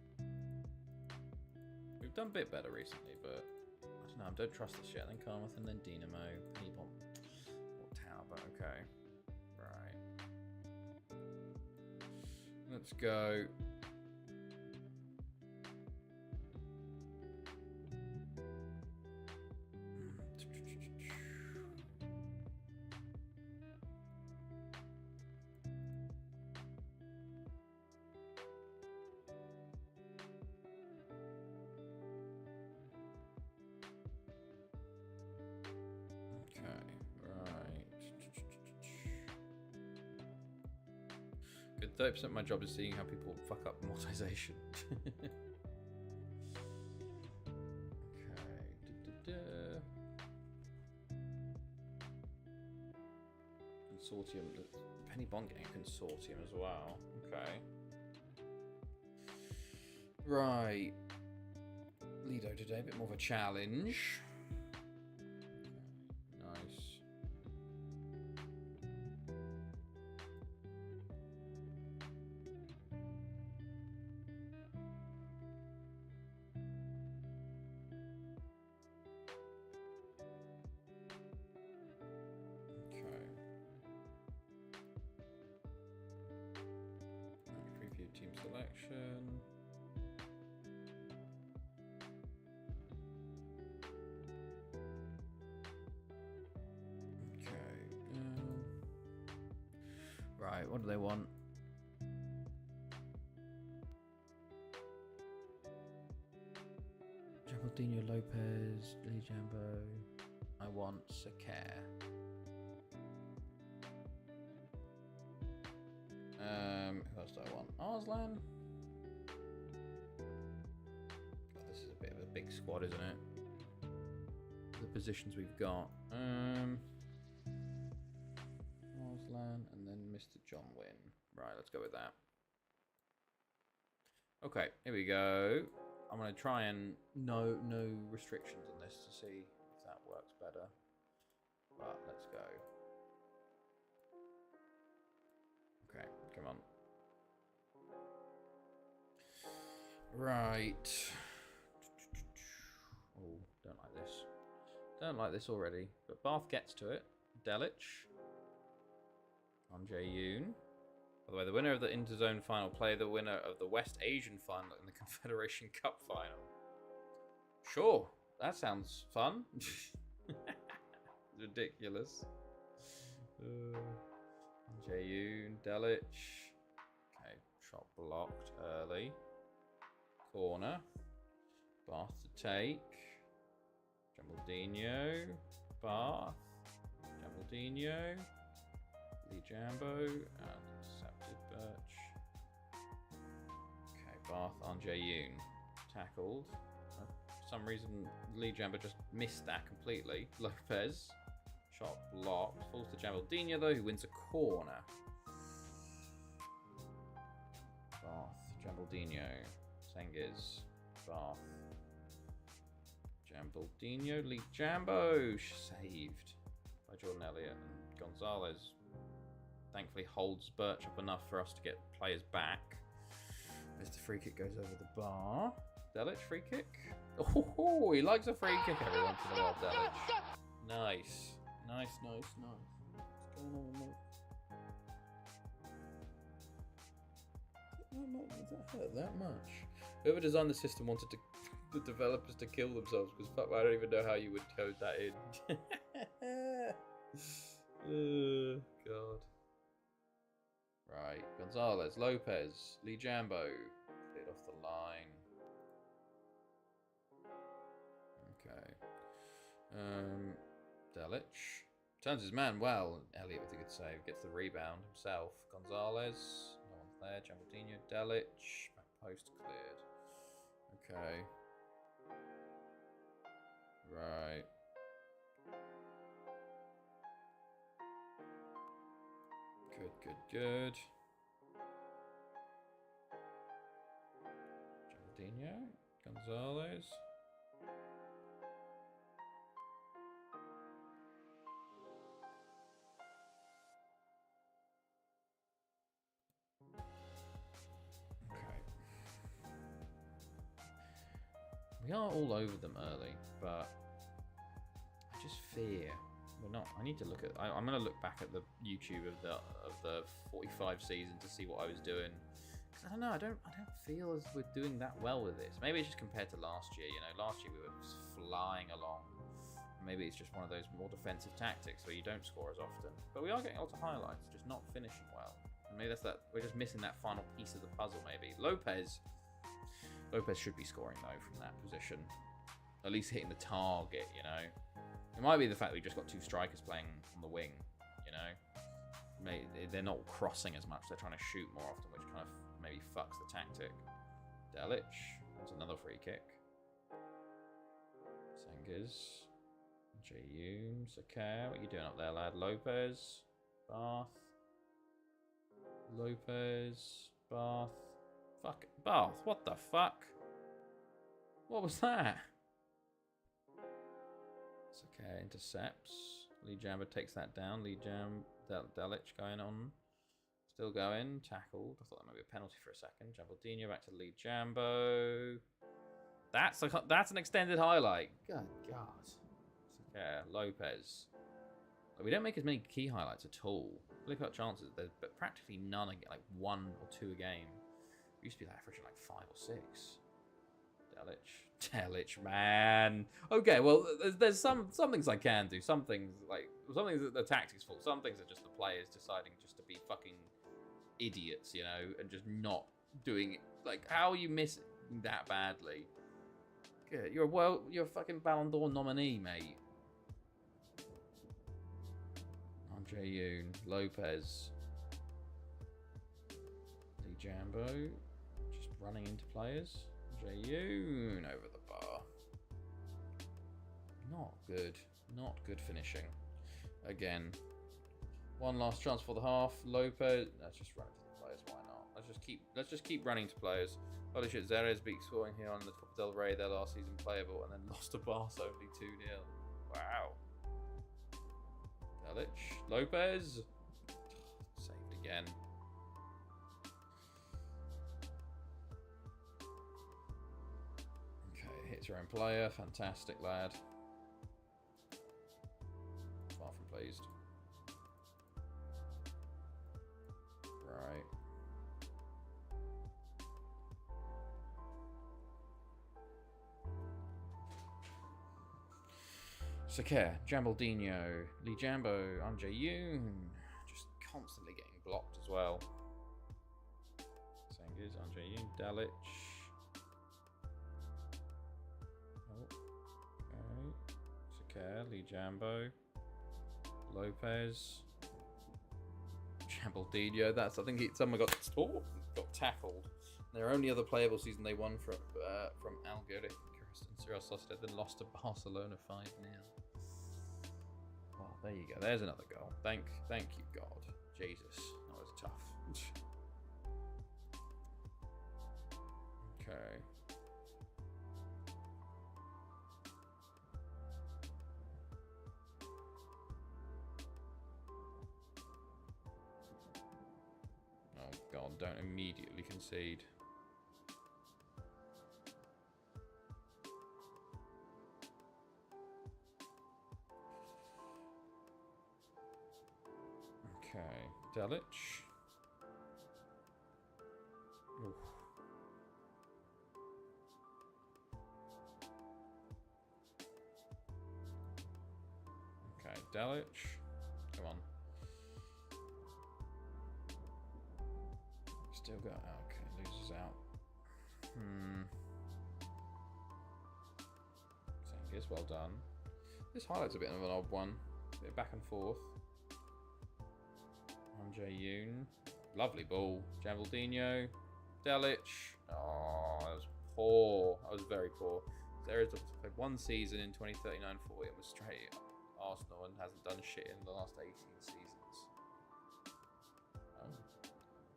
We've done a bit better recently, but I don't know. I don't trust this yet. Then Carmouth and then Dynamo. Penny-Bomb. Or Tower, but okay. Right. Let's go. Good. 30% of my job is seeing how people fuck up amortization. Okay. Consortium. Penny Bond getting a consortium as well. Okay. Right. Lido today, a bit more of a challenge. Team selection. Okay. Right, what do they want? Jambaldinho Lopez, Lee Jambo. I want Sakare. Who else do I want? Arslan? God, this is a bit of a big squad, isn't it? The positions we've got. Arslan and then Mr. John Wynn. Right, let's go with that. Okay, here we go. I'm going to try and no restrictions on this to see if that works better. But let's go. Okay, come on. Right. Oh, don't like this. Don't like this already. But Bath gets to it. Delic. On Jae-yoon. By the way, the winner of the Interzone final play the winner of the West Asian final in the Confederation Cup final. Sure, that sounds fun. Ridiculous. Jae-yoon, Delic. Okay, shot blocked early. Corner. Bath to take. Jambaldinho. Bath. Jambaldinho. Lee Jambo. And intercepted Birch. Okay, Bath on Jae-yoon. Tackled. For some reason, Lee Jambo just missed that completely. Lopez. Shot blocked. Falls to Jambaldinho though, who wins a corner. Bath. Jambaldinho. Sengiz. Bath. Jambaldinho. Lee Jambo. Saved by Jordan Elliott. And Gonzalez thankfully holds Birch up enough for us to get players back. As the free kick goes over the bar. Delic free kick. Oh, he likes a free kick every once in a while, Delic. Nice. Nice. What's going on, mate? Does that hurt that much? Whoever designed the system wanted the developers to kill themselves because fuck, I don't even know how you would code that in. Oh, God. Right, Gonzalez, Lopez, Lee Jambo, cleared off the line. Okay. Delic. Turns his man well. Elliott with a good save. Gets the rebound himself. Gonzalez. No one's there. Jambaldino. Delic. Back post cleared. Okay. Right. Good. Jambaldino. Gonzalez. We are all over them early, but I just fear we're not. I need to look at. I'm going to look back at the YouTube of the 45 season to see what I was doing. Because I don't know. I don't feel as we're doing that well with this. Maybe it's just compared to last year. You know, last year we were just flying along. Maybe it's just one of those more defensive tactics where you don't score as often. But we are getting lots of highlights, just not finishing well. And maybe that's that. We're just missing that final piece of the puzzle. Maybe Lopez should be scoring, though, from that position. At least hitting the target, you know. It might be the fact that we just got two strikers playing on the wing, you know. Maybe they're not crossing as much. They're trying to shoot more often, which kind of maybe fucks the tactic. Delic. That's another free kick. Sengiz. J.U. Sakar. What are you doing up there, lad? Lopez. Bath. Lopez. Bath. Fuck. Bath, what the fuck? What was that? It's okay, intercepts. Lee Jambo takes that down. Lee Delic going on. Still going. Tackled. I thought that might be a penalty for a second. Jambaldino back to Lee Jambo. That's an extended highlight. Good God. It's okay. Lopez. We don't make as many key highlights at all. Look at chances. There's but practically none. Like 1 or 2 a game. It used to be like averaging like 5 or 6. Delic, man. Okay, well, there's some things I can do. Some things that the tactics fault. Some things are just the players deciding just to be fucking idiots, you know, and just not doing it. Like, how are you missing that badly? Good. You're a fucking Ballon d'Or nominee, mate. Andre Yoon, Lopez, Lee Jambo. Running into players. Jayoon over the bar. Not good. Not good finishing. Again. One last chance for the half. Lopez. Let's just run into the players. Why not? Let's just keep running to players. Holy shit, Zerez beat scoring here on the Copa del Rey their last season playable and then lost to Barca only 2-0. Wow. Delic. Lopez. Saved again. Hits your own player. Fantastic, lad. Far from pleased. Right. Sakar, Jambaldino, Lee Jambo, Andre Yoon. Just constantly getting blocked as well. Sengiz, Andre Yoon, Delic. Sakar, Lee Jambo, Lopez, Jambaldino. I think someone got tackled. Their only other playable season they won from Algeria and Real Sociedad, then lost to Barcelona 5-0. Well, there you go. There's another goal. Thank you, God. Jesus, that was tough. Okay. Oh God, don't immediately concede. Okay, Delic. Oof. Delic. Come on. Still got... Okay, loses out. Cengiz, well done. This highlight's a bit of an odd one. A bit back and forth. Yoon. Lovely ball. Javaldinho. Delic. Oh, that was poor. That was very poor. Zerez played one season in 2039-40 and was straight Arsenal and hasn't done shit in the last 18 seasons. Oh.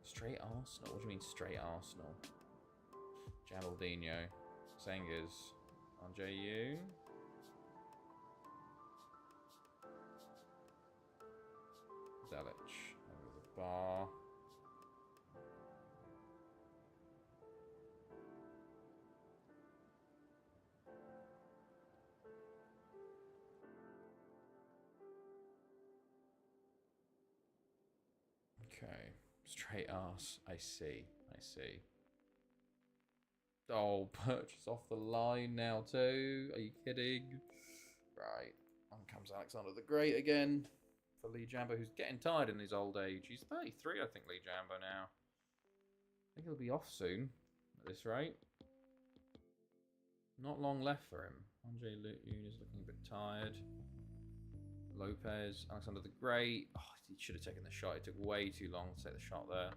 Straight Arsenal? What do you mean straight Arsenal? Javaldinho. Cengiz. Yoon. Delic. Over the bar. Okay, straight arse. I see. Oh, purchase off the line now too. Are you kidding? Right. On comes Alexander the Great again for Lee Jambo, who's getting tired in his old age. He's 33, I think, Lee Jambo now. I think he'll be off soon at this rate. Not long left for him. Andre Yoon is looking a bit tired. Lopez, Alexander the Great. Oh, he should have taken the shot. It took way too long to take the shot there.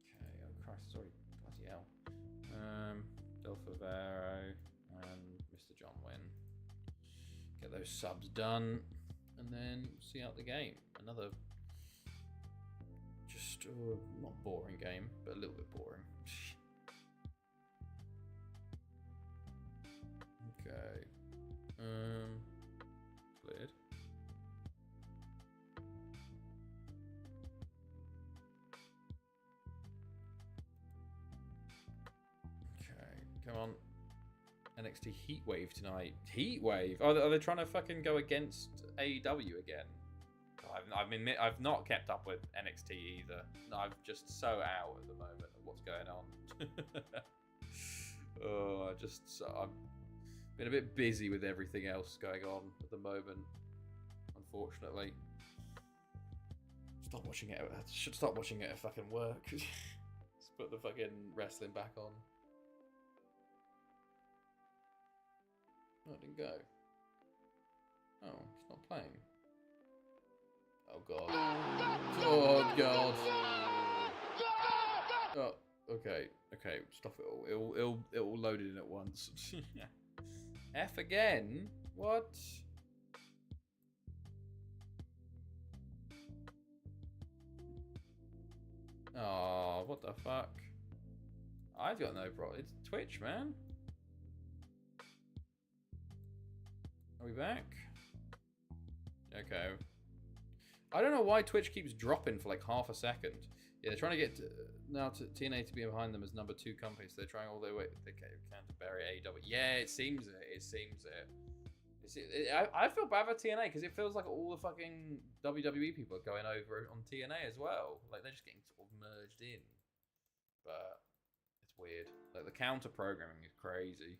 Okay, oh Christ, it's already bloody hell. Del Favero and Mr. John Wynn. Get those subs done, and then see out the game. Another just not boring game, but a little bit boring. Okay. Cleared. Okay, come on. NXT Heatwave tonight. Heatwave? Oh, are they trying to fucking go against AEW again? I've not kept up with NXT either. No, I'm just so out at the moment of what's going on. Oh, I've been a bit busy with everything else going on at the moment, unfortunately. Stop watching it. I should stop watching it at fucking work. Just put the fucking wrestling back on. No, it didn't go. Oh, it's not playing. Oh god. Oh god. Oh, okay. Okay, stop it all. It'll load it in at once. F again? What? Oh, what the fuck? I've got no problem. It's Twitch, man. Are we back? Okay. I don't know why Twitch keeps dropping for like half a second. Yeah, they're trying to get now to TNA to be behind them as number 2 company, so they're trying all their way they can to bury AEW. Yeah, it seems it. It seems it. I feel bad for TNA because it feels like all the fucking WWE people are going over on TNA as well. Like they're just getting sort of merged in. But it's weird. Like the counter programming is crazy.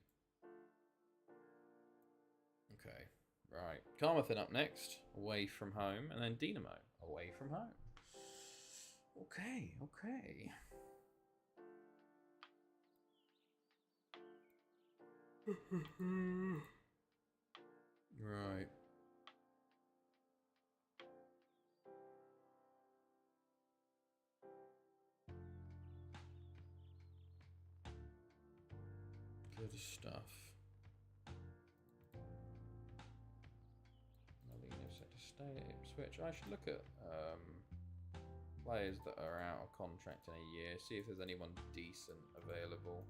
Okay, right. Carmarthen up next, away from home, and then Dynamo away from home. Okay. Right. Good stuff. Set to stay Ipswich. I should look at players that are out of contract in a year, see if there's anyone decent available.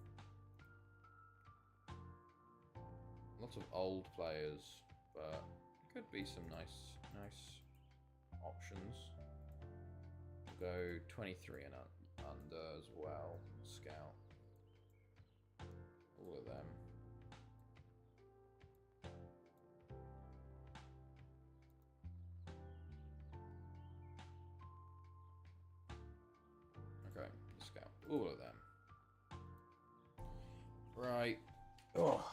Lots of old players, but could be some nice options. We'll go 23 and under as well. Scout. All of them. Okay, scout. All of them. Right. Oh.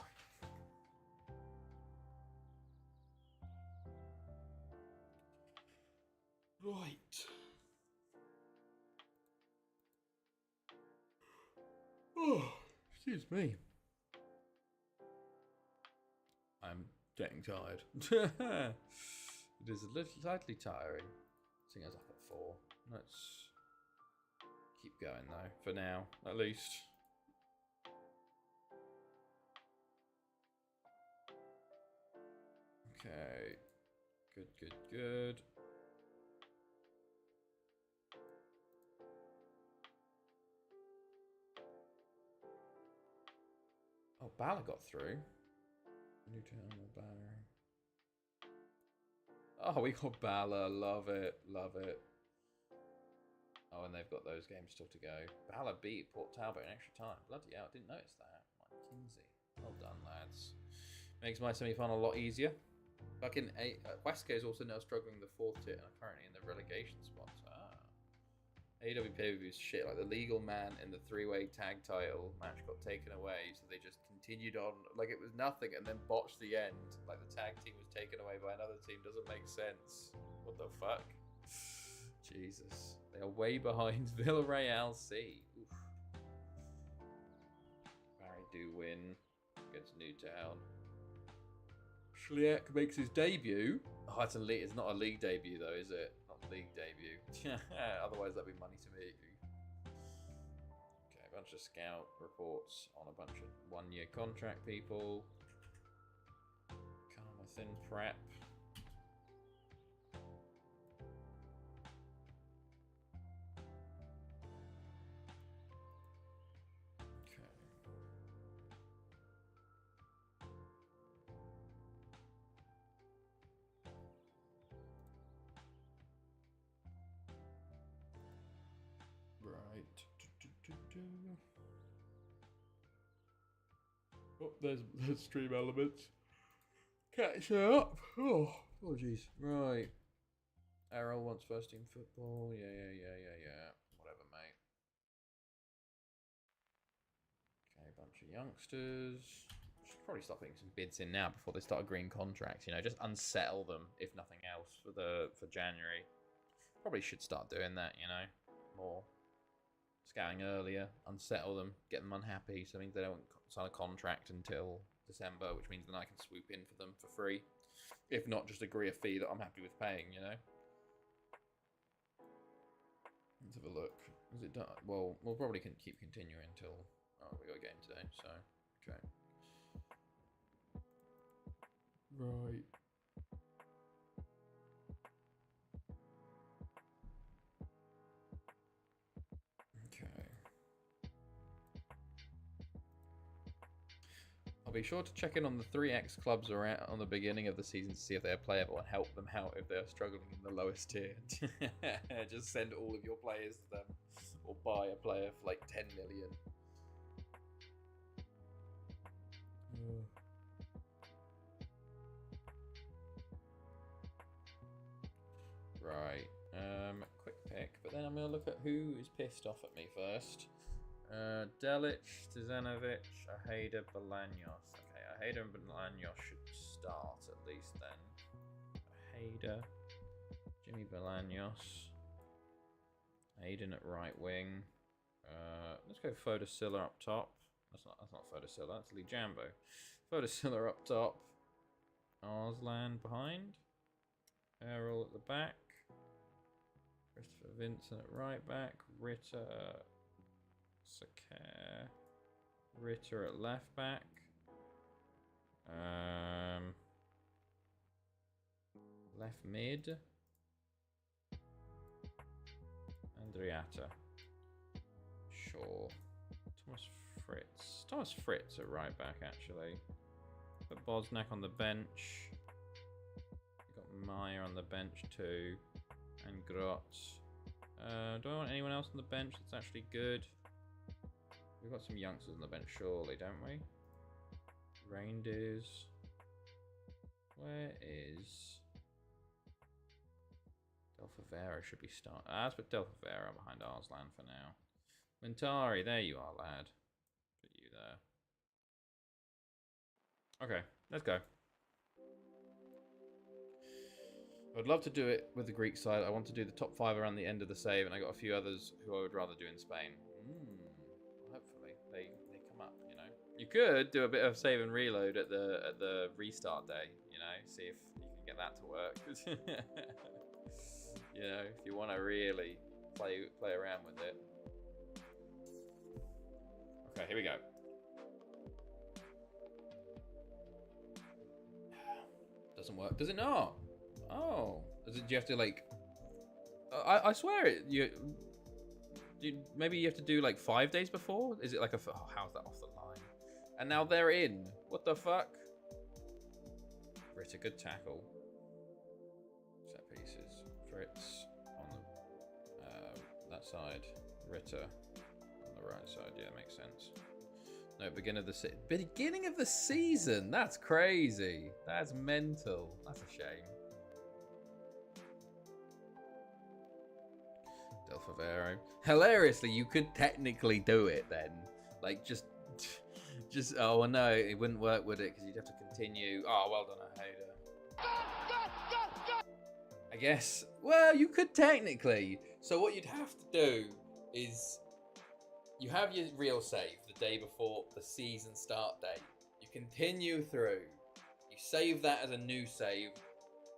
Right. Oh, excuse me. I'm getting tired. It is a little slightly tiring. Seeing us up at 4. Let's keep going though, for now, at least. Okay. Good, good, good. Oh, Bala got through. Newtown or Bala. Oh, we got Bala. Love it. Love it. Oh, and they've got those games still to go. Bala beat Port Talbot in extra time. Bloody hell, I didn't notice that. Mike Kinsey. Well done, lads. Makes my semi-final a lot easier. Fucking Westco is also now struggling in the 4th tier and are currently in the relegation spots. AEW pay-per-view is shit. Like the legal man in the 3-way tag title match got taken away, so they just continued on like it was nothing, and then botched the end. Like the tag team was taken away by another team. Doesn't make sense. What the fuck? Jesus, they are way behind Villarreal C. Oof. Barry do win against Newtown. Schliek makes his debut. Oh, it's not a league debut though, is it? League debut. Otherwise that'd be money to me. Okay, a bunch of scout reports on a bunch of 1-year contract people. Carmarthen prep. Oh, there's stream elements. Catch up. Oh, jeez. Right. Errol wants first team football. Yeah. Whatever, mate. Okay, a bunch of youngsters. Should probably start putting some bids in now before they start agreeing contracts. You know, just unsettle them if nothing else for January. Probably should start doing that. You know, more. Scouting earlier, unsettle them, get them unhappy, so it means they don't sign a contract until December, which means then I can swoop in for them for free. If not, just agree a fee that I'm happy with paying, you know? Let's have a look. Is it done? Well, we'll probably keep continuing until... Oh, we got a game today, so... Okay. Right. I'll be sure to check in on the 3X clubs around on the beginning of the season to see if they're playable and help them out if they're struggling in the lowest tier. Just send all of your players to them or buy a player for like 10 million. Right. Quick pick, but then I'm going to look at who is pissed off at me first. Delic, Stezanovic, Ojeda, Bolaños. Okay, Ojeda and Bolaños should start at least then. Ojeda, Jimmy Bolaños, Aiden at right wing. Let's go Fodosilla up top. That's not Fodosilla, that's Lee Jambo. Fodosilla up top. Arslan behind. Errol at the back. Christopher Vincent at right back. Ritter at left back. Left mid. Andriata. Sure. Thomas Fritz at right back, actually. Put Bosnack on the bench. We've got Meyer on the bench too. And Grotz. Do I want anyone else on the bench that's actually good? We've got some youngsters on the bench, surely, don't we? Reindeers. Where is... Del Favero should be starting. Let's put Del Favero behind Arslan for now. Mentari, there you are, lad. Put you there. Okay, let's go. I'd love to do it with the Greek side. I want to do the top 5 around the end of the save, and I got a few others who I would rather do in Spain. Hopefully they come up. You know, you could do a bit of save and reload at the restart day. You know, see if you can get that to work. You know, if you want to really play around with it. Okay, here we go. Doesn't work. Does it not? Oh, do you have to like? I swear it. Maybe you have to do like 5 days before. Is it like a? Oh, how's that off the line? And now they're in. What the fuck? Ritter, good tackle. Set pieces. Fritz on the that side. Ritter on the right side. Yeah, makes sense. No, beginning of the season. That's crazy. That's mental. That's a shame. Del Favero. Hilariously, you could technically do it then. Like, just. Oh, well, no, it wouldn't work, would it? Because you'd have to continue. Oh, well done, Hayder. I guess. Well, you could technically. So what you'd have to do is you have your real save the day before the season start date. You continue through. You save that as a new save.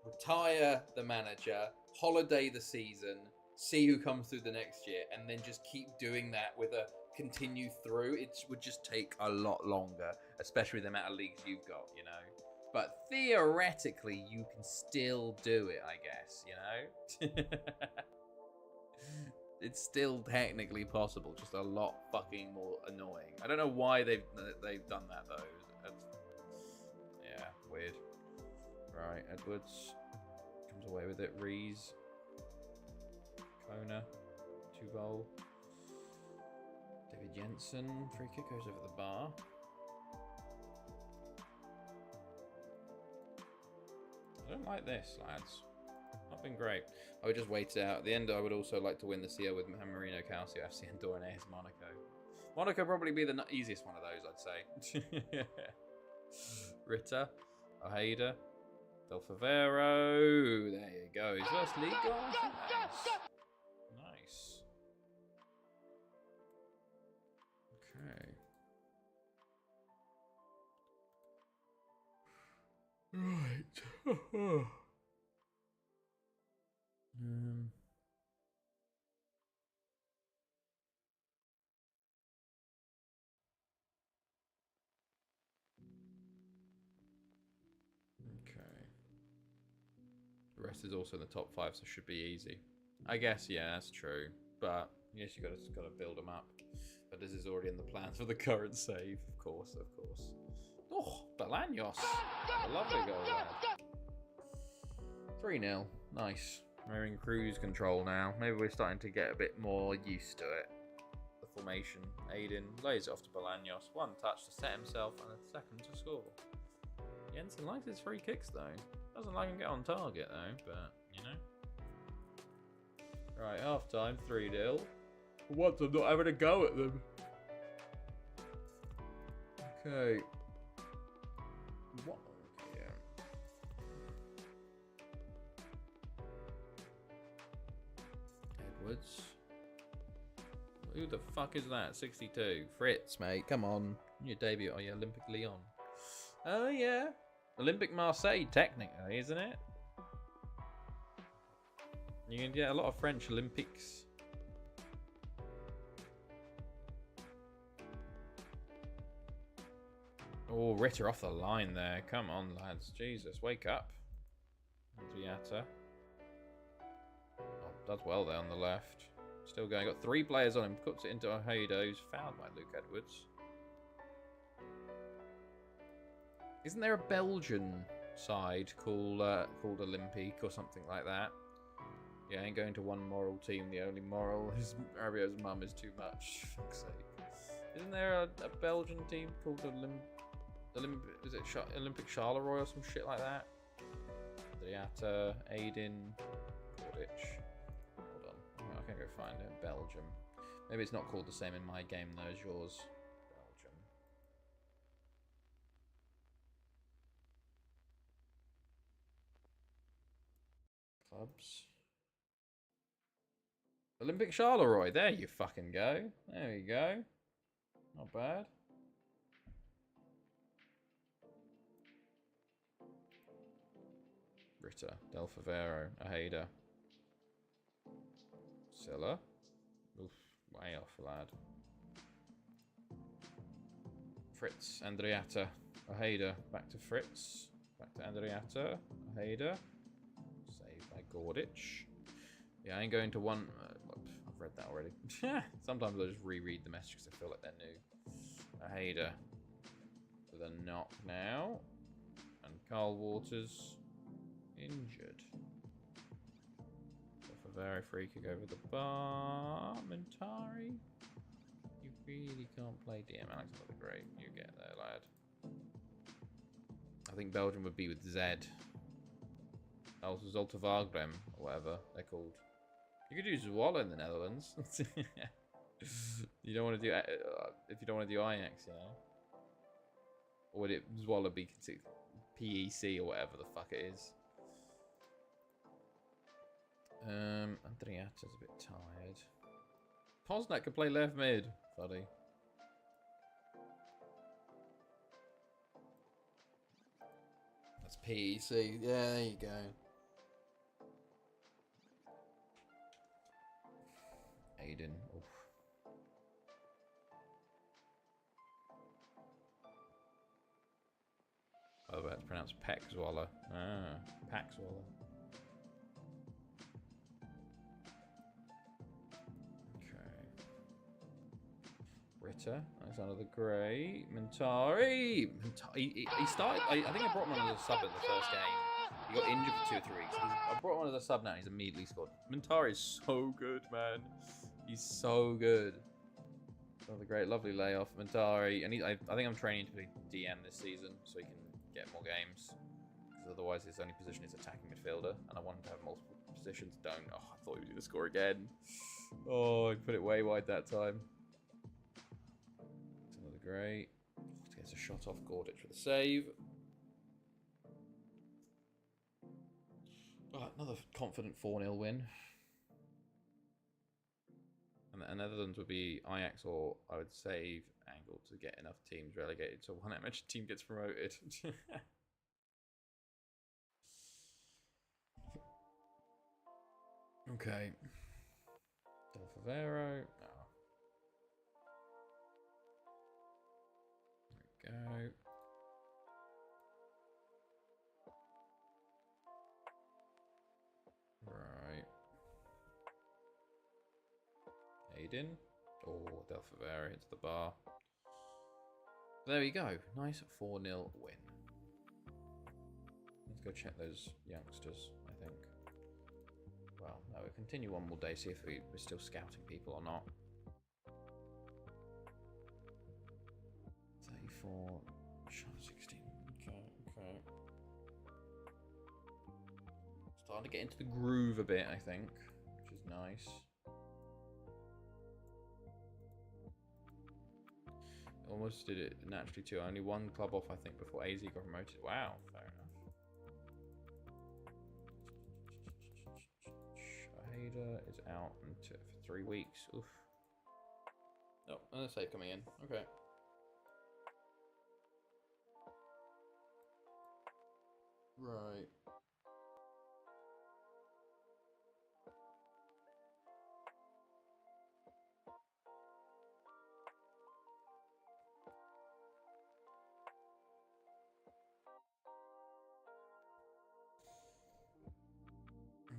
Retire the manager. Holiday the season. See who comes through the next year. And then just keep doing that with a continue through. It would just take a lot longer. Especially the amount of leagues you've got, you know. But theoretically, you can still do it, I guess, you know? It's still technically possible, just a lot fucking more annoying. I don't know why they've done that though. That's, yeah, weird. Right, Edwards comes away with it. Rees, Kona, Tuval, David Jensen. Free kick goes over the bar. I don't like this, lads. Not been great. I would just wait it out. At the end, I would also like to win the CO with Marino, Calcio, FC Andorra, and AS Monaco. Monaco probably be the easiest one of those, I'd say. Ritter, Ojeda, Del Favero. There you go. His first league goal. Nice. Okay. Right. Okay. The rest is also in the top 5, so should be easy. I guess, yeah, that's true. But yes, you gotta build them up. But this is already in the plans for the current save, of course. Oh, Bolaños. A lovely goal there. 3-0. Nice. We're in cruise control now. Maybe we're starting to get a bit more used to it. The formation. Aiden lays it off to Bolaños. 1 touch to set himself and a second to score. Jensen likes his free kicks though. Doesn't like him get on target though, but you know. Right, half time, 3-0. For once I'm not having a go at them. Okay. What? Okay, yeah. Edwards. Who the fuck is that? 62. Fritz, mate. Come on. Your debut. Oh, yeah, Olympic Lyon. Oh, yeah. Olympic Marseille, technically, isn't it? You can get a lot of French Olympics. Oh, Ritter off the line there. Come on, lads. Jesus, wake up. Diatta. Oh, does well there on the left. Still going. Got 3 players on him. Cuts it into Ojeda, who's fouled by Luke Edwards. Isn't there a Belgian side called Olympique or something like that? Yeah, I ain't going to one moral team. The only moral is Mario's mum is too much. For fuck's sake. Isn't there a Belgian team called is it Olympic Charleroi or some shit like that? Diatta, Aiden, Kordich. Hold on, I can go find it. Belgium. Maybe it's not called the same in my game though as yours. Subs. Olympic Charleroi. There you fucking go. There you go. Not bad. Ritter. Del Favero. Aheda. Silla. Oof. Way off, lad. Fritz. Andriata. Aheda. Back to Fritz. Back to Andriata. Aheda. Saved by Gordich. Yeah, I ain't going to one... I've read that already. Sometimes I just reread the message because I feel like they're new. Aheda. With a knock now. And Carl Waters injured. A very free kick over the bar. Mentari. You really can't play DM Alexander the Great. You get there, lad. I think Belgium would be with Z. Oh, Zoltavaglem, or whatever they're called. You could use Zwolle in the Netherlands. You don't want to do if you don't want to do Ajax, you know. Or would it Zwolle be PEC or whatever the fuck it is? Andriata's a bit tired. Posnak could play left mid, buddy. That's PEC. Yeah, there you go. Aiden. Oof. Oh, that's pronounced Peckswaller. Ah, Paxwaller. Ritter, Alexander the Great, Mentari. He started. I think I brought him on as a sub in the first game. He got injured for 2 or 3 weeks. I brought him on as a sub now. He's immediately scored. Mentari is so good, man. He's so good. Alexander the Great, lovely layoff, Mentari, and I think I'm training to be DM this season so he can get more games. Because otherwise, his only position is attacking midfielder, and I want him to have multiple positions. Don't. Oh, I thought he was going to score again. Oh, I put it way wide that time. Great. Gets a shot off Gordich with a save. Another confident 4-0 win. And the Netherlands would be Ajax, or I would save Angle to get enough teams relegated so one amateur team gets promoted. Okay. Del Favero. Go. Right. Aiden. Oh, Del Favero hits the bar. There we go. Nice 4-0 win. Let's go check those youngsters, I think. Well, no, we'll continue one more day, see if we're still scouting people or not. 34, 16. Okay. Starting to get into the groove a bit, I think, which is nice. Almost did it naturally too. Only one club off, I think, before AZ got promoted. Wow, fair enough. Aheda is out for 3 weeks. Oof. Oh, another save coming in. Okay. Right.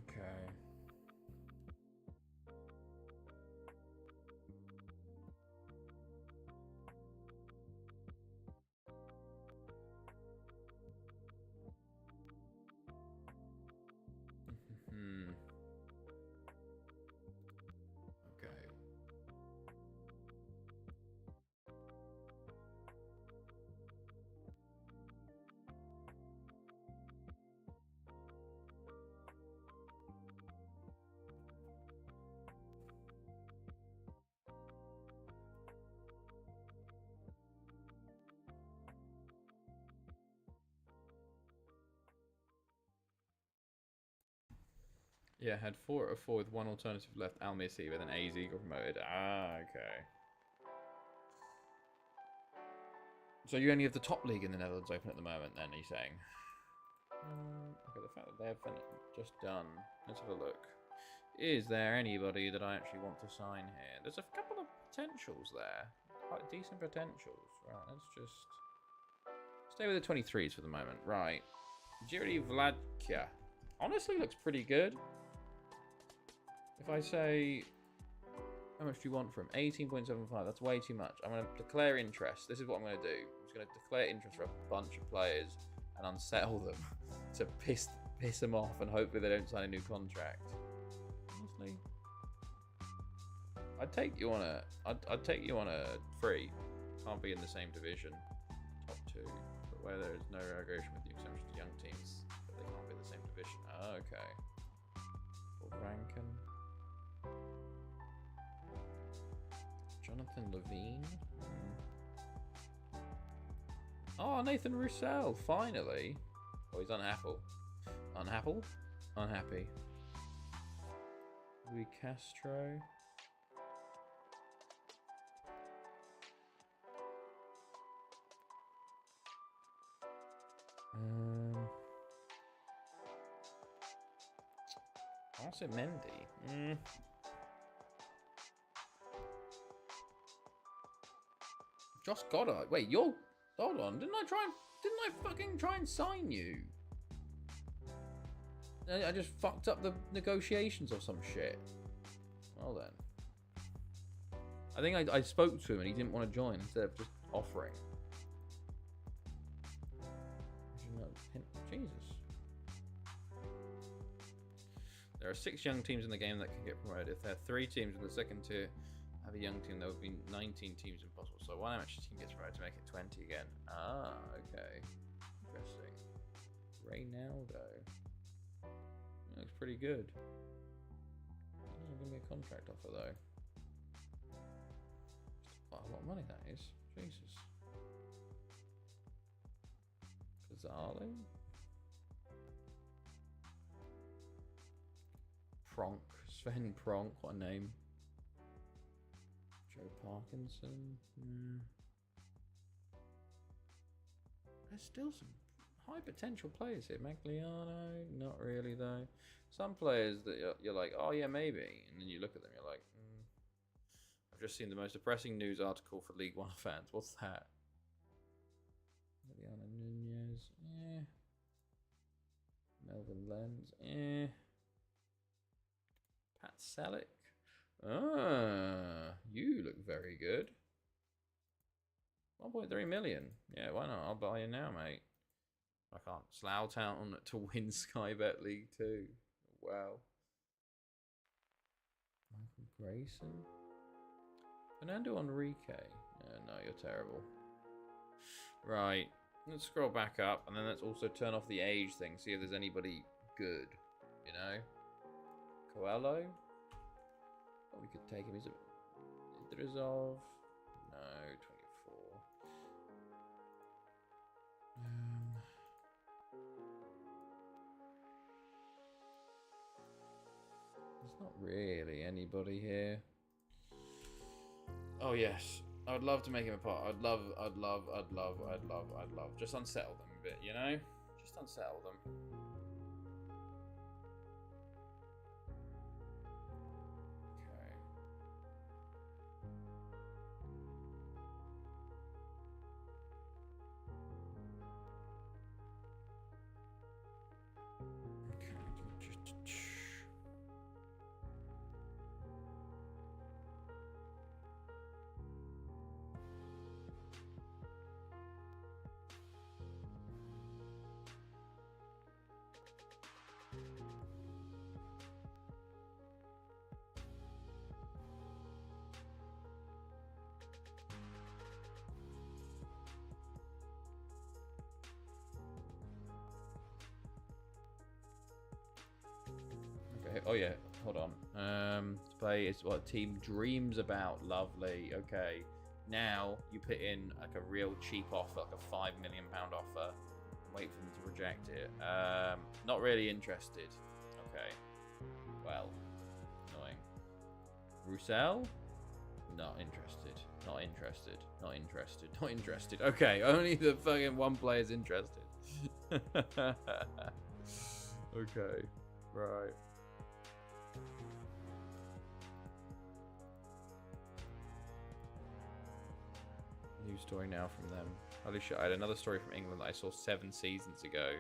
Okay. Yeah, had 4 out of 4 with one alternative left. Almir C, but then AZ got promoted. Ah, okay. So you only have the top league in the Netherlands open at the moment, then, are you saying? Okay, the fact that they've just done. Let's have a look. Is there anybody that I actually want to sign here? There's a couple of potentials there. Quite decent potentials. Right, let's just stay with the 23s for the moment. Right. Jiri Vladka. Honestly, looks pretty good. If I say, how much do you want from 18.75? That's way too much. I'm going to declare interest. This is what I'm going to do. I'm just going to declare interest for a bunch of players and unsettle them to piss them off, and hopefully they don't sign a new contract. Honestly, I'd take you on a free. Can't be in the same division, top 2, but where there is no relegation with the exception to young teams, but they can't be in the same division. Oh, okay. For Rankin. Jonathan Levine. Oh, Nathan Roussel, finally. Oh, he's unhappy. Unhappy. Louis Castro. Also Mendy. Josh Goddard. Wait, you're... Hold on. Didn't I fucking try and sign you? I just fucked up the negotiations or some shit. Well then. I think I spoke to him and he didn't want to join instead of just offering. Jesus. There are 6 young teams in the game that can get promoted. If there are 3 teams in the second tier have a young team, there would be 19 teams impossible. So one amateur team gets promoted to make it 20 again. Ah, okay. Interesting. Reynaldo. Looks pretty good. Doesn't give me a contract offer though. Quite a lot of money that is. Jesus. Bizarrely. Pronk. Sven Pronk, what a name. Joe Parkinson. There's still some high potential players here. Magliano, not really though. Some players that you're like, oh yeah, maybe, and then you look at them, you're like, I've just seen the most depressing news article for League One fans. What's that? Magliano Nunez, Melvin Lenz, Pat Selick. Ah, you look very good. 1.3 million. Yeah, why not? I'll buy you now, mate. I can't. Slough Town to win Sky Bet League 2. Wow. Michael Grayson. Fernando Enrique. Yeah, no, you're terrible. Right. Let's scroll back up, and then let's also turn off the age thing. See if there's anybody good. You know? Coelho? Oh, we could take him. Is it Idrisov? No, 24. There's not really anybody here. Oh yes, I'd love to make him a part. I'd love. Just unsettle them a bit, you know? Just unsettle them. Oh yeah, hold on. To play is what team dreams about. Lovely. Okay, now you put in like a real cheap offer, like a £5 million offer. Wait for them to reject it. Not really interested. Okay. Well, annoying. Roussel? Not interested. Not interested. Not interested. Not interested. Okay, only the fucking one player's interested. Okay. Right. New story now from them. Holy shit, I had another story from England that I saw 7 seasons ago.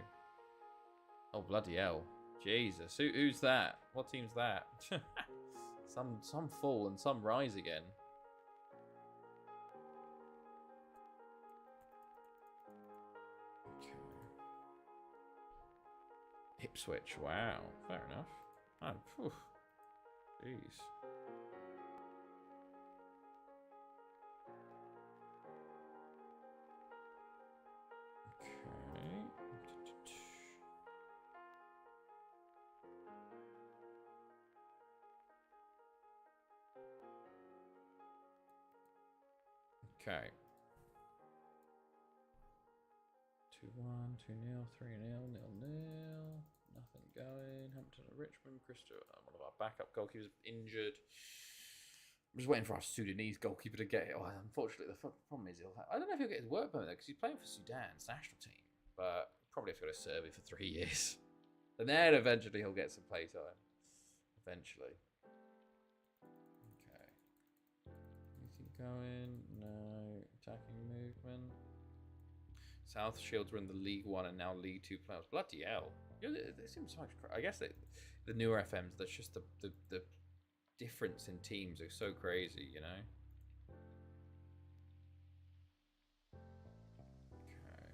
Oh, bloody hell. Jesus. Who's that? What team's that? Some fall and some rise again. Okay. Ipswich. Wow. Fair enough. Oh, phew. Jeez. Okay. 2-1, 2-0, 3-0, 0-0. Nothing going. Hampton and Richmond. Crystal, one of our backup goalkeepers injured. I'm just waiting for our Sudanese goalkeeper to get it. Oh, unfortunately, the problem is I don't know if he'll get his work permit though, because he's playing for Sudan's national team. But probably have to go to Serbia for 3 years. And then eventually he'll get some playtime. Eventually. Okay. Anything going? No. Attacking movement. South Shields were in the League 1 and now League 2 playoffs. Bloody hell. You know, there seems so much. I guess the newer FMs, that's just the difference in teams are so crazy, you know? Okay.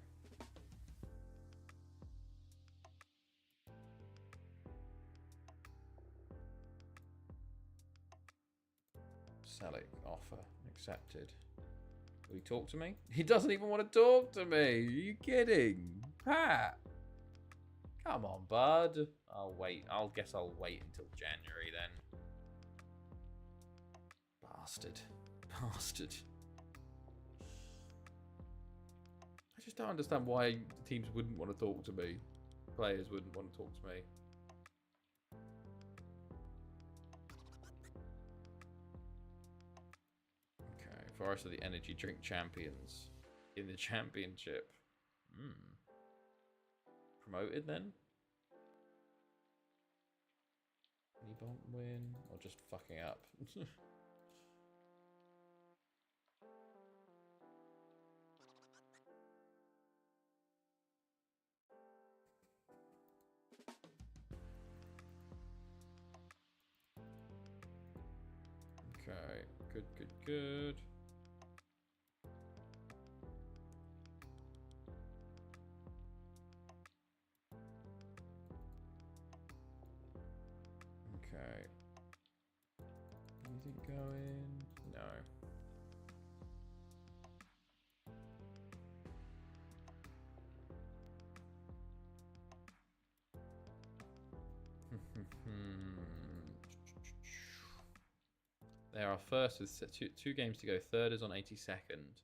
Selic offer accepted. Will he talk to me? He doesn't even want to talk to me. Are you kidding? Pat. Come on, bud. I'll wait. Guess I'll wait until January then. Bastard. Bastard. I just don't understand why teams wouldn't want to talk to me. Players wouldn't want to talk to me. Okay, Forest are the energy drink champions in the championship. Promoted then? Any bump win? Or just fucking up? Okay, good. Okay. Anything going? No. They are first with two games to go. Third is on 82nd.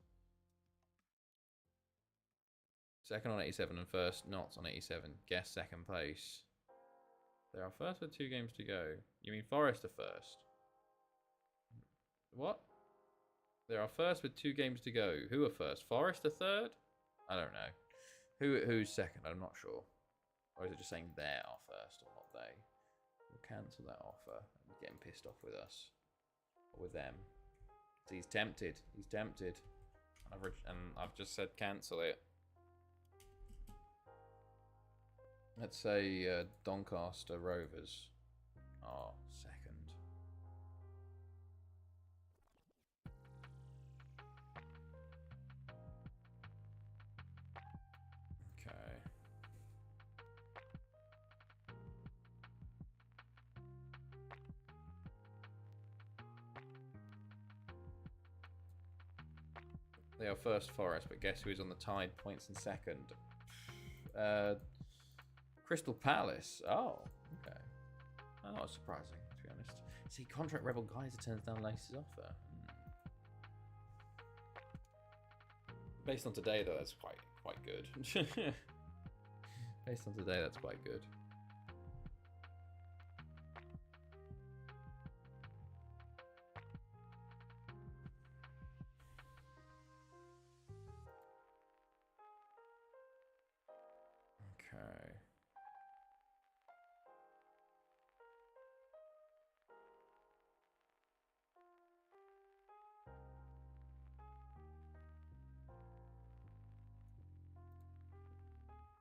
Second on 87 and first not on 87. Guess second place. They are first with 2 games to go. You mean Forest are first? What? They are first with 2 games to go. Who are first? Forest are third? I don't know. Who's second? I'm not sure. Or is it just saying they are first or not they? We'll cancel that offer. I'm getting pissed off with us. Or with them. He's tempted. He's tempted. And I've just said cancel it. Let's say Doncaster Rovers are second. Okay. They are first Forest, but guess who's on the Tide points in second? Crystal Palace. Oh, okay. Oh, that was surprising, to be honest. See, contract rebel Geyser turns down Lace's offer. Based on today, though, that's quite good. Based on today, that's quite good.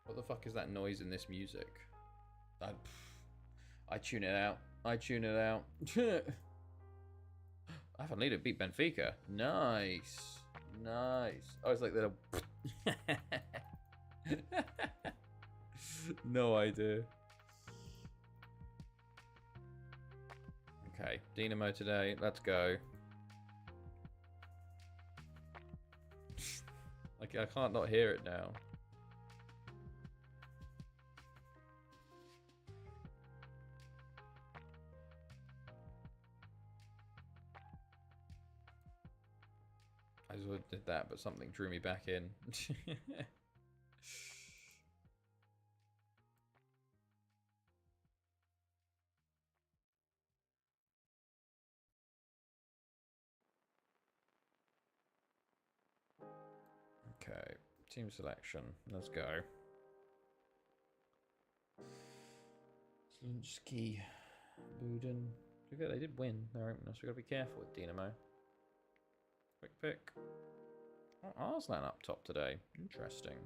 What the fuck is that noise in this music? I tune it out. I tune it out. Alpha Leader beat Benfica. Nice. Nice. Oh, it's like little... No idea. Okay, Dynamo today. Let's go. Like, I can't not hear it now. I just did that, but something drew me back in. Okay, team selection. Let's go. Llangefni, Buden. They did win their opener, so we gotta be careful with Dynamo. Quick pick. Oh, Arslan up top today. Interesting.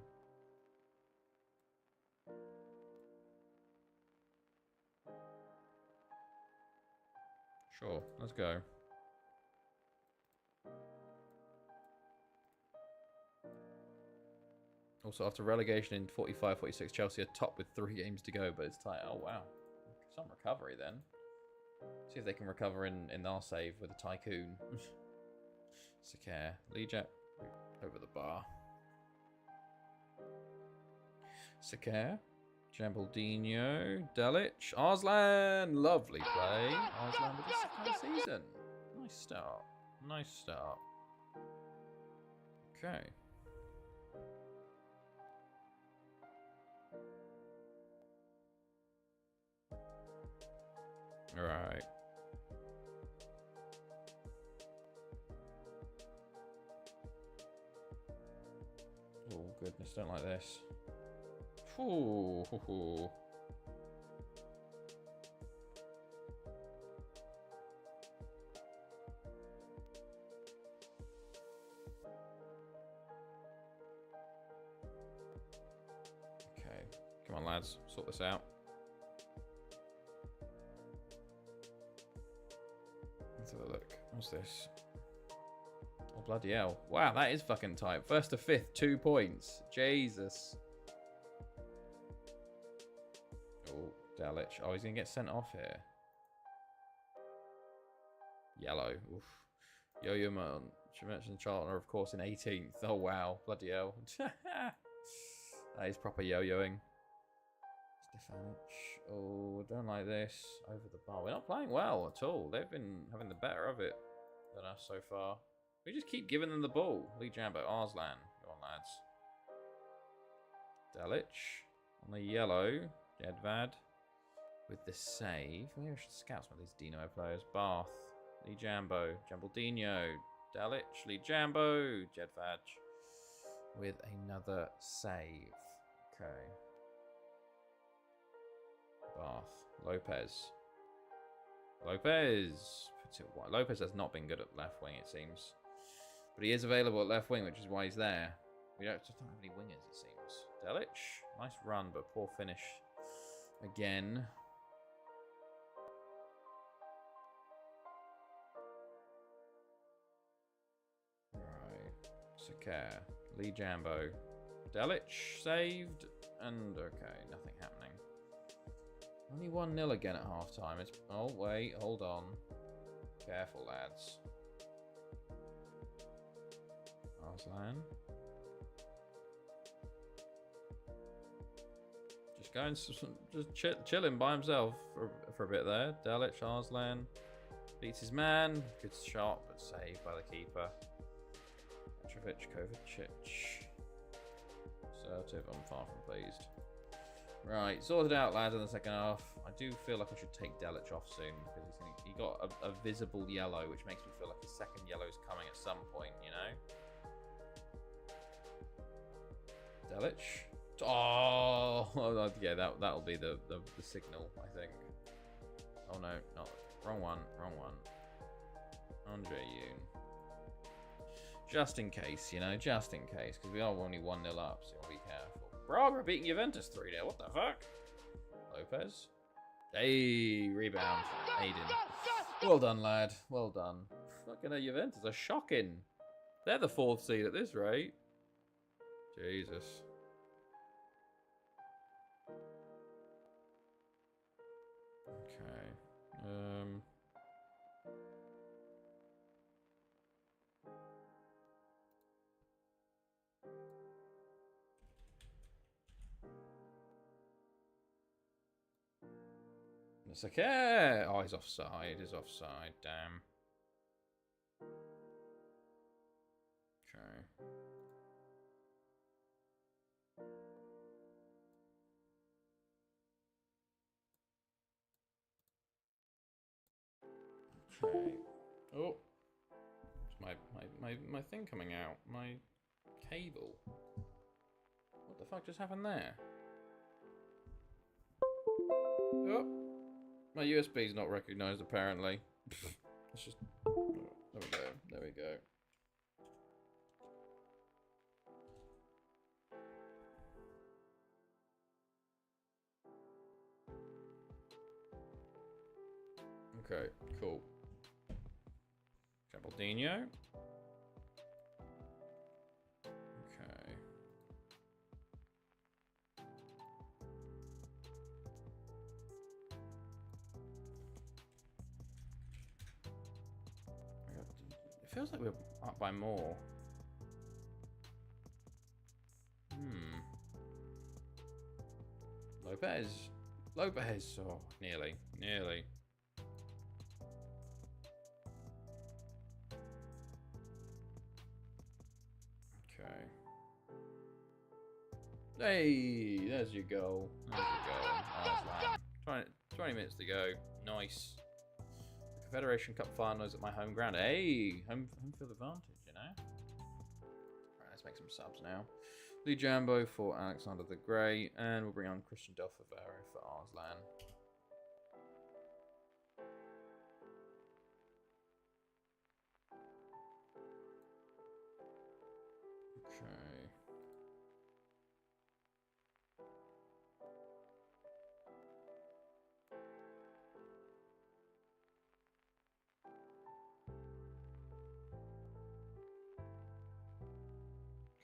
Sure, let's go. Also, after relegation in 45-46, Chelsea are top with 3 games to go, but it's tight. Oh, wow. Some recovery then. See if they can recover in our save with a Tycoon. Sakare. Legia over the bar. Sakare. Jambaldinho. Delic. Arslan. Lovely play. Arslan with his second season. Nice start. Nice start. Okay. Right. Oh, goodness, don't like this. Ooh, hoo, hoo. Okay, come on, lads, sort this out. Let's have a look. What's this? Oh, bloody hell. Wow, that is fucking tight. First to fifth, 2 points. Jesus. Oh, Delic. Oh, he's going to get sent off here. Yellow. Oof. Yo-Yo Man. She mentioned Charlton, of course, in 18th. Oh, wow. Bloody hell. That is proper yo-yoing. Stefanic. Oh, don't like this. Over the bar. We're not playing well at all. They've been having the better of it than us so far. We just keep giving them the ball. Lee Jambo, Arslan. Go on, lads. Delic. On the yellow. Jedvad. With the save. Maybe I should scout some of these Dino players. Bath. Lee Jambo. Jambaldinho. Delic. Lee Jambo. Jedvad. With another save. Okay. Bath. Lopez. Lopez. Puts it wide. Lopez has not been good at left wing, it seems. But he is available at left wing, which is why he's there. We just don't have any wingers, it seems. Delic. Nice run, but poor finish. Again. Right. Sakare. Lee Jambo. Delic. Saved. And okay, nothing happening. Only 1-0 again at half-time. It's... Oh, wait. Hold on. Careful, lads. Arslan. Just going... Just chilling by himself for a bit there. Delic, Arslan. Beats his man. Good shot, but saved by the keeper. Petrovic, Kovacic. Assertive. I'm far from pleased. Right, sorted out, lads, in the second half. I do feel like I should take Delic off soon because he got a visible yellow, which makes me feel like his second yellow is coming at some point, you know? Delic. Oh, yeah, that'll be the signal, I think. Oh no, not wrong one. Andre Yoon. Just in case, you know, just in case, because we are only 1-0 up, so be careful. Braga beating Juventus 3-0. What the fuck? Lopez. Hey, rebound. Aiden. Well done, lad. Well done. Fucking Juventus are shocking. They're the 4th seed at this rate. Jesus. Okay. It's okay. Oh, he's offside. He's offside. Damn. Okay. Okay. Oh. It's my thing coming out. My cable. What the fuck just happened there? Oh. My USB's not recognised apparently. It's just... Oh, there we go. There we go. Okay, cool. Capaldino. Okay. It feels like we're up by more. Lopez. Lopez. Oh, nearly. Nearly. Okay. Hey, there's your goal. There's your goal. 20 minutes to go. Nice. The Confederation Cup final is at my home ground. Hey, home field advantage, you know? Alright, let's make some subs now. Lee Jambo for Alexander the Great, and we'll bring on Christian Del Favaro for Arslan. Okay.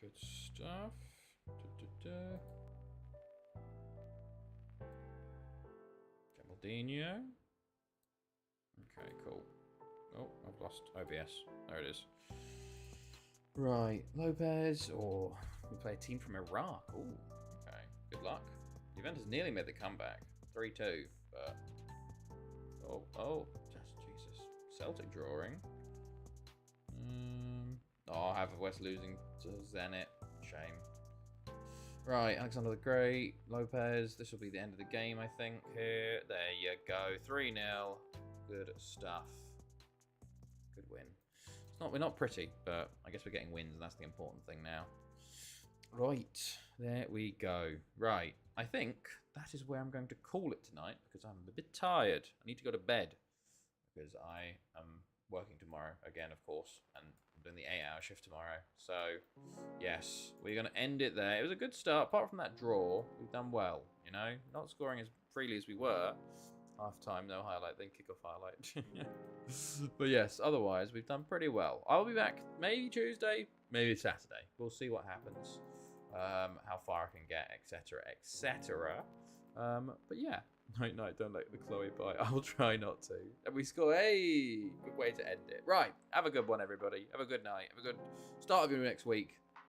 Good stuff. Capaldino. Okay, cool. Oh, I've lost OBS. There it is. Right, Lopez, or we play a team from Iraq. Oh, okay. Good luck. Juventus nearly made the comeback. 3-2, but... Oh, just Jesus. Celtic drawing. Oh, Havertz losing to Zenit. Shame. Right, Alexander the Great, Lopez. This will be the end of the game, I think, here. There you go. 3-0. Good stuff. Good win. We're not pretty, but I guess we're getting wins, and that's the important thing now. Right, there we go. Right, I think that is where I'm going to call it tonight, because I'm a bit tired. I need to go to bed, because I am working tomorrow again, of course, and I'm doing the 8-hour shift tomorrow. So, yes, we're going to end it there. It was a good start. Apart from that draw, we've done well, you know? Not scoring as freely as we were. Half-time, no highlight, then kick-off highlight. But yes, otherwise, we've done pretty well. I'll be back maybe Tuesday, maybe Saturday. We'll see what happens, how far I can get, etc., etc. But yeah, no, don't let the Chloe bite. I'll try not to. And we score. Hey, good way to end it. Right, have a good one, everybody. Have a good night. Have a good start of your next week.